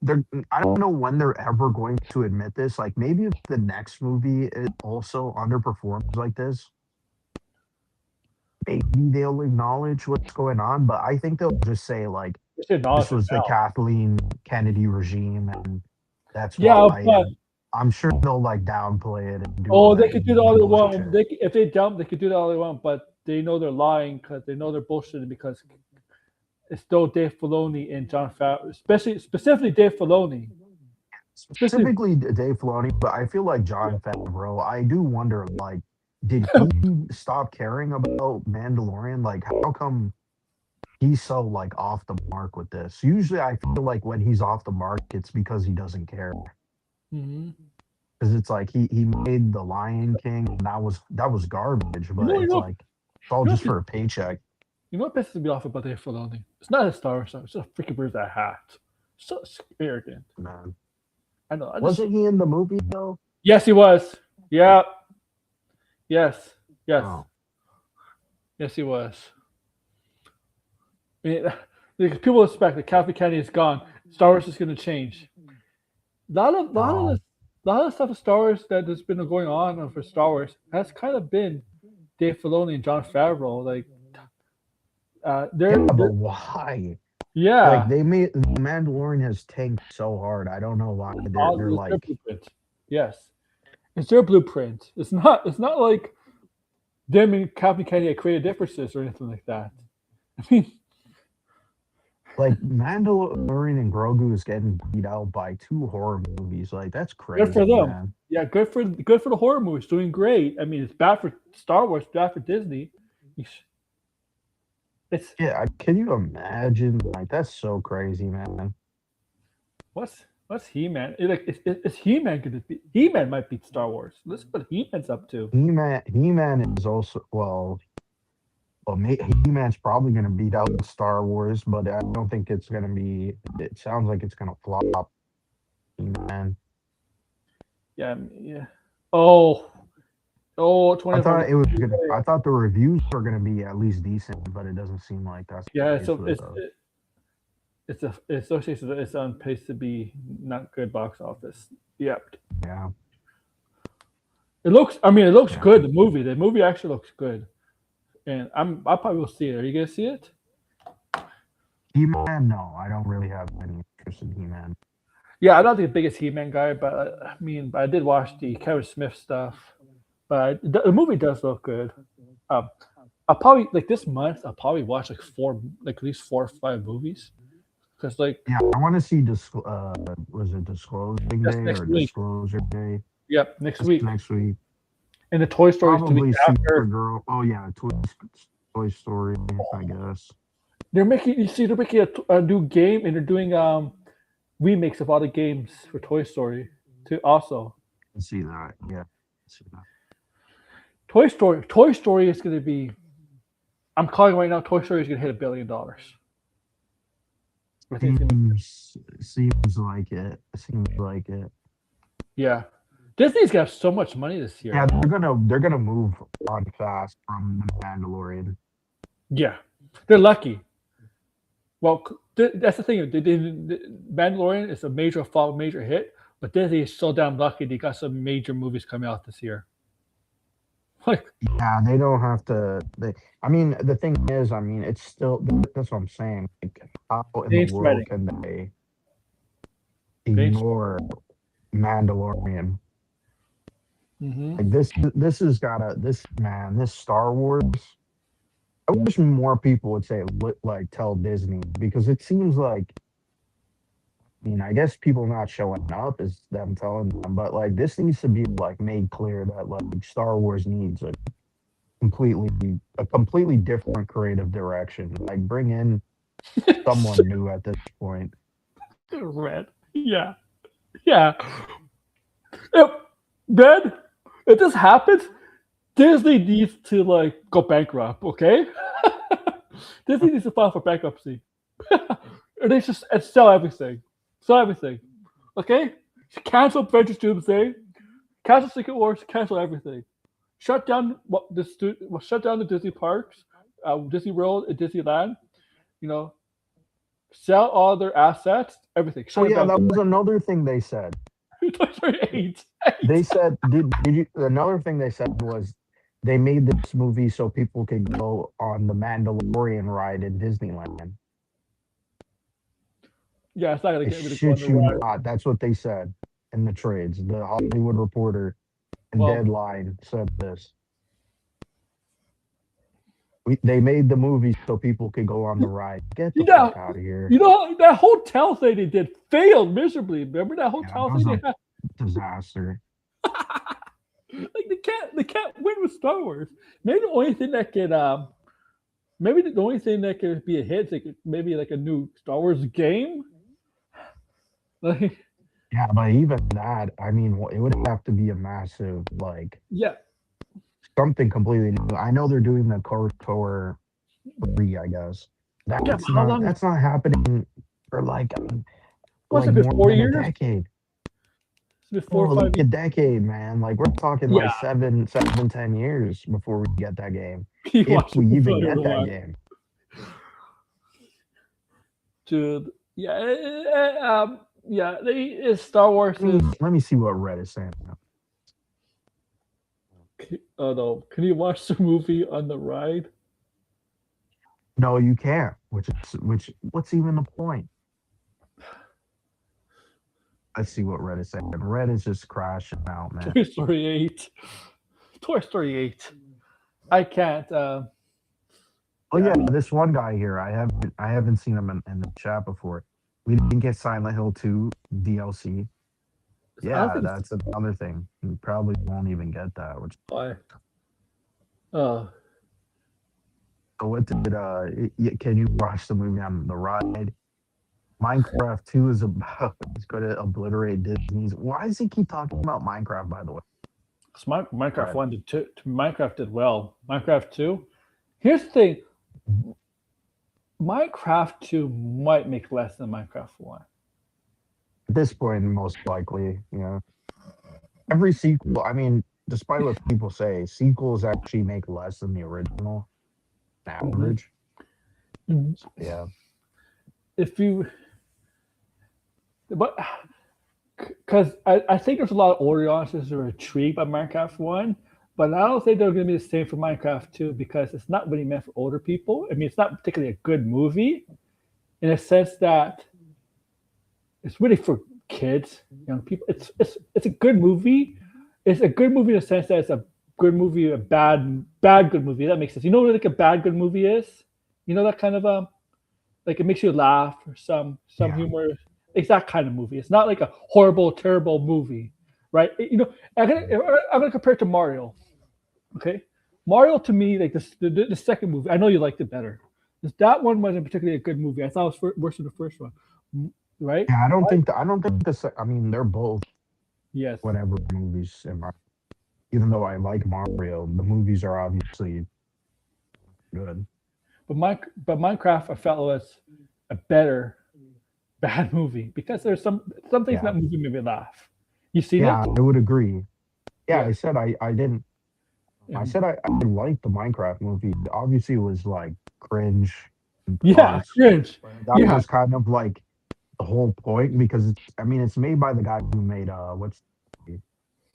Speaker 2: they're, I don't know when they're ever going to admit this. Like maybe if the next movie it also underperforms like this, maybe they'll acknowledge what's going on. But I think they'll just say like
Speaker 1: They should
Speaker 2: this
Speaker 1: acknowledge it
Speaker 2: was the
Speaker 1: now.
Speaker 2: Kathleen Kennedy regime, and that's why.
Speaker 1: Yeah, but
Speaker 2: And I'm sure they'll like downplay it and do all
Speaker 1: oh, they
Speaker 2: that
Speaker 1: could do that all they want.
Speaker 2: bullshit.
Speaker 1: If they dump, they could do that all they want. But they know they're lying because they know they're bullshitting because it's still Dave Filoni and John Favreau, especially specifically Dave Filoni. Especially,
Speaker 2: Specifically Dave Filoni, but I feel like
Speaker 1: yeah.
Speaker 2: John Favreau. I do wonder, like, did he stop caring about Mandalorian? Like, how come he's so like off the mark with this? Usually, I feel like when he's off the mark, it's because he doesn't care.
Speaker 1: Hmm.
Speaker 2: Because it's like he made The Lion King, and that was garbage.
Speaker 1: You
Speaker 2: But
Speaker 1: know, you
Speaker 2: it's
Speaker 1: know,
Speaker 2: like it's all
Speaker 1: you know,
Speaker 2: just for a paycheck.
Speaker 1: you know what pisses me off about Dave Filoni? It's not his Star Wars stuff. It's just a freaking wears that hat. So arrogant.
Speaker 2: Man,
Speaker 1: I know. I just
Speaker 2: wasn't he in the movie though?
Speaker 1: yes, he was. Yeah. Yes. Yes.
Speaker 2: Oh,
Speaker 1: Yes, he was. I mean, people expect that Kathleen Kennedy is gone. Star Wars is going to change.
Speaker 2: no.
Speaker 1: A lot of the stuff of Star Wars that has been going on for Star Wars has kind of been Dave Filoni and John Favreau. Like,
Speaker 2: Yeah, but why? Like
Speaker 1: yeah,
Speaker 2: they made the Mandalorian has tanked so hard. I don't know why they're
Speaker 1: it's their
Speaker 2: like
Speaker 1: blueprint. Yes, it's their blueprint. It's not like them and Kathleen Kennedy created differences or anything like that. I mean,
Speaker 2: Mandalorian and Grogu is getting beat out by two horror movies. Like that's
Speaker 1: good
Speaker 2: crazy,
Speaker 1: for them.
Speaker 2: man.
Speaker 1: Yeah, good for the horror movies, doing great. I mean, it's bad for Star Wars, bad for Disney. It's
Speaker 2: Can you imagine? Like that's so crazy, man.
Speaker 1: what's He Man? Is He Man going to be? He Man might beat Star Wars. Listen what He Man's up to.
Speaker 2: He-Man is also He-Man's probably gonna beat out Star Wars, but I don't think it's gonna be. It sounds like it's gonna flop. He-Man.
Speaker 1: Yeah, yeah. Oh, oh,
Speaker 2: I
Speaker 1: 24.
Speaker 2: thought it was gonna. I thought the reviews were gonna be at least decent, but it doesn't seem like that's
Speaker 1: Yeah,
Speaker 2: the case with it though.
Speaker 1: it's associated. It's on pace to be not good box office. Yep.
Speaker 2: Yeah,
Speaker 1: It looks. I mean, it looks
Speaker 2: yeah.
Speaker 1: good. The movie actually looks good, and I probably will see it. Are you gonna see it?
Speaker 2: He-Man, no, I don't really have any interest in He-Man.
Speaker 1: Yeah, I'm not the biggest He-Man guy, but I mean, I did watch the Kevin Smith stuff. But the movie does look good. Um, I'll probably like this month. I'll probably watch like at least 4 or 5 movies, because like
Speaker 2: Yeah, I want to see was it Disclosing
Speaker 1: that's
Speaker 2: Day
Speaker 1: next
Speaker 2: or
Speaker 1: week.
Speaker 2: Disclosure Day?
Speaker 1: Yep, next
Speaker 2: That's
Speaker 1: week.
Speaker 2: next week.
Speaker 1: And the Toy Story is the week
Speaker 2: Probably
Speaker 1: after.
Speaker 2: Supergirl. Oh yeah, Toy Story, I guess.
Speaker 1: They're making a new game, and they're doing remakes of all the games for Toy Story too. Also,
Speaker 2: Let's see that. Yeah. See that.
Speaker 1: Toy Story is going to be. I'm calling right now. Toy Story is going to hit $1 billion. I think it's gonna be,
Speaker 2: Seems like it. Seems like it.
Speaker 1: yeah. Disney's got so much money this
Speaker 2: Yeah,
Speaker 1: year.
Speaker 2: they're gonna move on fast from the Mandalorian.
Speaker 1: Yeah, they're lucky. Well, that's the thing. Mandalorian is a major fall, major hit, but Disney is so damn lucky they got some major movies coming out this year. Like
Speaker 2: Yeah, they don't have to. I mean, the thing is, I mean, it's still. That's what I'm saying. Like, how in the
Speaker 1: James
Speaker 2: world
Speaker 1: Redding,
Speaker 2: can they
Speaker 1: James.
Speaker 2: ignore Mandalorian?
Speaker 1: Mm-hmm.
Speaker 2: Like this has gotta. This man, this Star Wars. I wish more people would say like tell Disney because it seems like. I mean, I guess people not showing up is them telling them, but like this needs to be like made clear that like Star Wars needs a completely different creative direction. Like bring in someone new at this point.
Speaker 1: Red. Yeah, yeah. If, Ben, if this happens, Disney needs to like go bankrupt. Okay, Disney needs to file for bankruptcy. And they just and sell everything. Sell everything. Okay? Cancel Avengers Doomsday. Cancel Secret Wars. Cancel everything. Shut down shut down the Disney parks, Disney World and Disneyland. You know, sell all their assets, everything.
Speaker 2: Oh
Speaker 1: Shut it
Speaker 2: yeah,
Speaker 1: down.
Speaker 2: that was another thing they said.
Speaker 1: Toy Story 8.
Speaker 2: They said did you another thing they said was they made this movie so people could go on the Mandalorian ride in Disneyland.
Speaker 1: Yeah, it's not gonna
Speaker 2: I
Speaker 1: get me to go on
Speaker 2: shit
Speaker 1: the
Speaker 2: you
Speaker 1: ride.
Speaker 2: not. That's what they said in the trades. The Hollywood Reporter and
Speaker 1: Well,
Speaker 2: Deadline said this. They made the movie so people could go on the ride. Get
Speaker 1: you
Speaker 2: the
Speaker 1: know,
Speaker 2: fuck out of here.
Speaker 1: you know that hotel thing they did failed miserably. Remember that
Speaker 2: Yeah,
Speaker 1: hotel
Speaker 2: that
Speaker 1: thing
Speaker 2: was
Speaker 1: they
Speaker 2: a
Speaker 1: had?
Speaker 2: disaster.
Speaker 1: Like they can't win with Star Wars. Maybe the only thing that could maybe the only thing that could be a hit is like maybe like a new Star Wars game. Like
Speaker 2: Yeah, but even that, I mean, it would have to be a massive, like,
Speaker 1: yeah,
Speaker 2: something completely new. I know they're doing the KOTOR 3, I guess.
Speaker 1: yeah. But
Speaker 2: That's
Speaker 1: how
Speaker 2: not
Speaker 1: long?
Speaker 2: that's not happening for
Speaker 1: What's
Speaker 2: like
Speaker 1: it been?
Speaker 2: more
Speaker 1: 4
Speaker 2: than a
Speaker 1: years?
Speaker 2: decade.
Speaker 1: It's been
Speaker 2: Oh,
Speaker 1: 4 or 5
Speaker 2: like a
Speaker 1: years.
Speaker 2: decade, man. Like we're talking
Speaker 1: Yeah,
Speaker 2: like 7, 10 years before we get that game.
Speaker 1: you
Speaker 2: If
Speaker 1: watched it
Speaker 2: we even
Speaker 1: before
Speaker 2: get
Speaker 1: the
Speaker 2: that
Speaker 1: one,
Speaker 2: game.
Speaker 1: dude. Yeah, yeah. Star Wars is.
Speaker 2: Let me see what Red is saying.
Speaker 1: Oh no, can you watch the movie on the ride?
Speaker 2: No, you can't. Which what's even the point? Let's see what Red is saying. Red is just crashing out, man.
Speaker 1: Toy Story 8. Toy Story 8. I can't.
Speaker 2: Oh
Speaker 1: Yeah,
Speaker 2: yeah, this one guy here. I haven't seen him in the chat before. We didn't get Silent Hill 2 DLC.
Speaker 1: I don't
Speaker 2: Yeah,
Speaker 1: think it's
Speaker 2: that's another thing. We probably won't even get that. Which
Speaker 1: why. Uh,
Speaker 2: so what did can you watch the movie on the ride? Minecraft 2 is about it's going to obliterate Disney's. Why does he keep talking about Minecraft? By the way,
Speaker 1: Minecraft
Speaker 2: Red.
Speaker 1: 1 did two. Minecraft did well. Minecraft 2. Here's the thing. Minecraft 2 might make less than Minecraft 1.
Speaker 2: At this point, most likely, every sequel. I mean, despite what people say, sequels actually make less than the original
Speaker 1: Mhm.
Speaker 2: average. So, yeah.
Speaker 1: If you, but because I think there's a lot of older audiences who are intrigued by Minecraft 1, but I don't think they're going to be the same for Minecraft 2 because it's not really meant for older people. I mean, it's not particularly a good movie in a sense that it's really for kids, young people. It's a good movie. It's a good movie in the sense that it's a good movie, a bad good movie. That makes sense. You know what like a bad good movie is? You know that kind of like it makes you laugh or some
Speaker 2: Yeah.
Speaker 1: humor. It's that kind of movie. It's not like a horrible, terrible movie, right? You know, I'm gonna compare it to Mario. Okay, Mario to me like the second movie. I know you liked it better. That one wasn't particularly a good movie. I thought it was worse than the first one, right?
Speaker 2: Yeah, I don't think this. I mean, they're both
Speaker 1: Yes,
Speaker 2: whatever movies. Even though I like Mario, the movies are obviously good.
Speaker 1: but Minecraft I felt was a better bad movie because there's some things in
Speaker 2: Yeah,
Speaker 1: that movie made me laugh. You seen it?
Speaker 2: yeah, I would agree. Yeah,
Speaker 1: Yeah.
Speaker 2: I said I didn't. I
Speaker 1: Mhm.
Speaker 2: said I liked the Minecraft movie. Obviously, it was like cringe in
Speaker 1: Yeah,
Speaker 2: parts,
Speaker 1: cringe.
Speaker 2: but that
Speaker 1: Yeah.
Speaker 2: was kind of like the whole point because it's. I mean, it's made by the guy who made what's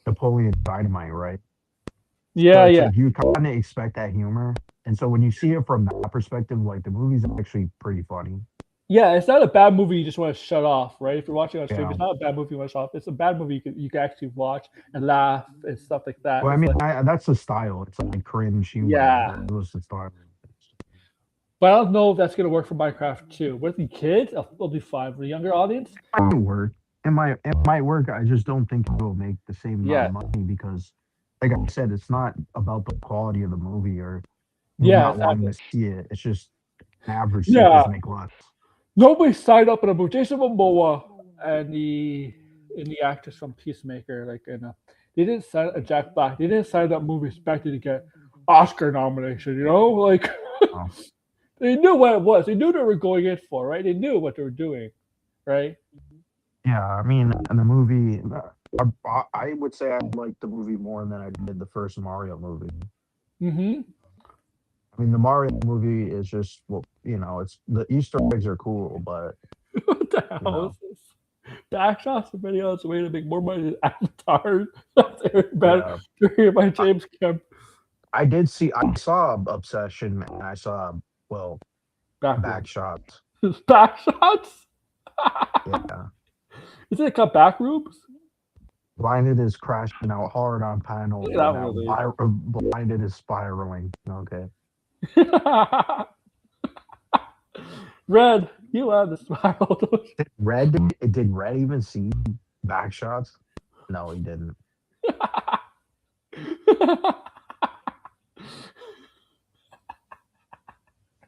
Speaker 2: Napoleon Dynamite, right? So
Speaker 1: Yeah,
Speaker 2: it's
Speaker 1: yeah.
Speaker 2: like you kind of expect that humor, and so when you see it from that perspective, like the movie's actually pretty funny.
Speaker 1: Yeah, it's not a bad movie you just want to shut off, right? If you're watching on stream,
Speaker 2: Yeah.
Speaker 1: it's not a bad movie you want to shut off. It's a bad movie you can actually watch and laugh and stuff like that.
Speaker 2: Well, I
Speaker 1: It's
Speaker 2: mean,
Speaker 1: like,
Speaker 2: that's the style. It's like cringe humor.
Speaker 1: yeah.
Speaker 2: That was the style.
Speaker 1: But I don't know if that's gonna work for Minecraft too. With the kids, it'll be fine. For the younger audience,
Speaker 2: It might work. It might work. I just don't think it will make the same amount
Speaker 1: yeah,
Speaker 2: of money because, like I said, it's not about the quality of the movie or me
Speaker 1: yeah,
Speaker 2: not wanting
Speaker 1: exactly.
Speaker 2: to see it. It's just an average
Speaker 1: Yeah,
Speaker 2: sequels make less.
Speaker 1: nobody signed up in a movie. Jason Momoa and the actress from Peacemaker, like, they didn't sign Jack Black. They didn't sign that movie expecting to get Oscar nomination. Like
Speaker 2: Oh.
Speaker 1: they knew what it was. They knew they were going in for, right? They knew what they were doing, right?
Speaker 2: Yeah, I mean, in the movie, I would say I liked the movie more than I did the first Mario movie.
Speaker 1: Mm-hmm.
Speaker 2: I mean, the Mario movie is just, well, it's the Easter eggs are cool, but
Speaker 1: What the
Speaker 2: you
Speaker 1: hell is
Speaker 2: know,
Speaker 1: this? Backshots of videos a way to make more money than Avatar. That's Eric Bad
Speaker 2: yeah,
Speaker 1: by James Kemp.
Speaker 2: I saw Obsession and I saw, well,
Speaker 1: Backrooms.
Speaker 2: Backshots.
Speaker 1: Backshots?
Speaker 2: Yeah.
Speaker 1: Is it called Backrooms?
Speaker 2: Blinded is crashing out hard on panels,
Speaker 1: Look at
Speaker 2: but
Speaker 1: that
Speaker 2: now
Speaker 1: movie.
Speaker 2: blinded is spiraling. Okay.
Speaker 1: Red, you have the smile.
Speaker 2: Did Red even see Backshots? No, he didn't.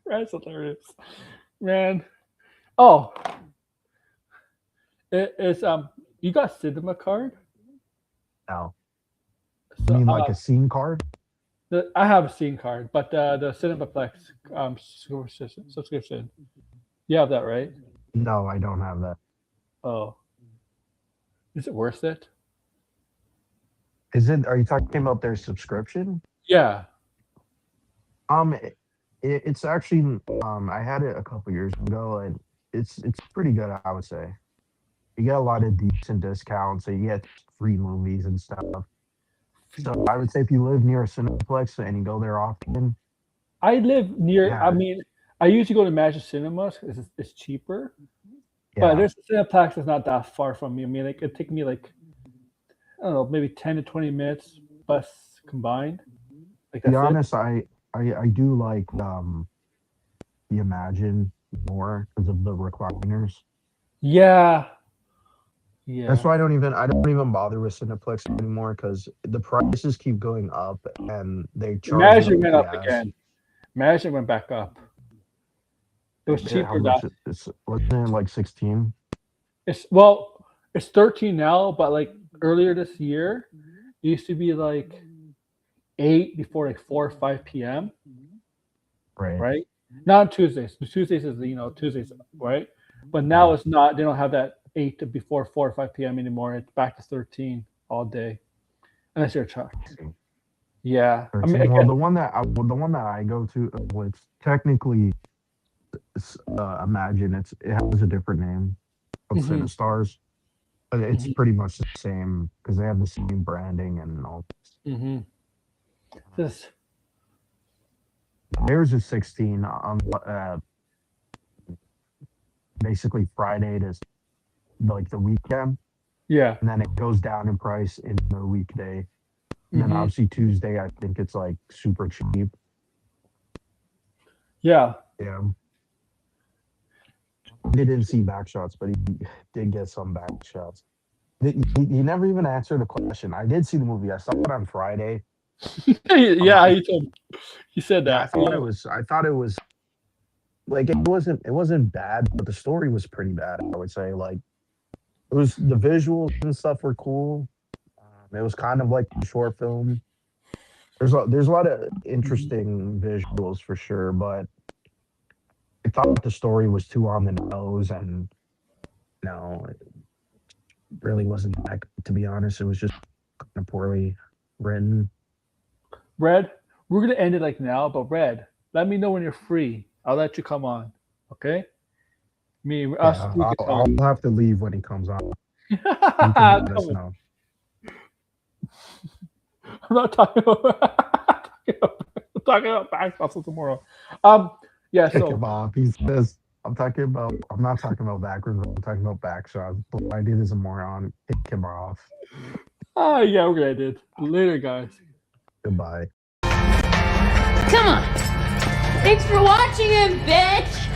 Speaker 1: That's hilarious. Man. Oh, it's you got cinema card?
Speaker 2: No. I
Speaker 1: So
Speaker 2: mean, like a scene card?
Speaker 1: I have a scene card, but the Cinemaplex subscription. You have that, right?
Speaker 2: No, I don't have that.
Speaker 1: Oh, is it worth it?
Speaker 2: Is it? Are you talking about their subscription?
Speaker 1: Yeah.
Speaker 2: It, it's actually I had it a couple years ago, and it's pretty good. I would say you get a lot of decent discounts, so you get free movies and stuff. So I would say if you live near a Cineplex and you go there often,
Speaker 1: I live near. I
Speaker 2: yeah,
Speaker 1: mean, I usually go to Magic Cinemas because it's cheaper. But
Speaker 2: yeah.
Speaker 1: there's a Cineplex that's not that far from me. I mean, like it take me like I don't know, maybe 10 to 20 minutes bus combined. Like
Speaker 2: To be
Speaker 1: that's it.
Speaker 2: honest, I do like the Imagine more because of the recliners.
Speaker 1: Yeah,
Speaker 2: That's
Speaker 1: yeah.
Speaker 2: why I don't even bother with Cineplex anymore because the prices keep going up and they charge you
Speaker 1: Imagine
Speaker 2: up
Speaker 1: went
Speaker 2: the
Speaker 1: up
Speaker 2: ass.
Speaker 1: again. Imagine went back up. It was
Speaker 2: How
Speaker 1: cheaper
Speaker 2: much?
Speaker 1: last.
Speaker 2: Wasn't it like 16?
Speaker 1: It's 13 now, but like earlier this year, it used to be like 8 before like 4 or 5 p.m.
Speaker 2: Right.
Speaker 1: Right? Not on Tuesdays. Tuesdays is Tuesdays, right? But
Speaker 2: Yeah.
Speaker 1: now it's not. They don't have that 8 to before 4 or 5 p.m. anymore. It's back to 13 all day, unless you're a child.
Speaker 2: I see.
Speaker 1: Yeah, I mean,
Speaker 2: 13.
Speaker 1: I
Speaker 2: Well,
Speaker 1: guess.
Speaker 2: the one that I go to, well, it's technically Imagine. It has a different name of
Speaker 1: Hmm.
Speaker 2: CineStars, but it's
Speaker 1: Hmm.
Speaker 2: pretty much the same because they have the same branding and all.
Speaker 1: Hmm. This.
Speaker 2: Theirs is 16 on basically Friday to like the weekend,
Speaker 1: Yeah.
Speaker 2: and then it goes down in price in the weekday. And then
Speaker 1: Hmm.
Speaker 2: obviously Tuesday, I think it's like super cheap.
Speaker 1: Yeah.
Speaker 2: Yeah. He didn't see back shots, but he did get some back shots. He never even answered the question. I did see the movie. I saw it on Friday.
Speaker 1: Yeah.
Speaker 2: Um,
Speaker 1: He said
Speaker 2: yeah, I
Speaker 1: that.
Speaker 2: thought it was. I thought it was like it wasn't bad, but the story was pretty bad. I would say like it was the visuals and stuff were cool. It was kind of like a short film. There's a lot of
Speaker 1: Mhm.
Speaker 2: interesting visuals for sure, but I thought the story was too on the nose, and no, it really wasn't that good, to be honest. It was just kind of poorly. written.
Speaker 1: Red, we're gonna end it like now, but Red, let me know when you're free. I'll let you come on. Okay? Me, us,
Speaker 2: Yeah,
Speaker 1: we can
Speaker 2: I'll
Speaker 1: talk.
Speaker 2: have to leave when he comes on. You can let us
Speaker 1: No,
Speaker 2: know.
Speaker 1: I'm not talking about. I'm talking about back hustle tomorrow. Yeah.
Speaker 2: Kick
Speaker 1: So
Speaker 2: him off. He says, I'm talking about, I'm not talking about backwards, I'm talking about back shots. Blinded is a moron. Kick him off.
Speaker 1: yeah, we're gonna end it later, guys.
Speaker 2: Goodbye.
Speaker 3: Come on. Thanks for watching him, bitch.